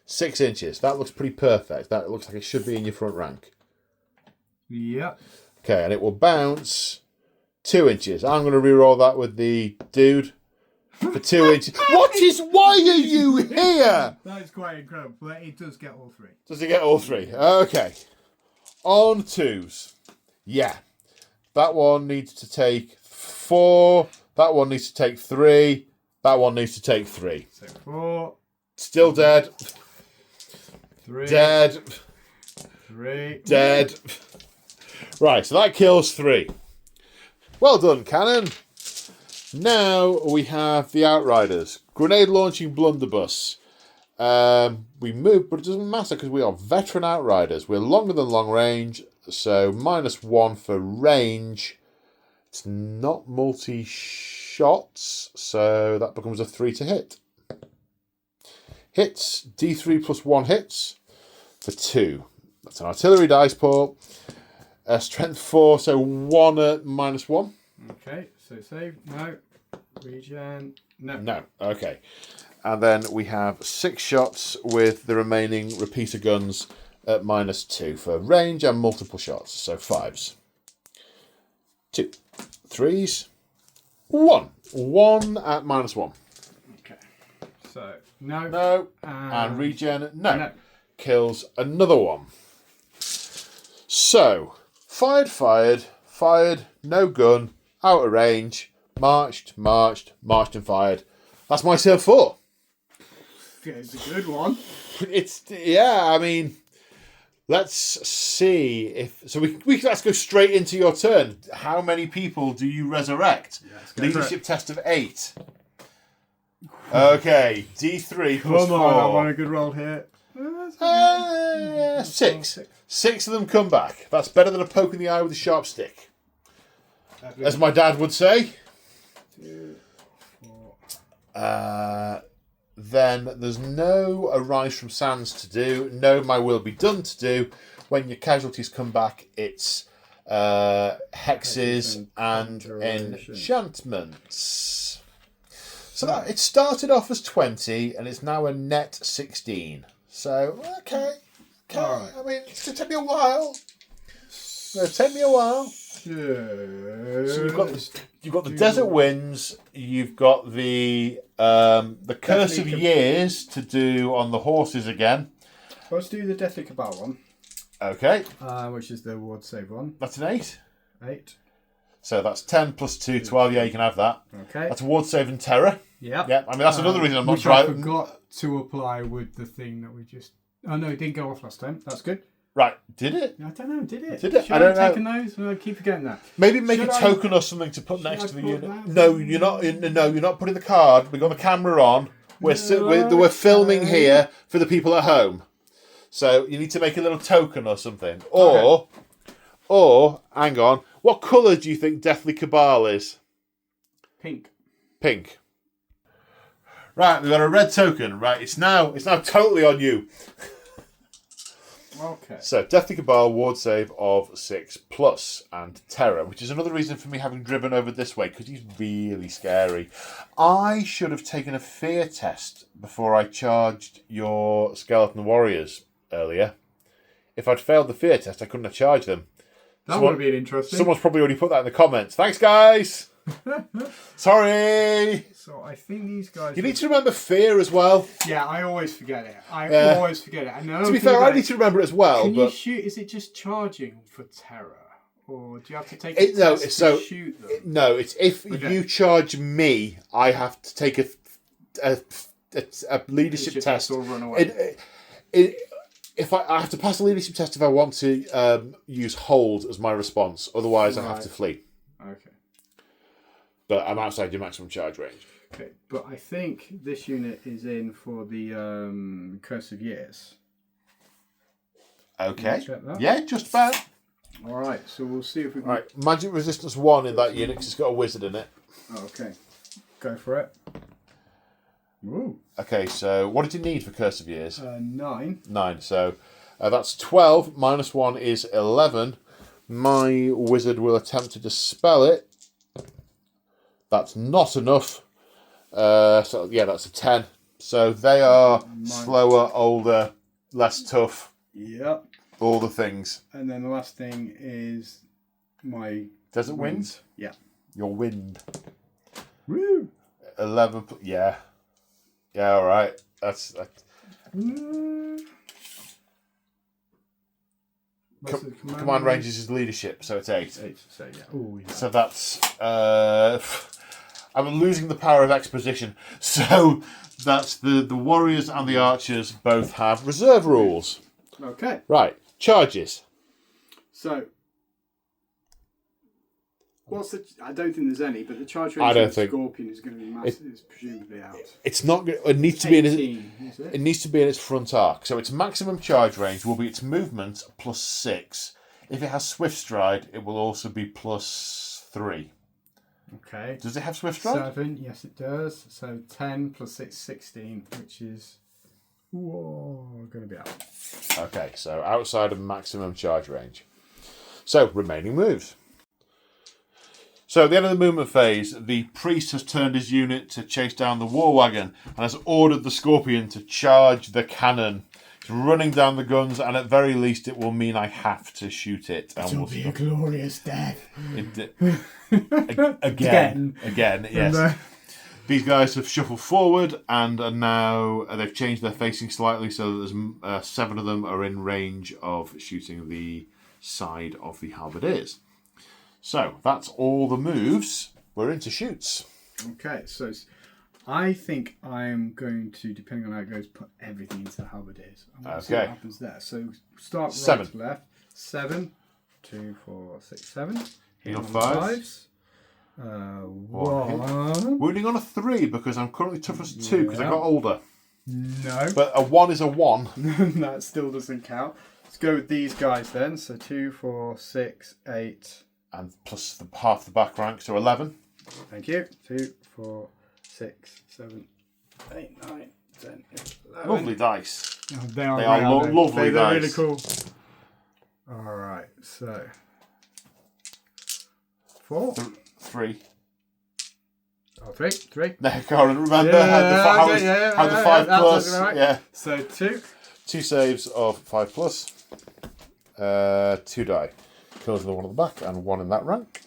6 inches. That looks pretty perfect. That looks like it should be in your front rank. Yep. Okay, and it will bounce 2 inches. I'm going to re-roll that with the dude for 2 inches. Why are you here? That is quite incredible, but it does get all 3. Does it get all 3? Okay. On 2s. Yeah. That one needs to take 4. That one needs to take 3. That one needs to take 3. So 4. Still dead. 3. Dead. 3. Dead. Right, so that kills 3. Well done, Cannon. Now we have the Outriders. Grenade launching blunderbuss. We move, but it doesn't matter because we are veteran Outriders. We're longer than long range, so -1 for range. It's not multi-shots, so that becomes a 3 to hit. Hits, D3 +1 hits for 2. That's an artillery dice pool. Strength 4, so 1 at -1. Okay, so save. No. Regen. No. No, okay. And then we have 6 shots with the remaining repeater guns at -2 for range and multiple shots, so 5s. 2, 3s, 1. 1 at -1. Okay. So, no. No. And regen, no. No. Kills another one. So, fired, no gun, out of range, marched, and fired. That's my turn 4. Yeah, it's a good one. I mean, let's see if... So let's go straight into your turn. How many people do you resurrect? Leadership test of 8. Okay, D3 plus 4. Come on, I want a good roll here. 6. 6 of them come back. That's better than a poke in the eye with a sharp stick. As my dad would say. 2, 4. Then there's no Arise from Sands to do. No My Will Be Done to do. When your casualties come back, it's hexes and enchantments. So it started off as 20 and it's now a net 16. So, okay. Right. I mean, it's going to take me a while. So you've got the Desert Winds, you've got the Curse of Years to do on the horses again. Let's do the Deathly Cabal one. Okay. Which is the ward save one. That's an 8. 8. So that's 10 plus 2, 12. Yeah, you can have that. Okay. That's Ward Save and Terror. Yeah. Yeah, I mean, that's another reason I'm not which driving. I forgot to apply with the thing that we just... Oh, no, it didn't go off last time. That's good. Right, did it? I don't know, did it? Did it? Should I don't have know. taken those? I keep forgetting that. Maybe make Should a I- token or something to put next I to the put unit. that? No, you're not. No, you're not putting the card. We've got the camera on. We're filming Okay. here for the people at home. So you need to make a little token or something. Or hang on. What colour do you think Deathly Cabal is? Pink. Pink. Right, we've got a red token. Right, it's now totally on you. Okay. So, Deathly Cabal, ward save of 6+, and Terror, which is another reason for me having driven over this way, because he's really scary. I should have taken a fear test before I charged your Skeleton Warriors earlier. if I'd failed the fear test, I couldn't have charged them. That would have been interesting. Someone's probably already put that in the comments. Thanks, guys. Sorry. So I think these guys. You need to remember fear as well. Yeah, I always forget it. I always forget it. And To be fair, I need to remember it as well. Can but you shoot? Is it just charging for terror, or do you have to take a test to shoot them? No, it's if you charge me, I have to take a leadership test. Or run away. If I have to pass a leadership test if I want to use hold as my response, otherwise I have to flee. Okay. But I'm outside your maximum charge range. Okay, but I think this unit is in for the Curse of Years. Okay. Check that. Yeah, just about. All right, so we'll see if we can. Right, magic resistance 1 in that unit because it's got a wizard in it. Oh, okay, go for it. Ooh. Okay, so what did you need for Curse of Years? 9. 9. So that's 12. Minus 1 is 11. My wizard will attempt to dispel it. That's not enough. So yeah, that's a 10. So they are slower, older, less tough. Yep. All the things. And then the last thing is my Desert Wind? Yeah. Your wind. Woo! 11. Yeah. Yeah, all right. That's command range is his leadership, so it's 8. 8, so yeah. Oh, yeah. So that's I'm losing the power of exposition. So that's the warriors and the archers both have reserve rules. Okay. Right. Charges. So what's the? I don't think there's any, but the charge I range don't of think- Scorpion is going to be massive. Is presumably out. It's not. It needs to be in. 18, is it? It needs to be in its front arc. So its maximum charge range will be its movement plus 6. If it has swift stride, it will also be plus 3. Okay. Does it have swift stride? 7, yes it does. So 10 plus 6, 16, which is going to be out. Okay, so outside of maximum charge range. So, remaining moves. So, at the end of the movement phase, the priest has turned his unit to chase down the war wagon and has ordered the scorpion to charge the cannon. It's running down the guns, and at very least, it will mean I have to shoot it. And It'll be a glorious death. Again, yes. These guys have shuffled forward and are now they've changed their facing slightly so that there's 7 of them are in range of shooting the side of the halberdiers. So that's all the moves. We're into shoots. Okay, so I think I'm going to, depending on how it goes, put everything into the halberdiers. And we'll see what happens there. So start right 7. to left. 7, 2, 4, 6, 7. Hit on on 5s. 1. Wounding on a 3 because I'm currently toughness 2 because I got older. No. But a 1 is a 1. That still doesn't count. Let's go with these guys then. So 2, 4, 6, 8. And plus half the back rank, so 11. Thank you. 2, 4, 6, 7, 8, 9, 10, 11. Lovely dice. Oh, they are, lovely They're dice. really cool. Alright, so 4. 3. Oh, 3. No, I can't remember how the 5 plus. Right. Yeah. So 2. 2 saves of 5 plus. 2 die. Kills the one on the back and 1 in that rank.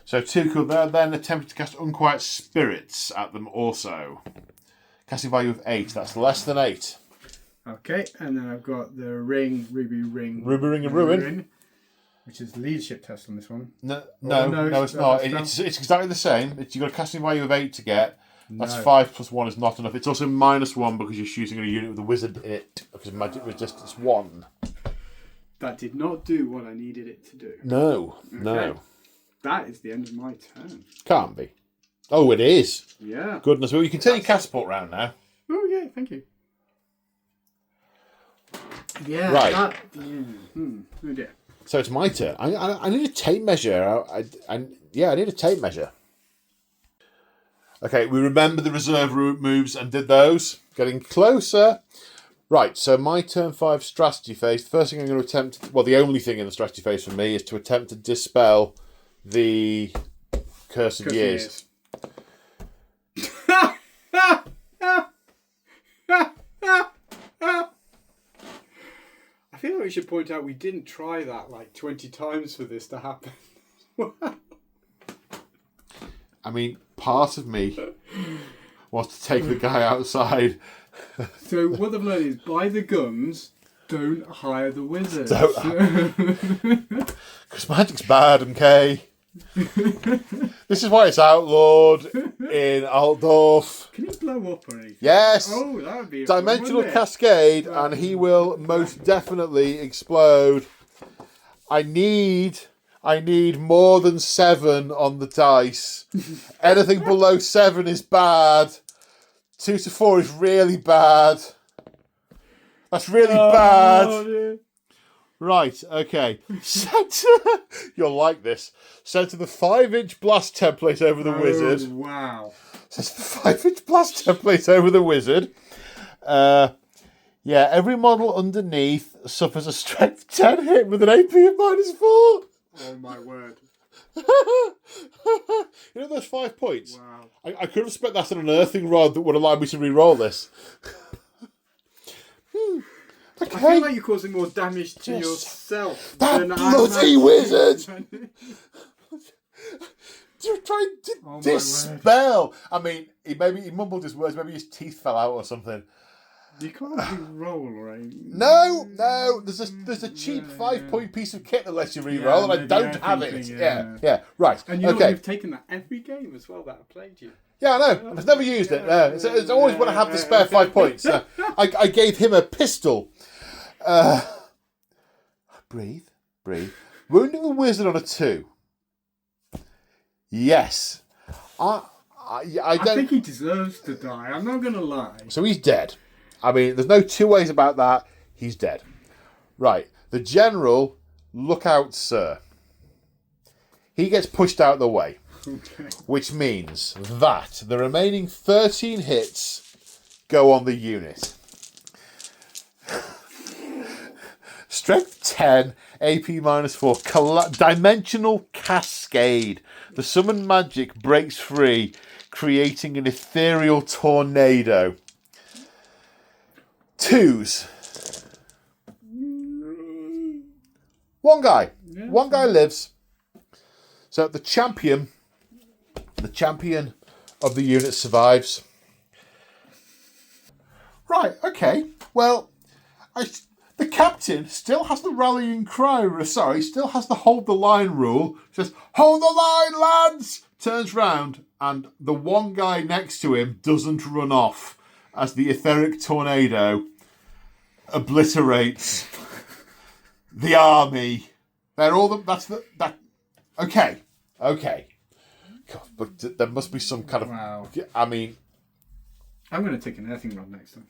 So 2 could then attempt to cast Unquiet Spirits at them also. Casting value of 8. That's less than 8. Okay, and then I've got the ring, ruby ring. Ruby ring and ruin. Which is the leadership test on this one. No, it's it's not. not. It's exactly the same. You've got a casting value of 8 to get. That's No. 5 plus 1 is not enough. It's also minus 1 because you're shooting at a unit with a wizard in it. Because magic resistance 1. That did not do what I needed it to do. No. That is the end of my turn. Can't be. Oh, it is. Yeah. Goodness. Well, you can take your catapult round now. Oh, yeah, thank you. Yeah. Right. Oh, dear. So it's my turn. I need a tape measure. I need a tape measure. Okay, we remember the reserve route moves and did those. Getting closer. Right, so my turn 5 strategy phase. The first thing I'm going to attempt, well, the only thing in the strategy phase for me is to attempt to dispel the Curse of Years. I feel like we should point out we didn't try that like 20 times for this to happen. I mean, part of me wants to take the guy outside. So what I've learned is buy the guns, don't hire the wizards. Because magic's bad, okay? This is why it's outlawed in Altdorf. Can he blow up or anything? Yes! Oh, that would be Dimensional fun, cascade, and he will most definitely explode. I need more than 7 on the dice. Anything below 7 is bad. 2 to 4 is really bad. That's really bad. Dear. Right, okay. You'll like this. Send to the 5-inch blast template over the wizard. Wow. Send to the 5-inch blast template over the wizard. Yeah, every model underneath suffers a strength 10 hit with an AP of -4. Oh my word. You know those 5 points? Wow. I could have spent that on an earthing rod that would allow me to re-roll this. Okay. I feel like you're causing more damage to yourself That than bloody wizard! You're trying to dispel. I mean, he mumbled his words. Maybe his teeth fell out or something. You can't re-roll, right? No. There's a cheap 5-point piece of kit that lets you re-roll, and I don't have it. Yeah. Right. And you know you've taken that every game as well that I played you. Yeah, I know. I've never used it. It's always when I have the spare 5 points. I gave him a pistol. Breathe. Wounding the wizard on a 2. Yes. I think he deserves to die. I'm not going to lie. So he's dead. I mean, there's no 2 ways about that. He's dead. Right. The general, look out, sir. He gets pushed out of the way. Okay. Which means that the remaining 13 hits go on the unit. Strength 10, AP -4, Dimensional Cascade. The summoned magic breaks free, creating an ethereal tornado. 2s. One guy lives. So the champion of the unit survives. Right, okay. Well, the captain still has the rallying cry. Still has the hold the line rule. Says, hold the line, lads! Turns round, and the one guy next to him doesn't run off as the etheric tornado obliterates the army. They're all that. Okay. God, but there must be some kind of. Wow. I mean, I'm going to take an earthing rod next time.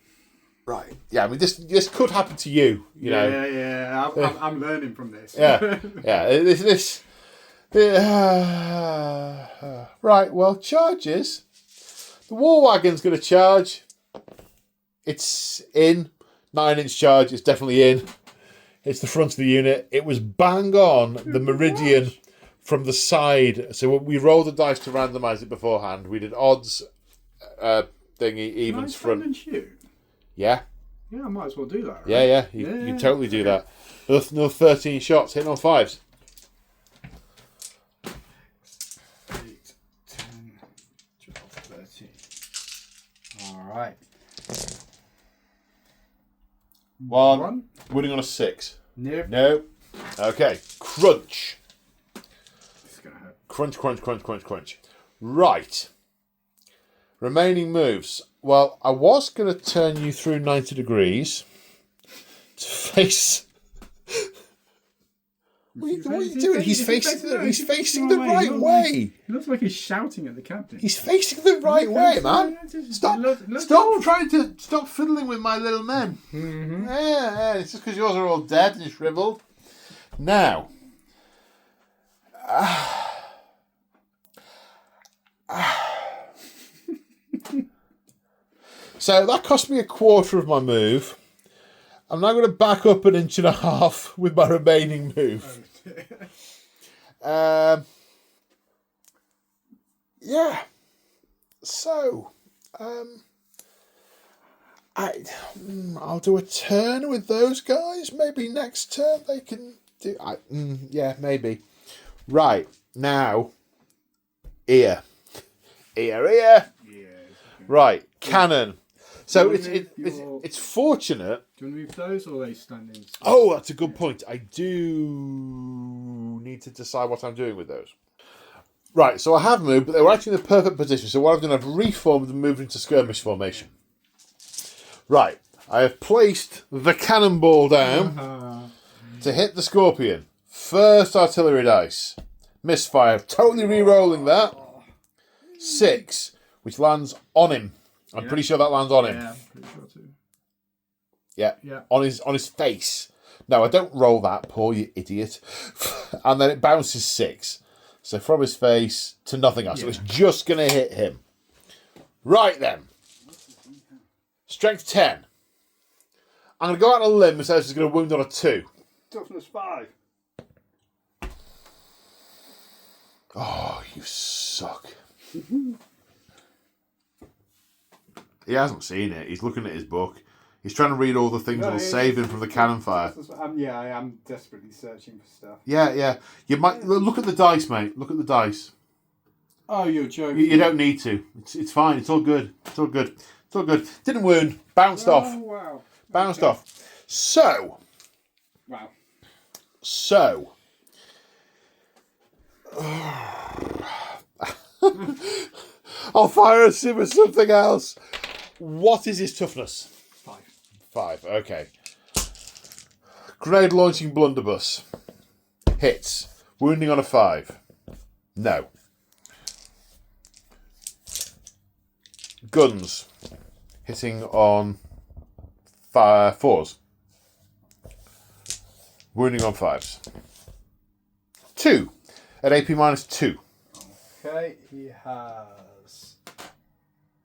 Right. Yeah. I mean, this could happen to you. You know. Yeah. I'm learning from this. Yeah. This. Right. Well, charges. The war wagon's going to charge. It's in 9-inch charge. It's definitely in. It's the front of the unit. It was bang on the meridian from the side. So we rolled the dice to randomise it beforehand. We did odds, thingy, evens, front. And shoot? Yeah. Yeah, I might as well do that. Right? Yeah. You totally do that. Another 13 shots hitting on 5s. 8, 10, 12, 13. All right. 1. Winning on a 6. Nope. No. Okay. Crunch. This is going to hurt. Crunch. Right. Remaining moves. Well, I was going to turn you through 90 degrees to face. What are you doing? He's facing the right way. He looks like he's shouting at the captain. He's facing the right way, man. Stop fiddling with my little men. Mm-hmm. Yeah, it's just because yours are all dead and shriveled. Now, so that cost me a quarter of my move. I'm now going to back up 1.5 inches with my remaining move. Yeah. So, I'll do a turn with those guys. Maybe next turn they can do. Yeah, maybe. Right now, ear. Right, cannon. So it's fortunate. Do you want to move those, or are they standing? Oh, that's a good point. I do need to decide what I'm doing with those. Right, so I have moved, but they were actually in the perfect position. So what I've done, I've reformed and moved into skirmish formation. Right, I have placed the cannonball down to hit the scorpion. First artillery dice. Misfire. Totally re-rolling that. 6, which lands on him. I'm pretty sure that lands on him. Yeah, pretty sure too. Yeah. On his face. No, I don't roll that, Paul, you idiot. And then it bounces 6. So from his face to nothing else. So it's just going to hit him. Right then. Strength 10. I'm going to go out on a limb and say this is going to wound on a 2. Toughness 5. Oh, you suck. He hasn't seen it. He's looking at his book. He's trying to read all the things that will save him from the cannon fire. I am desperately searching for stuff. Yeah. You might look at the dice, mate. Look at the dice. Oh, you're joking. You don't need to. It's fine. It's all good. It's all good. Didn't wound. Bounced off. Wow. Bounced off. So. Wow. So. I'll fire at him with something else. What is his toughness? 5. Okay. Grenade launching blunderbuss. Hits. Wounding on a 5. No. Guns. Hitting on 4s. Wounding on 5s. 2. At AP minus 2. Okay, he has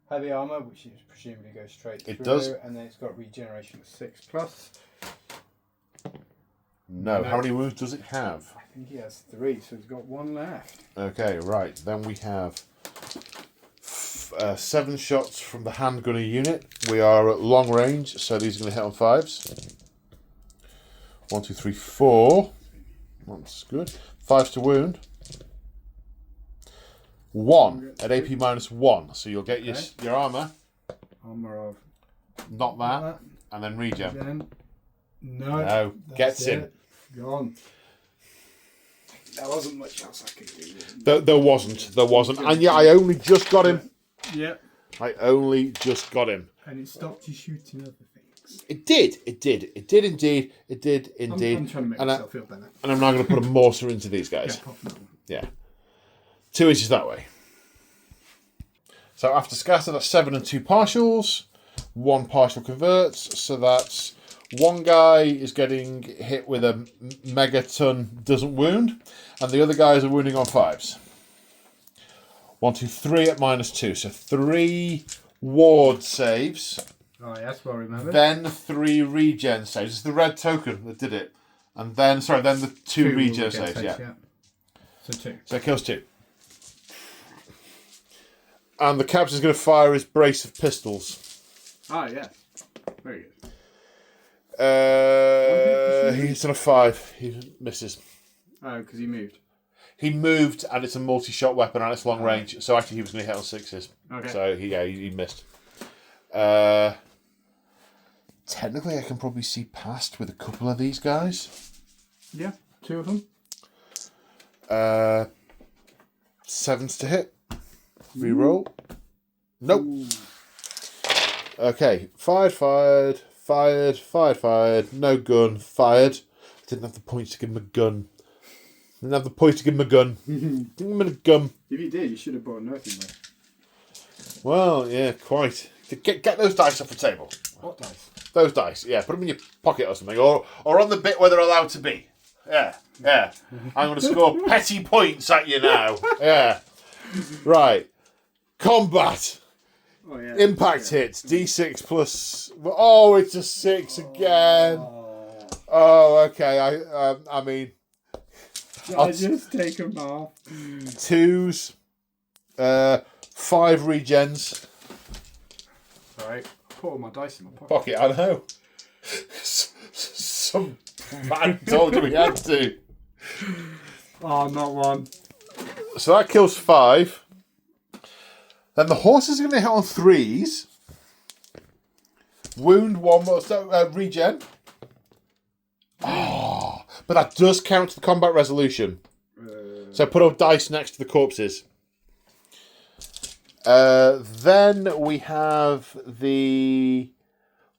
heavy armour, which is presumably goes straight through. It does. And then it's got regeneration of 6+. No. How many wounds does it have? I think he has 3, so he's got 1 left. Okay, right. Then we have 7 shots from the handgunner unit. We are at long range, so these are going to hit on 5s. 1, 2, 3, 4. That's good. 5s to wound. 1 at AP minus 1, so you'll get your armour. Armour of... Not that. And then regen. Then, no. No, gets him. Gone. There wasn't much else I could do. There wasn't. And yeah, I only just got him. Yep. I only just got him. And it stopped you shooting other things. It did indeed. I'm trying to make myself feel better. And I'm now going to put a mortar into these guys. Yeah. 2 inches that way. So after scatter, that's 7 and 2 partials. 1 partial converts. So that's 1 guy is getting hit with a megaton, doesn't wound. And the other guys are wounding on 5s. 1, 2, 3 at minus 2. So 3 ward saves. Oh, yes, well remembered. Then 3 regen saves. It's the red token that did it. And then, then the 2 regen saves. Yeah. So 2. So it kills 2. And the captain's going to fire his brace of pistols. Ah, yes. Very good. He's on a 5. He misses. Oh, because he moved. He moved, and it's a multi-shot weapon, and it's long range. So actually, he was going to hit on 6s. Okay. So he missed. Technically, I can probably see past with a couple of these guys. Yeah, 2 of them. 7s to hit. Reroll. Nope. Ooh. Okay. Fired. No gun. Fired. Didn't have the points to give him a gun. Give him a gun. If you did, you should have bought an earthen way. Well, yeah, quite. Get those dice off the table. What dice? Those dice, yeah. Put them in your pocket or something. Or on the bit where they're allowed to be. Yeah. I'm going to score petty points at you now. Yeah. Right. Combat. Oh, yeah. Impact hits. D6 plus... Oh, it's a 6 again. Oh, okay. I mean... I'll just take them off. 2s. 5 regens. Right. put all my dice in my pocket. Pocket, I know. Some man told you we had to. Oh, not one. So that kills 5. Then the horses are going to hit on 3s. Wound 1 more. So, regen. Oh, but that does count to the combat resolution. So put a dice next to the corpses. Then we have the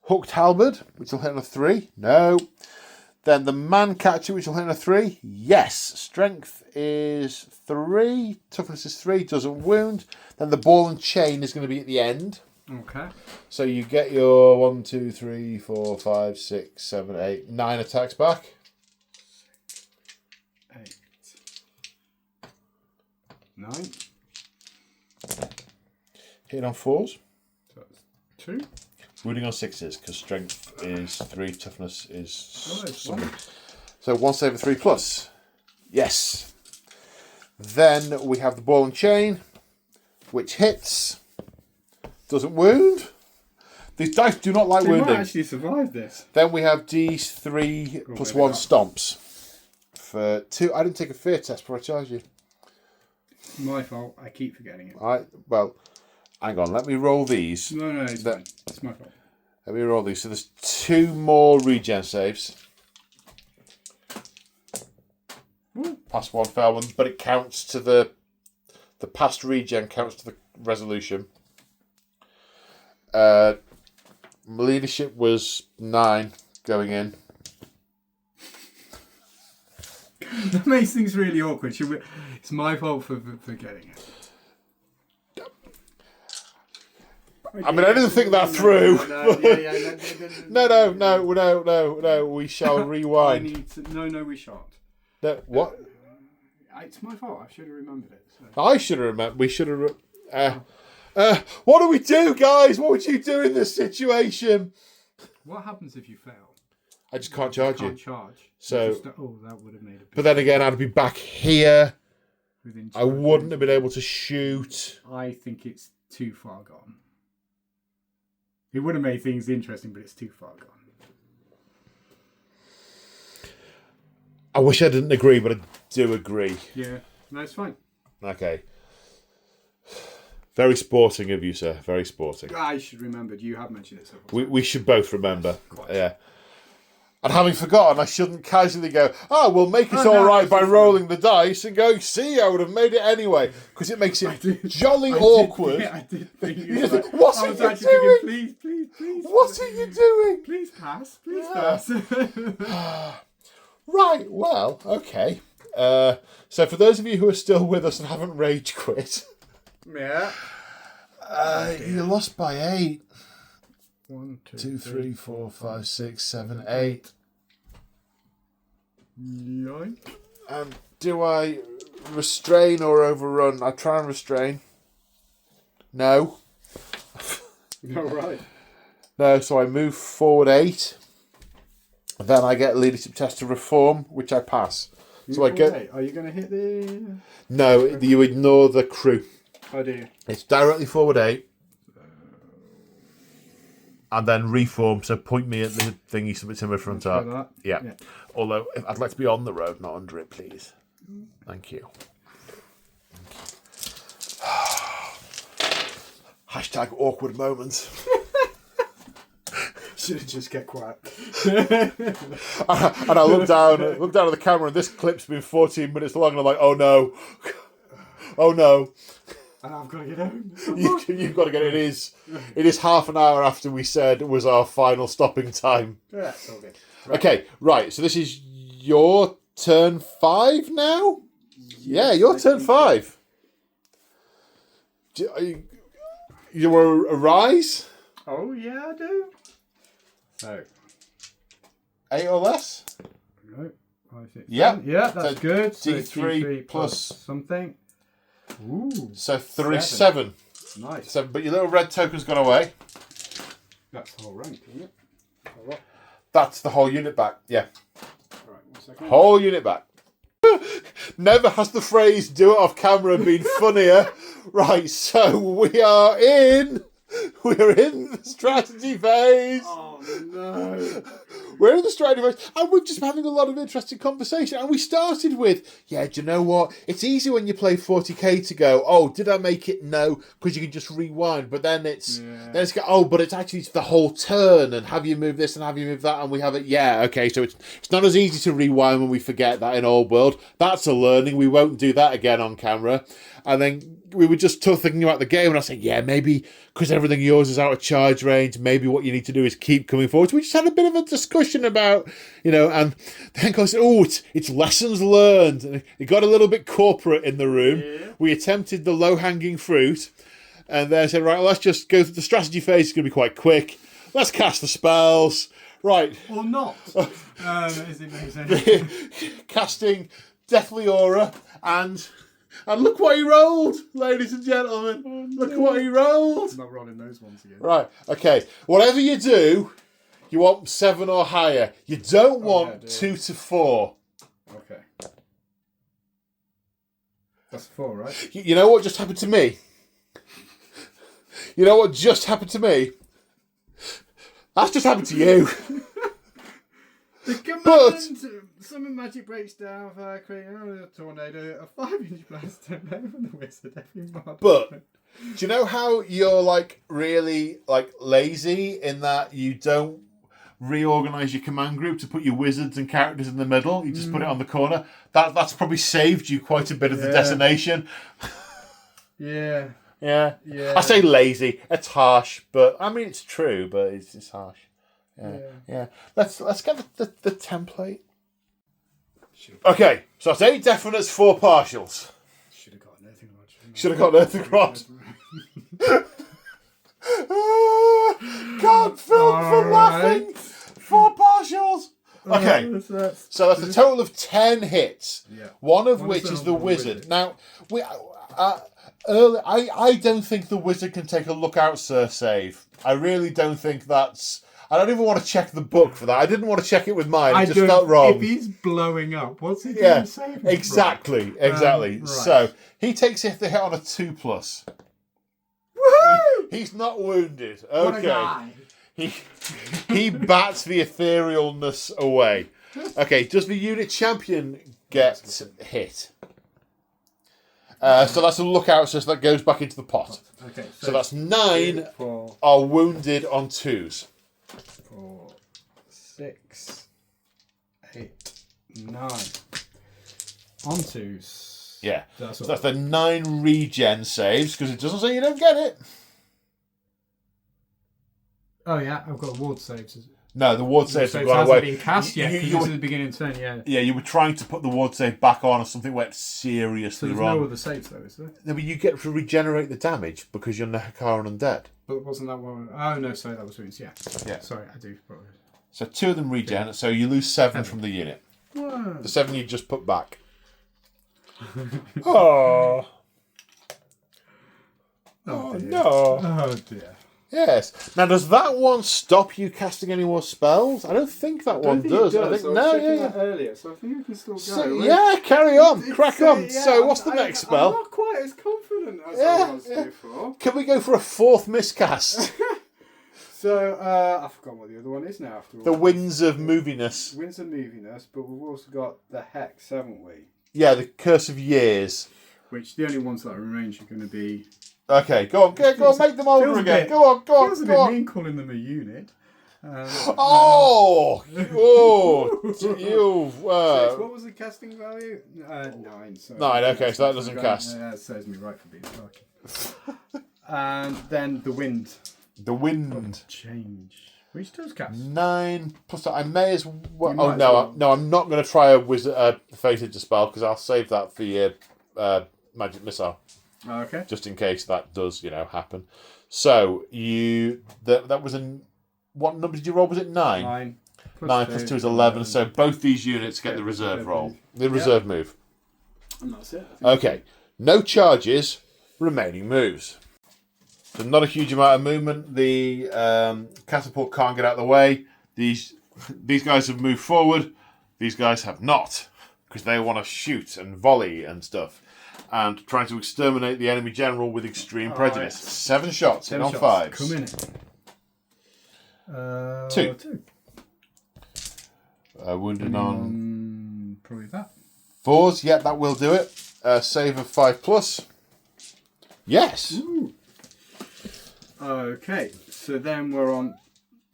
hooked halberd, which will hit on a 3. No. Then the man catcher, which will hit on a 3. Yes. Strength is 3. Toughness is 3. Doesn't wound. Then the ball and chain is going to be at the end. Okay. So you get your 1, 2, 3, 4, 5, 6, 7, 8, 9 attacks back. 8. 9. Hitting on 4s. So that's 2. Wounding on 6s, because strength is 3, toughness is... Oh, it's something. 1. So 1 save of 3 plus. Yes. Then we have the ball and chain, which hits. Doesn't wound. These dice do not like They wounding. might actually survive this. Then we have D3 plus 1 stomps. For 2. I didn't take a fear test before I charged you. It's my fault. I keep forgetting it. Well, hang on. Let me roll these. No, it's fine. It's my fault. Let me roll these. So there's 2 more regen saves. Past 1 fail one, but it counts to the past regen counts to the resolution. Leadership was 9 going in. That makes things really awkward. It's my fault for forgetting it. I mean, I didn't think that through. No. We shall rewind. No, we shan't. No, what? It's my fault. I should have remembered it. So. I should have remembered. We should have. What do we do, guys? What would you do in this situation? What happens if you fail? I just can't charge you. Can't charge. So, that would have made a big... but then again, I'd be back here. Within I wouldn't have been able to shoot. I think it's too far gone. It would have made things interesting, but it's too far gone. I wish I didn't agree, but I do agree. Yeah, no, it's fine. Okay. Very sporting of you, sir. Very sporting. I should remember. You have mentioned it so far. We should both remember. Yeah. And having forgotten, I shouldn't casually go, we'll make it all right by rolling the dice and go, see, I would have made it anyway. Because it makes it jolly awkward. I did think You just think, what are you doing? Please. What are you doing? Please pass. Pass. Right, well, okay. So for those of you who are still with us and haven't rage quit, Yeah. you lost by 8. 1, 2, 3, 4, 5, 6, 7, 8. 9. Do I restrain or overrun? I try and restrain. No. All right. No, so I move forward 8. Then I get a leadership test to reform, which I pass. So I get. Are you going to hit the? No, you ignore the crew. Oh, do you? It's directly forward 8. And then reform, so point me at the thing you submit in front of. Yeah. Although, I'd like to be on the road, not under it, please. Thank you. Hashtag awkward moments. Should have just kept quiet. And I look down at the camera, and this clip's been 14 minutes long, and I'm like, oh no. Oh no. And I've got to get home. You've got to get it. It is half an hour after we said was our final stopping time. Yeah, that's all good. Right. Okay, right. So this is your turn 5 now? Yeah, your turn 5. You want to arise? Oh, yeah, I do. So. 8 or less? No. 5, 6, Yeah. 7. Yeah, that's So good. So D3 plus something. Ooh. So 7. Nice. 7, but your little red token's gone away. That's the whole rank, isn't it? Oh, what? That's the whole unit back. Yeah. Right, 1 second. Whole unit back. Never has the phrase "do it off camera" been funnier. Right, so we are in We're in the strategy phase. Oh no. We're in the strategy phase, and we're just having a lot of interesting conversation. And we started with, do you know what? It's easy when you play 40k to go, oh, did I make it? No, because you can just rewind. But then it's but it's actually the whole turn, and have you moved this and have you moved that, and we have it. Yeah, okay. So it's not as easy to rewind when we forget that in Old World. That's a learning. We won't do that again on camera. And then we were just thinking about the game, and I said, maybe because everything yours is out of charge range, maybe what you need to do is keep coming forward. So we just had a bit of a discussion about, and then goes, it's lessons learned. And it got a little bit corporate in the room. Yeah. We attempted the low-hanging fruit, and then I said, right, let's just go through the strategy phase. It's going to be quite quick. Let's cast the spells. Right. Or not. Is it makes sense? Casting Deathly Aura and look what he rolled, ladies and gentlemen. Oh, no. Look what he rolled. I'm not rolling those ones again. Right, okay. Whatever you do, you want 7 or higher. You don't want 2 to 4. Okay. That's 4, right? You know what just happened to me? You know what just happened to me? That's just happened to you. The command summon magic breaks down for creating a tornado, a 5-inch blast tornado from the wizard every month. But do you know how you're really lazy in that you don't reorganize your command group to put your wizards and characters in the middle? You just put it on the corner. That's probably saved you quite a bit of the detonation. Yeah. Yeah. I say lazy. It's harsh, but I mean it's true, but it's harsh. Yeah. Let's get the template. Okay, so that's 8 definites, 4 partials. Should have got an earthing rod. Should have got an earthing rod. Can't film for laughing. 4 partials. Okay, so that's a total of 10 hits. Yeah. One of which is the wizard. Now, I don't think the wizard can take a lookout sir save. I really don't think that's. I don't even want to check the book for that. I didn't want to check it with mine. It just felt wrong. If he's blowing up, what's he doing saving? Exactly. Right. So he takes the hit on a 2+. Woohoo! He's not wounded. Okay. What a guy. He bats the etherealness away. Okay, does the unit champion get hit? So that's a lookout, so that goes back into the pot. Okay, so that's 9 are wounded on 2s. 4, 6, 8, 9. On 2s. Yeah. So that's the 9 regen saves, because it doesn't say you don't get it. Oh, yeah, I've got ward saves. No, the ward saves have gone away. Hasn't been cast yet, because this is the beginning turn, yeah. Yeah, you were trying to put the ward save back on, and something went seriously wrong. So there's no other saves, though, is there? No, but you get to regenerate the damage because you're Nehakar undead. But wasn't that one? Oh, no, sorry, that was wounds, yeah. Sorry, I do. So 2 of them regen, so you lose 7 from the unit. Whoa. The 7 you just put back. Oh dear. No. Oh, dear. Yes. Now, does that one stop you casting any more spells? I don't think that one does. I think earlier, so I think we can still go. So, carry on, crack on. So, what's the next spell? I'm not quite as confident as I was before. Can we go for a 4th miscast? So, I forgot what the other one is now. After all. The Winds of Moviness. Winds of Moviness, but we've also got the Hex, haven't we? Yeah, the Curse of Years. Which the only ones that remain are going to be. Okay, go on, make them older again. Go on. Feels a bit mean calling them a unit. You. What was the casting value? 9. Sorry. 9. Okay, so that doesn't cast. That serves me right for being fucking. And then the wind. The wind Change. Which does cast 9 plus. I may as well. Oh no, no! I'm not going to try a wizard fated spell because I'll save that for your magic missile. Okay. Just in case that does, happen. So that was what number did you roll? Was it 9? 9. 9 plus 2 is 11. So both these units get the reserve roll, the reserve move. And that's it. Okay. No charges. Remaining moves. So not a huge amount of movement. The catapult can't get out of the way. These guys have moved forward. These guys have not, because they want to shoot and volley and stuff. and trying to exterminate the enemy general with extreme All prejudice. right. 7 shots, hit on shots. 5s. Come in. 2. Wounded on Probably that. 4s. Yeah, that will do it. Save of 5+. Yes. Ooh. Okay, so then we're on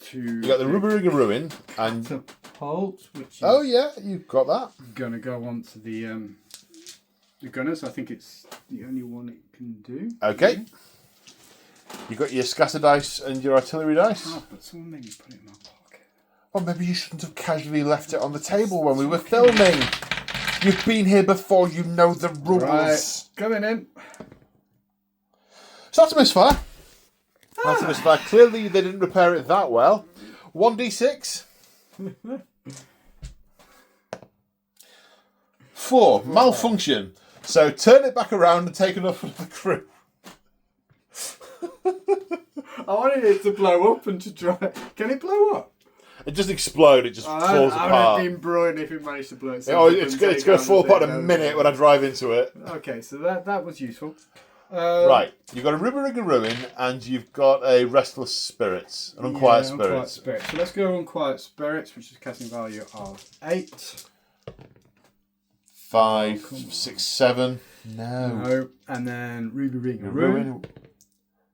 to... You got the Rubric of Ruin, and... Catapult, which is Oh, yeah, you've got that. going to go on to the gunners. I think it's the only one it can do. Okay. You got your scatter dice and your artillery dice. Oh, but someone made me put it in my pocket. Well, maybe you shouldn't have casually left it on the table when we were filming. You've been here before, you know the rules. Right, coming in. So that's a misfire. That's a misfire. Clearly they didn't repair it that well. 1d6. 4. Malfunction. So turn it back around and take enough of the crew. I wanted it to blow up and to try. Can it blow up? It just explode. It just falls I apart. would have been brilliant if it managed to blow it. It's going to fall apart in a minute when I drive into it. Okay, so that was useful. Right, you've got a Rubric of Ruin and you've got a Restless Spirits, an Unquiet Unquiet Spirits. Spirits. So let's go Unquiet Spirits, which is casting value of 8. 5, 6, 7. No. And then Ruby Ring of Ruin. Ruin.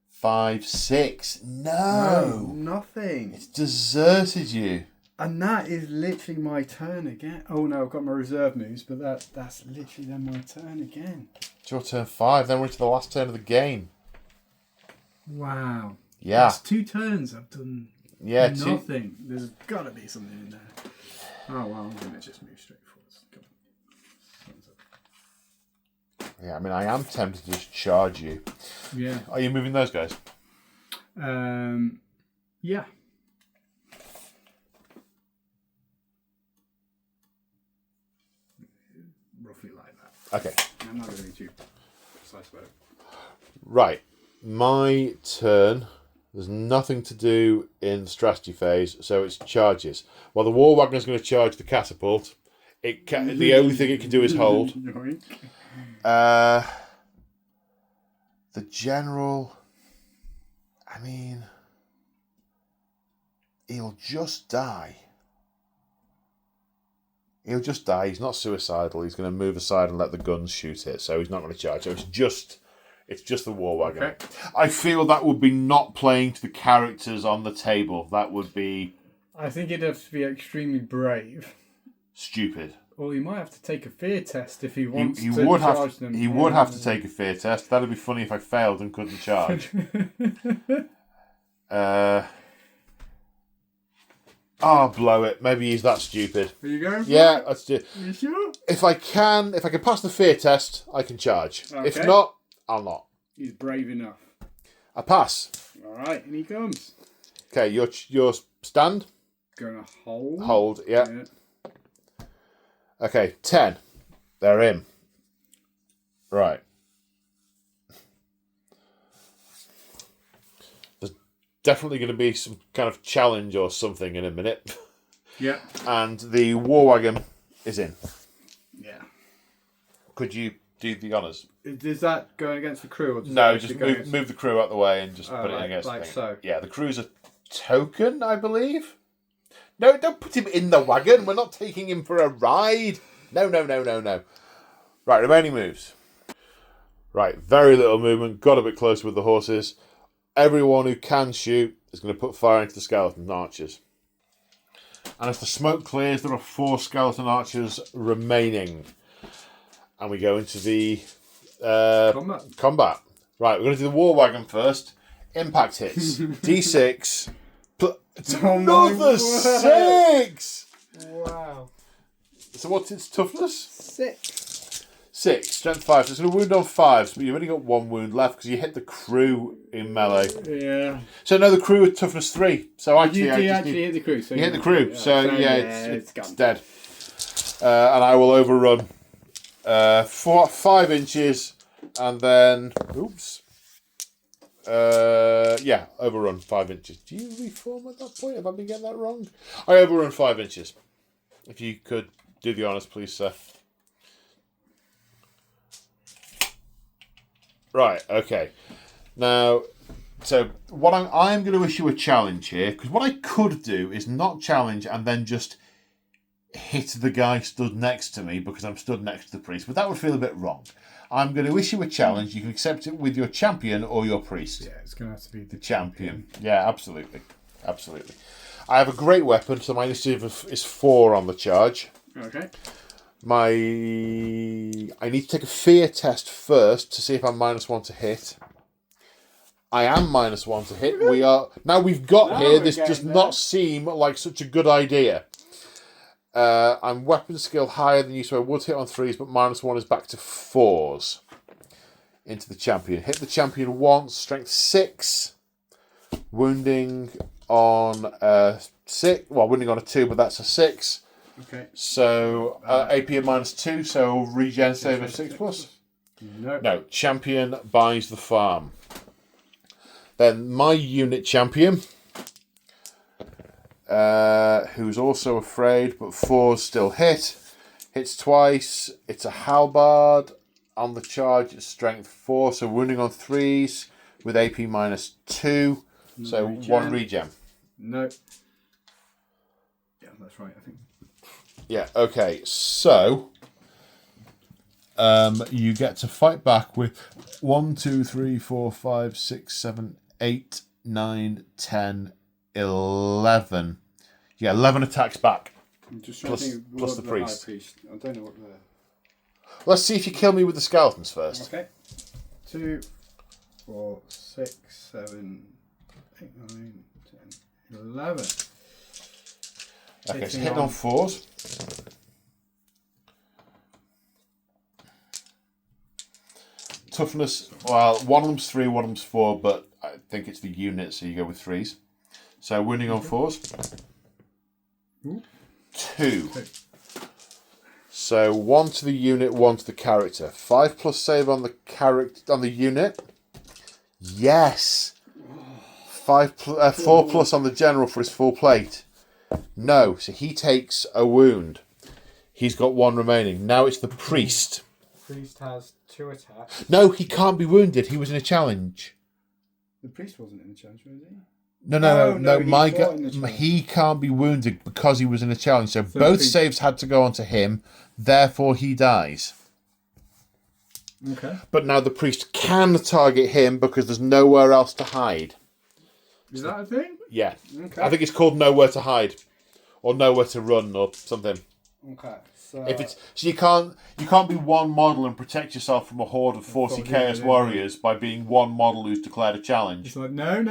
5, 6. No. Nothing. It's deserted you. And that is literally my turn again. Oh no, I've got my reserve moves, but that's literally then my turn again. It's your turn 5, then we're into the last turn of the game. Wow. Yeah. That's 2 turns I've done nothing. There's got to be something in there. Oh, well, I'm going to just move straight forwards. Come on. Yeah, I mean, I am tempted to just charge you. Yeah. Are you moving those guys? Yeah. Roughly like that. Okay. I'm not going to be too precise about it. Right. My turn. There's nothing to do in the strategy phase, so it's charges. While the War Wagoner is going to charge the catapult, the only thing it can do is hold. The general, I mean, he'll just die. He'll just die. He's not suicidal. He's going to move aside and let the guns shoot it, so he's not going to charge. So it's just the War Wagon. Okay. I feel that would be not playing to the characters on the table. That would be I think he'd have to be extremely brave. stupid. Or he might have to take a fear test if he wants He to would charge have. them. He would have to take a fear test. That'd be funny if I failed and couldn't charge. Blow it. Maybe he's that stupid. Are you going? Yeah, let's do it. You sure? If I can pass the fear test, I can charge. If Okay. not, I'll not. He's brave enough. I pass. All right, and he comes. Okay, your stand. Gonna hold. Hold. Yeah. Okay, 10. They're in. Right. There's definitely going to be some kind of challenge or something in a minute. Yeah. And the War Wagon is in. Yeah. Could you do the honours? Is that going against the crew? Or No, that just actually go against- move the crew out the way and just Oh, put it right, against like the thing. so. Yeah, the crew's a token, I believe. No, don't put him in the wagon. We're not taking him for a ride. No. Right, remaining moves. Right, very little movement. Got a bit closer with the horses. Everyone who can shoot is going to put fire into the skeleton archers. And as the smoke clears, there are 4 skeleton archers remaining. And we go into the combat. Right, we're going to do the War Wagon first. Impact hits. D6. Another 6! Wow. So what's its toughness? 6. 6. Strength 5. So it's going to wound on 5s, but you've only got 1 wound left because you hit the crew in melee. Yeah. So no, the crew are toughness 3. So actually, You actually hit the crew. So you hit the crew. So yeah, it's gone. dead. And I will overrun 5 inches, and then overrun 5 inches. Do you reform at that point? Have I been getting that wrong? I overrun 5 inches. If you could do the honours, please, sir. Right, okay. Now, so what I'm going to issue a challenge here, because what I could do is not challenge and then just hit the guy stood next to me because I'm stood next to the priest, but that would feel a bit wrong. I'm going to issue a challenge. You can accept it with your champion or your priest. Yeah, it's going to have to be the Champion. Yeah, absolutely. Absolutely. I have a great weapon, so my initiative is 4 on the charge. Okay. I need to take a fear test first to see if I'm -1 to hit. I am -1 to hit. We are now we've got Now here. we're This does getting not there. seem like such a good idea. I'm weapon skill higher than you, so I would hit on 3s, but -1 is back to 4s. Into the champion. Hit the champion once. Strength 6. Wounding on 6. Well, wounding on a 2, but that's a 6. Okay. So AP of -2, so regen save of 6+. No. No, champion buys the farm. Then my unit champion, who's also afraid, but 4's still hit. Hits twice. It's a halberd. On the charge, it's strength 4, so wounding on 3s with AP -2. So Regen. 1 regen. No. Yeah, that's right, I think. Yeah, okay. So you get to fight back with 1, 2, 3, 4, 5, 6, 7, 8, 9, 10, 11. Yeah, 11 attacks back. I'm just trying Plus- to think of plus what the High priest. I don't know what the... Let's see if you kill me with the skeletons first. Okay. 2, 4, 6, 7, 8, 9, 10, 11. Okay, so Hitting hitting on- on 4s. Toughness, well, one of them's 3, one of them's 4, but I think it's the unit, so you go with 3s. So wounding on 4s. Ooh. 2. So 1 to the unit, 1 to the character. 5+ save on the character on the unit. Yes. 4+ on the general for his full plate. No, so he takes a wound. He's got 1 remaining. Now it's the priest. Priest has 2 attacks. No, he can't be wounded. He was in a challenge. The priest wasn't in the challenge, was he? No. he My fought in the challenge. he can't be wounded because he was in a challenge. So the both priest- saves had to go onto him. Therefore, he dies. Okay. But now the priest can target him because there's nowhere else to hide. Is that a thing? Yeah. Okay. I think it's called nowhere to hide. Or nowhere to run or something. Okay. So, If it's so you can't be one model and protect yourself from a horde of 40 Chaos Warriors by being one model who's declared a challenge. it's like, no,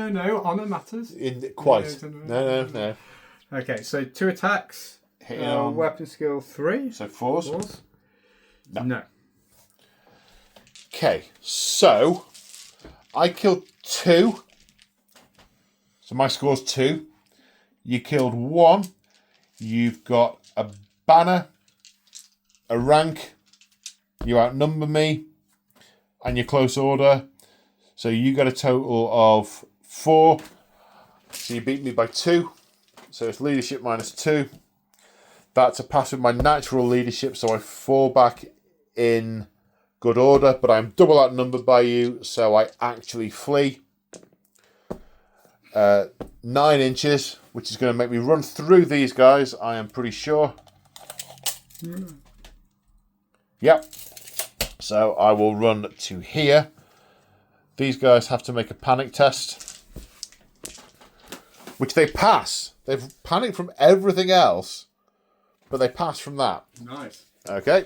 honour matters. Quite. No. No. Okay, so 2 attacks. Hitting on Weapon skill 3. so 4s. 4s? No. No. Okay, so I killed 2. So my score's 2. You killed 1. You've got a banner, a rank. You outnumber me, and you're close order. So you got a total of 4. So you beat me by 2. So it's leadership -2. That's a pass with my natural leadership, so I fall back in good order, but I'm double outnumbered by you, so I actually flee. 9 inches, which is going to make me run through these guys, I am pretty sure. Yep. So I will run to here. These guys have to make a panic test, which they pass. They've panicked from everything else, but they pass from that. Nice. Okay.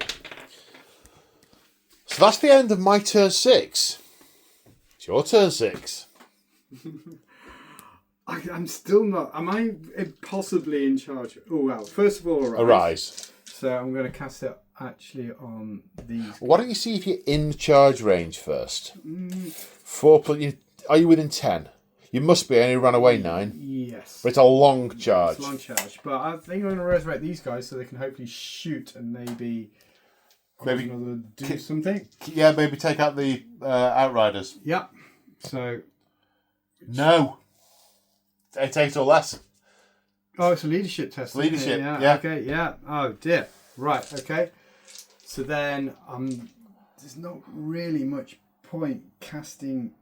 So that's the end of my turn 6. It's your turn 6. I'm still not... Am I possibly in charge? Oh, well, first of all, Arise. So I'm going to cast it actually on these... Why don't you see if you're in charge range first? 4 plus... Are you within 10? You must be. I only ran away 9. Yes. But it's a long charge. It's a long charge. But I think I'm going to resurrect these guys so they can hopefully shoot and maybe do something. Yeah, maybe take out the Outriders. Yeah. So... No. It's 8 or less. Oh, it's a leadership test. isn't it? Leadership, Yeah. yeah. Okay. Yeah. Oh dear. Right. Okay. So then, there's not really much point casting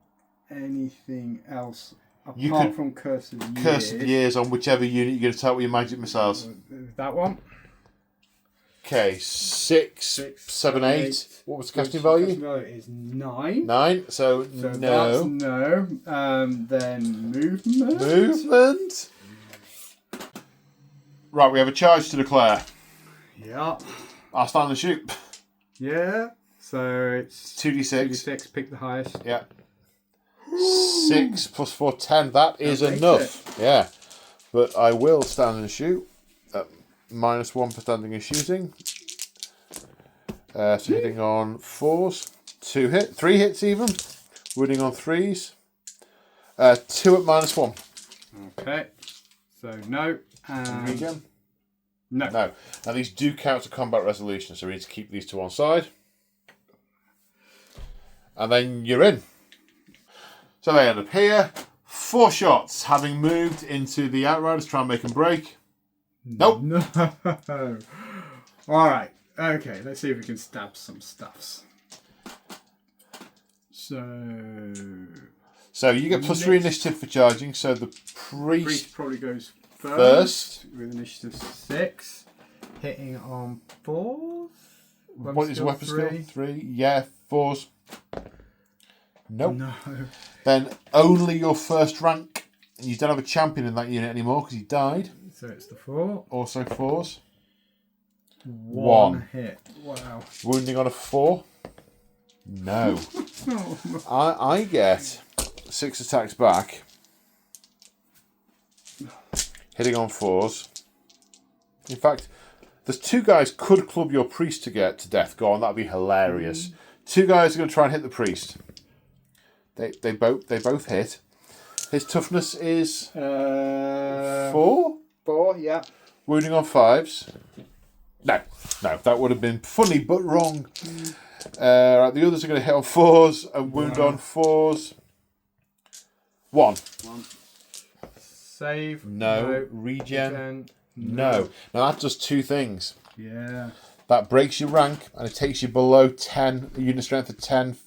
anything else You apart could from Curse of Years. Curse of Years on whichever unit you're going to attack with your magic missiles. That one. Okay, 6, 7, 8. What was the casting value? Casting value is 9. 9. So So no. that's no. Then movement. Movement. Right, we have a charge to declare. Yeah. I'll stand and shoot. Yeah. So it's 2d6. 2d6. Pick the highest. Yeah. 6 plus 4, 10. That is That makes enough. Yeah. But I will stand and shoot. -1 for standing and shooting. So hitting on 4s. 3 hits even. Wounding on 3s. 2 at -1. Okay. So no. Regen? No. No. Now these do count to combat resolution, so we need to keep these to one side. And then you're in. So they end up here. 4 shots, having moved into the Outriders, try and make them break. Nope. No. All right. Okay. Let's see if we can stab some stuffs. So you get +3 initiative for charging. So the priest Priest probably goes first. with initiative 6, hitting on 4. What is weapon skill? 3. Yeah, 4s. Nope. No. Then only your first rank. And you don't have a champion in that unit anymore because he died. So it's the 4. Also 4s. 1 hit. Wow. Wounding on a 4. No. I get 6 attacks back. Hitting on 4s. In fact, there's 2 guys could club your priest to get to death. Go on, that'd be hilarious. 2 guys are going to try and hit the priest. They both hit. His toughness is 4. 4, yeah. Wounding on 5s. No, that would have been funny but wrong. Right, the others are going to hit on 4s and wound on 4s. 1. Save. No. Regen. No. Now that does 2 things. Yeah. That breaks your rank and it takes you below 10, a unit strength of 10.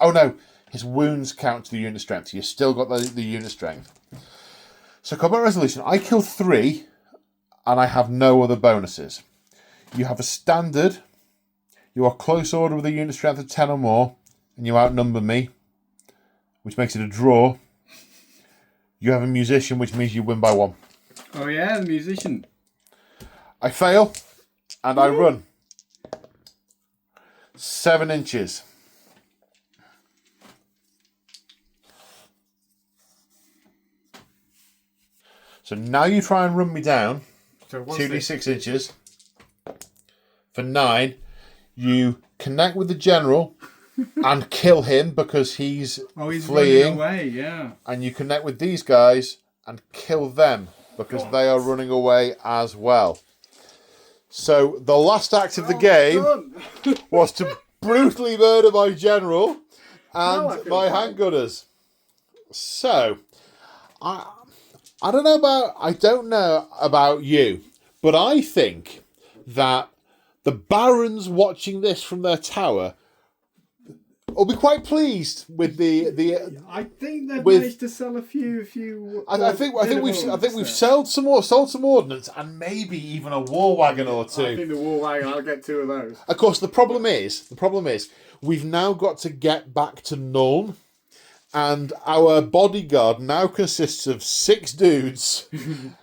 Oh no, his wounds count to the unit strength. You've still got the unit strength. So combat resolution, I kill 3 and I have no other bonuses. You have a standard, you are close order with a unit strength of 10 or more, and you outnumber me, which makes it a draw. You have a musician, which means you win by 1. Oh yeah, the musician. I fail, and I run. 7 inches. So now you try and run me down. So what's 2d6 inches. For 9, you connect with the general and kill him because he's fleeing. running away, yeah. And you connect with these guys and kill them because they are running away as well. So the last act of the game was to brutally murder my general and my handgunners. So I don't know about you, but I think that the barons watching this from their tower will be quite pleased with the. I think they've with- managed to sell a few. I think we've sold some ordnance and maybe even a war wagon or 2. I think the war wagon. I'll get 2 of those. Of course, the problem is we've now got to get back to Nuln, and our bodyguard now consists of 6 dudes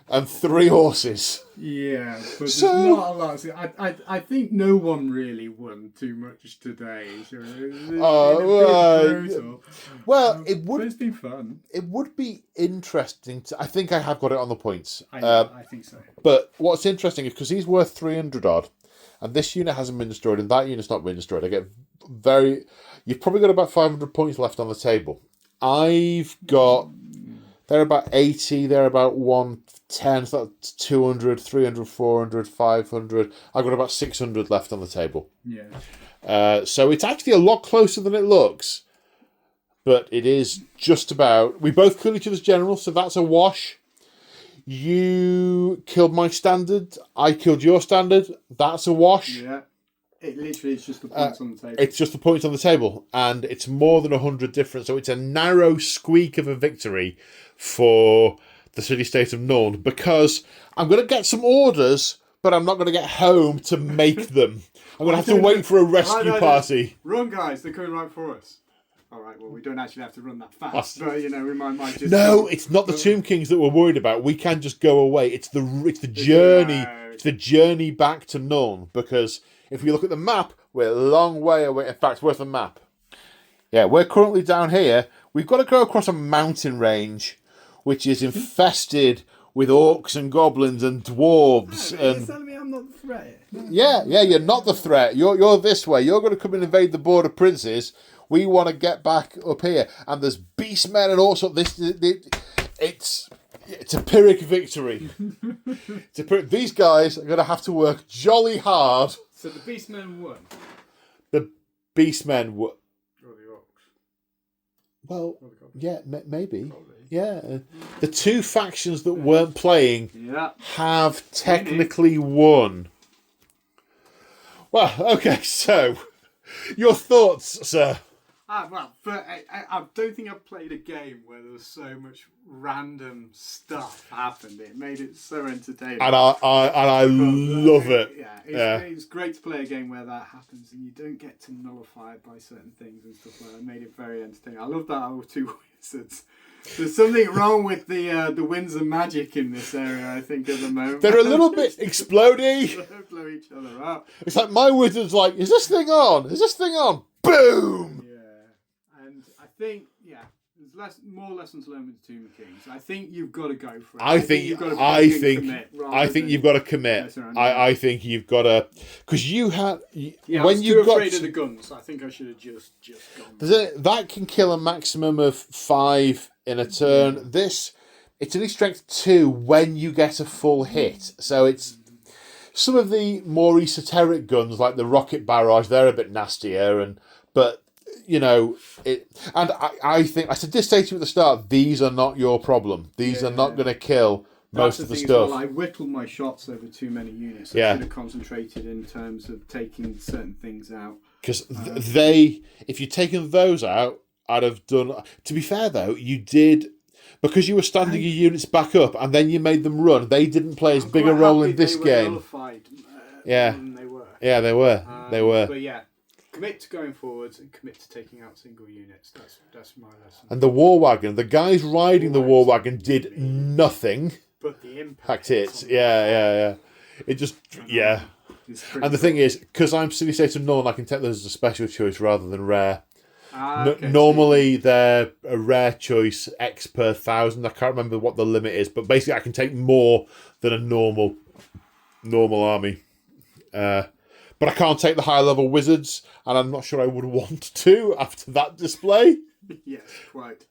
and 3 horses. Yeah, but there's So- not a lot. See, I think no one really won too much today. So it's been a right. bit brutal. Well, But it's been fun. it would be interesting to. I think I have got it on the points. I think so. But what's interesting is because he's worth 300 odd, and this unit hasn't been destroyed, and that unit's not been destroyed. I get very. You've probably got about 500 points left on the table. I've got. They're about 80. They're about 110. So that's 200, 300, 400, 500. I've got about 600 left on the table. Yeah. So it's actually a lot closer than it looks. But it is just about. We both kill each other's generals, so that's a wash. You killed my standard. I killed your standard. That's a wash. Yeah. It literally is just the points on the table. It's just the points on the table, and it's more than 100 different. So it's a narrow squeak of a victory for the city-state of Nuln, because I'm going to get some orders, but I'm not going to get home to make them. I'm going to have to wait for a rescue party. Run, guys! They're coming right for us. All right. Well, we don't actually have to run that fast, but we might just. No, it's not the Tomb Kings that we're worried about. We can just go away. It's the journey. It's the journey back to Nuln, because if we look at the map, we're a long way away. In fact, where's the map? Yeah, we're currently down here. We've got to go across a mountain range, which is infested with orcs and goblins and dwarves. You're telling me I'm not the threat? Yeah, you're not the threat. You're this way. You're going to come and invade the border princes. We want to get back up here, and there's beastmen and all sorts. It's a Pyrrhic victory. These guys are going to have to work jolly hard. So the beastmen won. The beastmen were. Or the orcs. Well, yeah, maybe. Probably. Yeah, the two factions that weren't playing Yeah. have technically won. Well, okay, so your thoughts, sir? I don't think I've played a game where there was so much random stuff happened. It made it so entertaining. And I love it. Yeah, it's great to play a game where that happens and you don't get to nullify it by certain things and stuff like that. It made it very entertaining. I love that our two wizards. There's something wrong with the winds of magic in this area, I think, at the moment. They're a little bit explodey. They blow each other up. It's like my wizard's like, is this thing on? Is this thing on? Boom! Yeah, and I think, there's more lessons learned with the Tomb Kings. I think you've got to go for it. I think you've got to commit. I think you've got to, because you had I was too afraid of the guns. I think I should have just gone. That can kill a maximum of 5 in a turn. It's only strength 2 when you get a full hit. So it's some of the more esoteric guns like the rocket barrage. They're a bit nastier, but. I think I said this to you at the start. These are not your problem. These are not going to kill most of the stuff. I whittled my shots over too many units. I should have concentrated in terms of taking certain things out. Because if you'd taken those out, I'd have done. To be fair, though, you did. Because you were standing your units back up and then you made them run. They didn't play as big a role in this game. They were. Yeah, they were. They were. But yeah. Commit to going forwards and commit to taking out single units. That's my lesson. And the war wagon, the guys riding the war wagon did nothing. But the impact hits. Yeah. It just, And the thing is, because I'm City State of Nuln, I can take those as a special choice rather than rare. Normally, they're a rare choice, X per 1,000. I can't remember what the limit is, but basically I can take more than a normal army. But I can't take the high level wizards, and I'm not sure I would want to after that display. Yes, quite.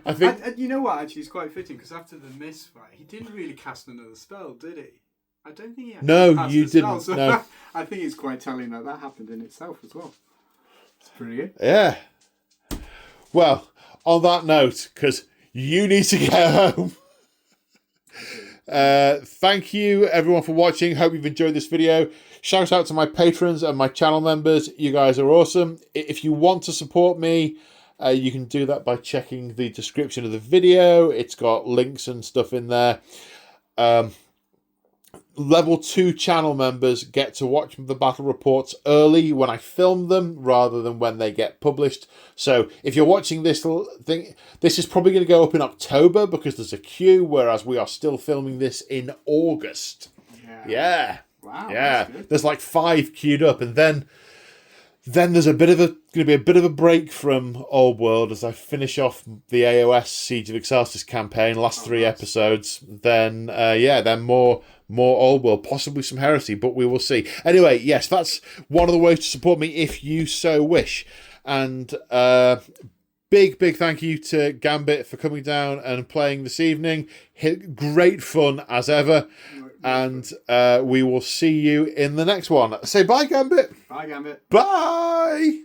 I think. And you know what? Actually, it's quite fitting because after the miss fight, he didn't really cast another spell, did he? I don't think he. No, you didn't. Spell, so no. I think it's quite telling that happened in itself as well. It's pretty good. Yeah. Well, on that note, because you need to get home. Thank you everyone for watching. Hope you've enjoyed this video. Shout out to my patrons and my channel members. You guys are awesome. If you want to support me, you can do that by checking the description of the video. It's got links and stuff in there. Level 2 channel members get to watch the battle reports early when I film them rather than when they get published. So if you're watching this thing, this is probably going to go up in October because there's a queue, whereas we are still filming this in August. Yeah. Wow. Yeah. There's like 5 queued up, and then there's going to be a bit of a break from Old World as I finish off the AOS Siege of Exarchus campaign, last 3 episodes. Then more Old World, possibly some Heresy, but we will see. Anyway, yes, that's one of the ways to support me if you so wish. And big thank you to Gambit for coming down and playing this evening. Great fun as ever. And we will see you in the next one. Say bye, Gambit. Bye, Gambit. Bye.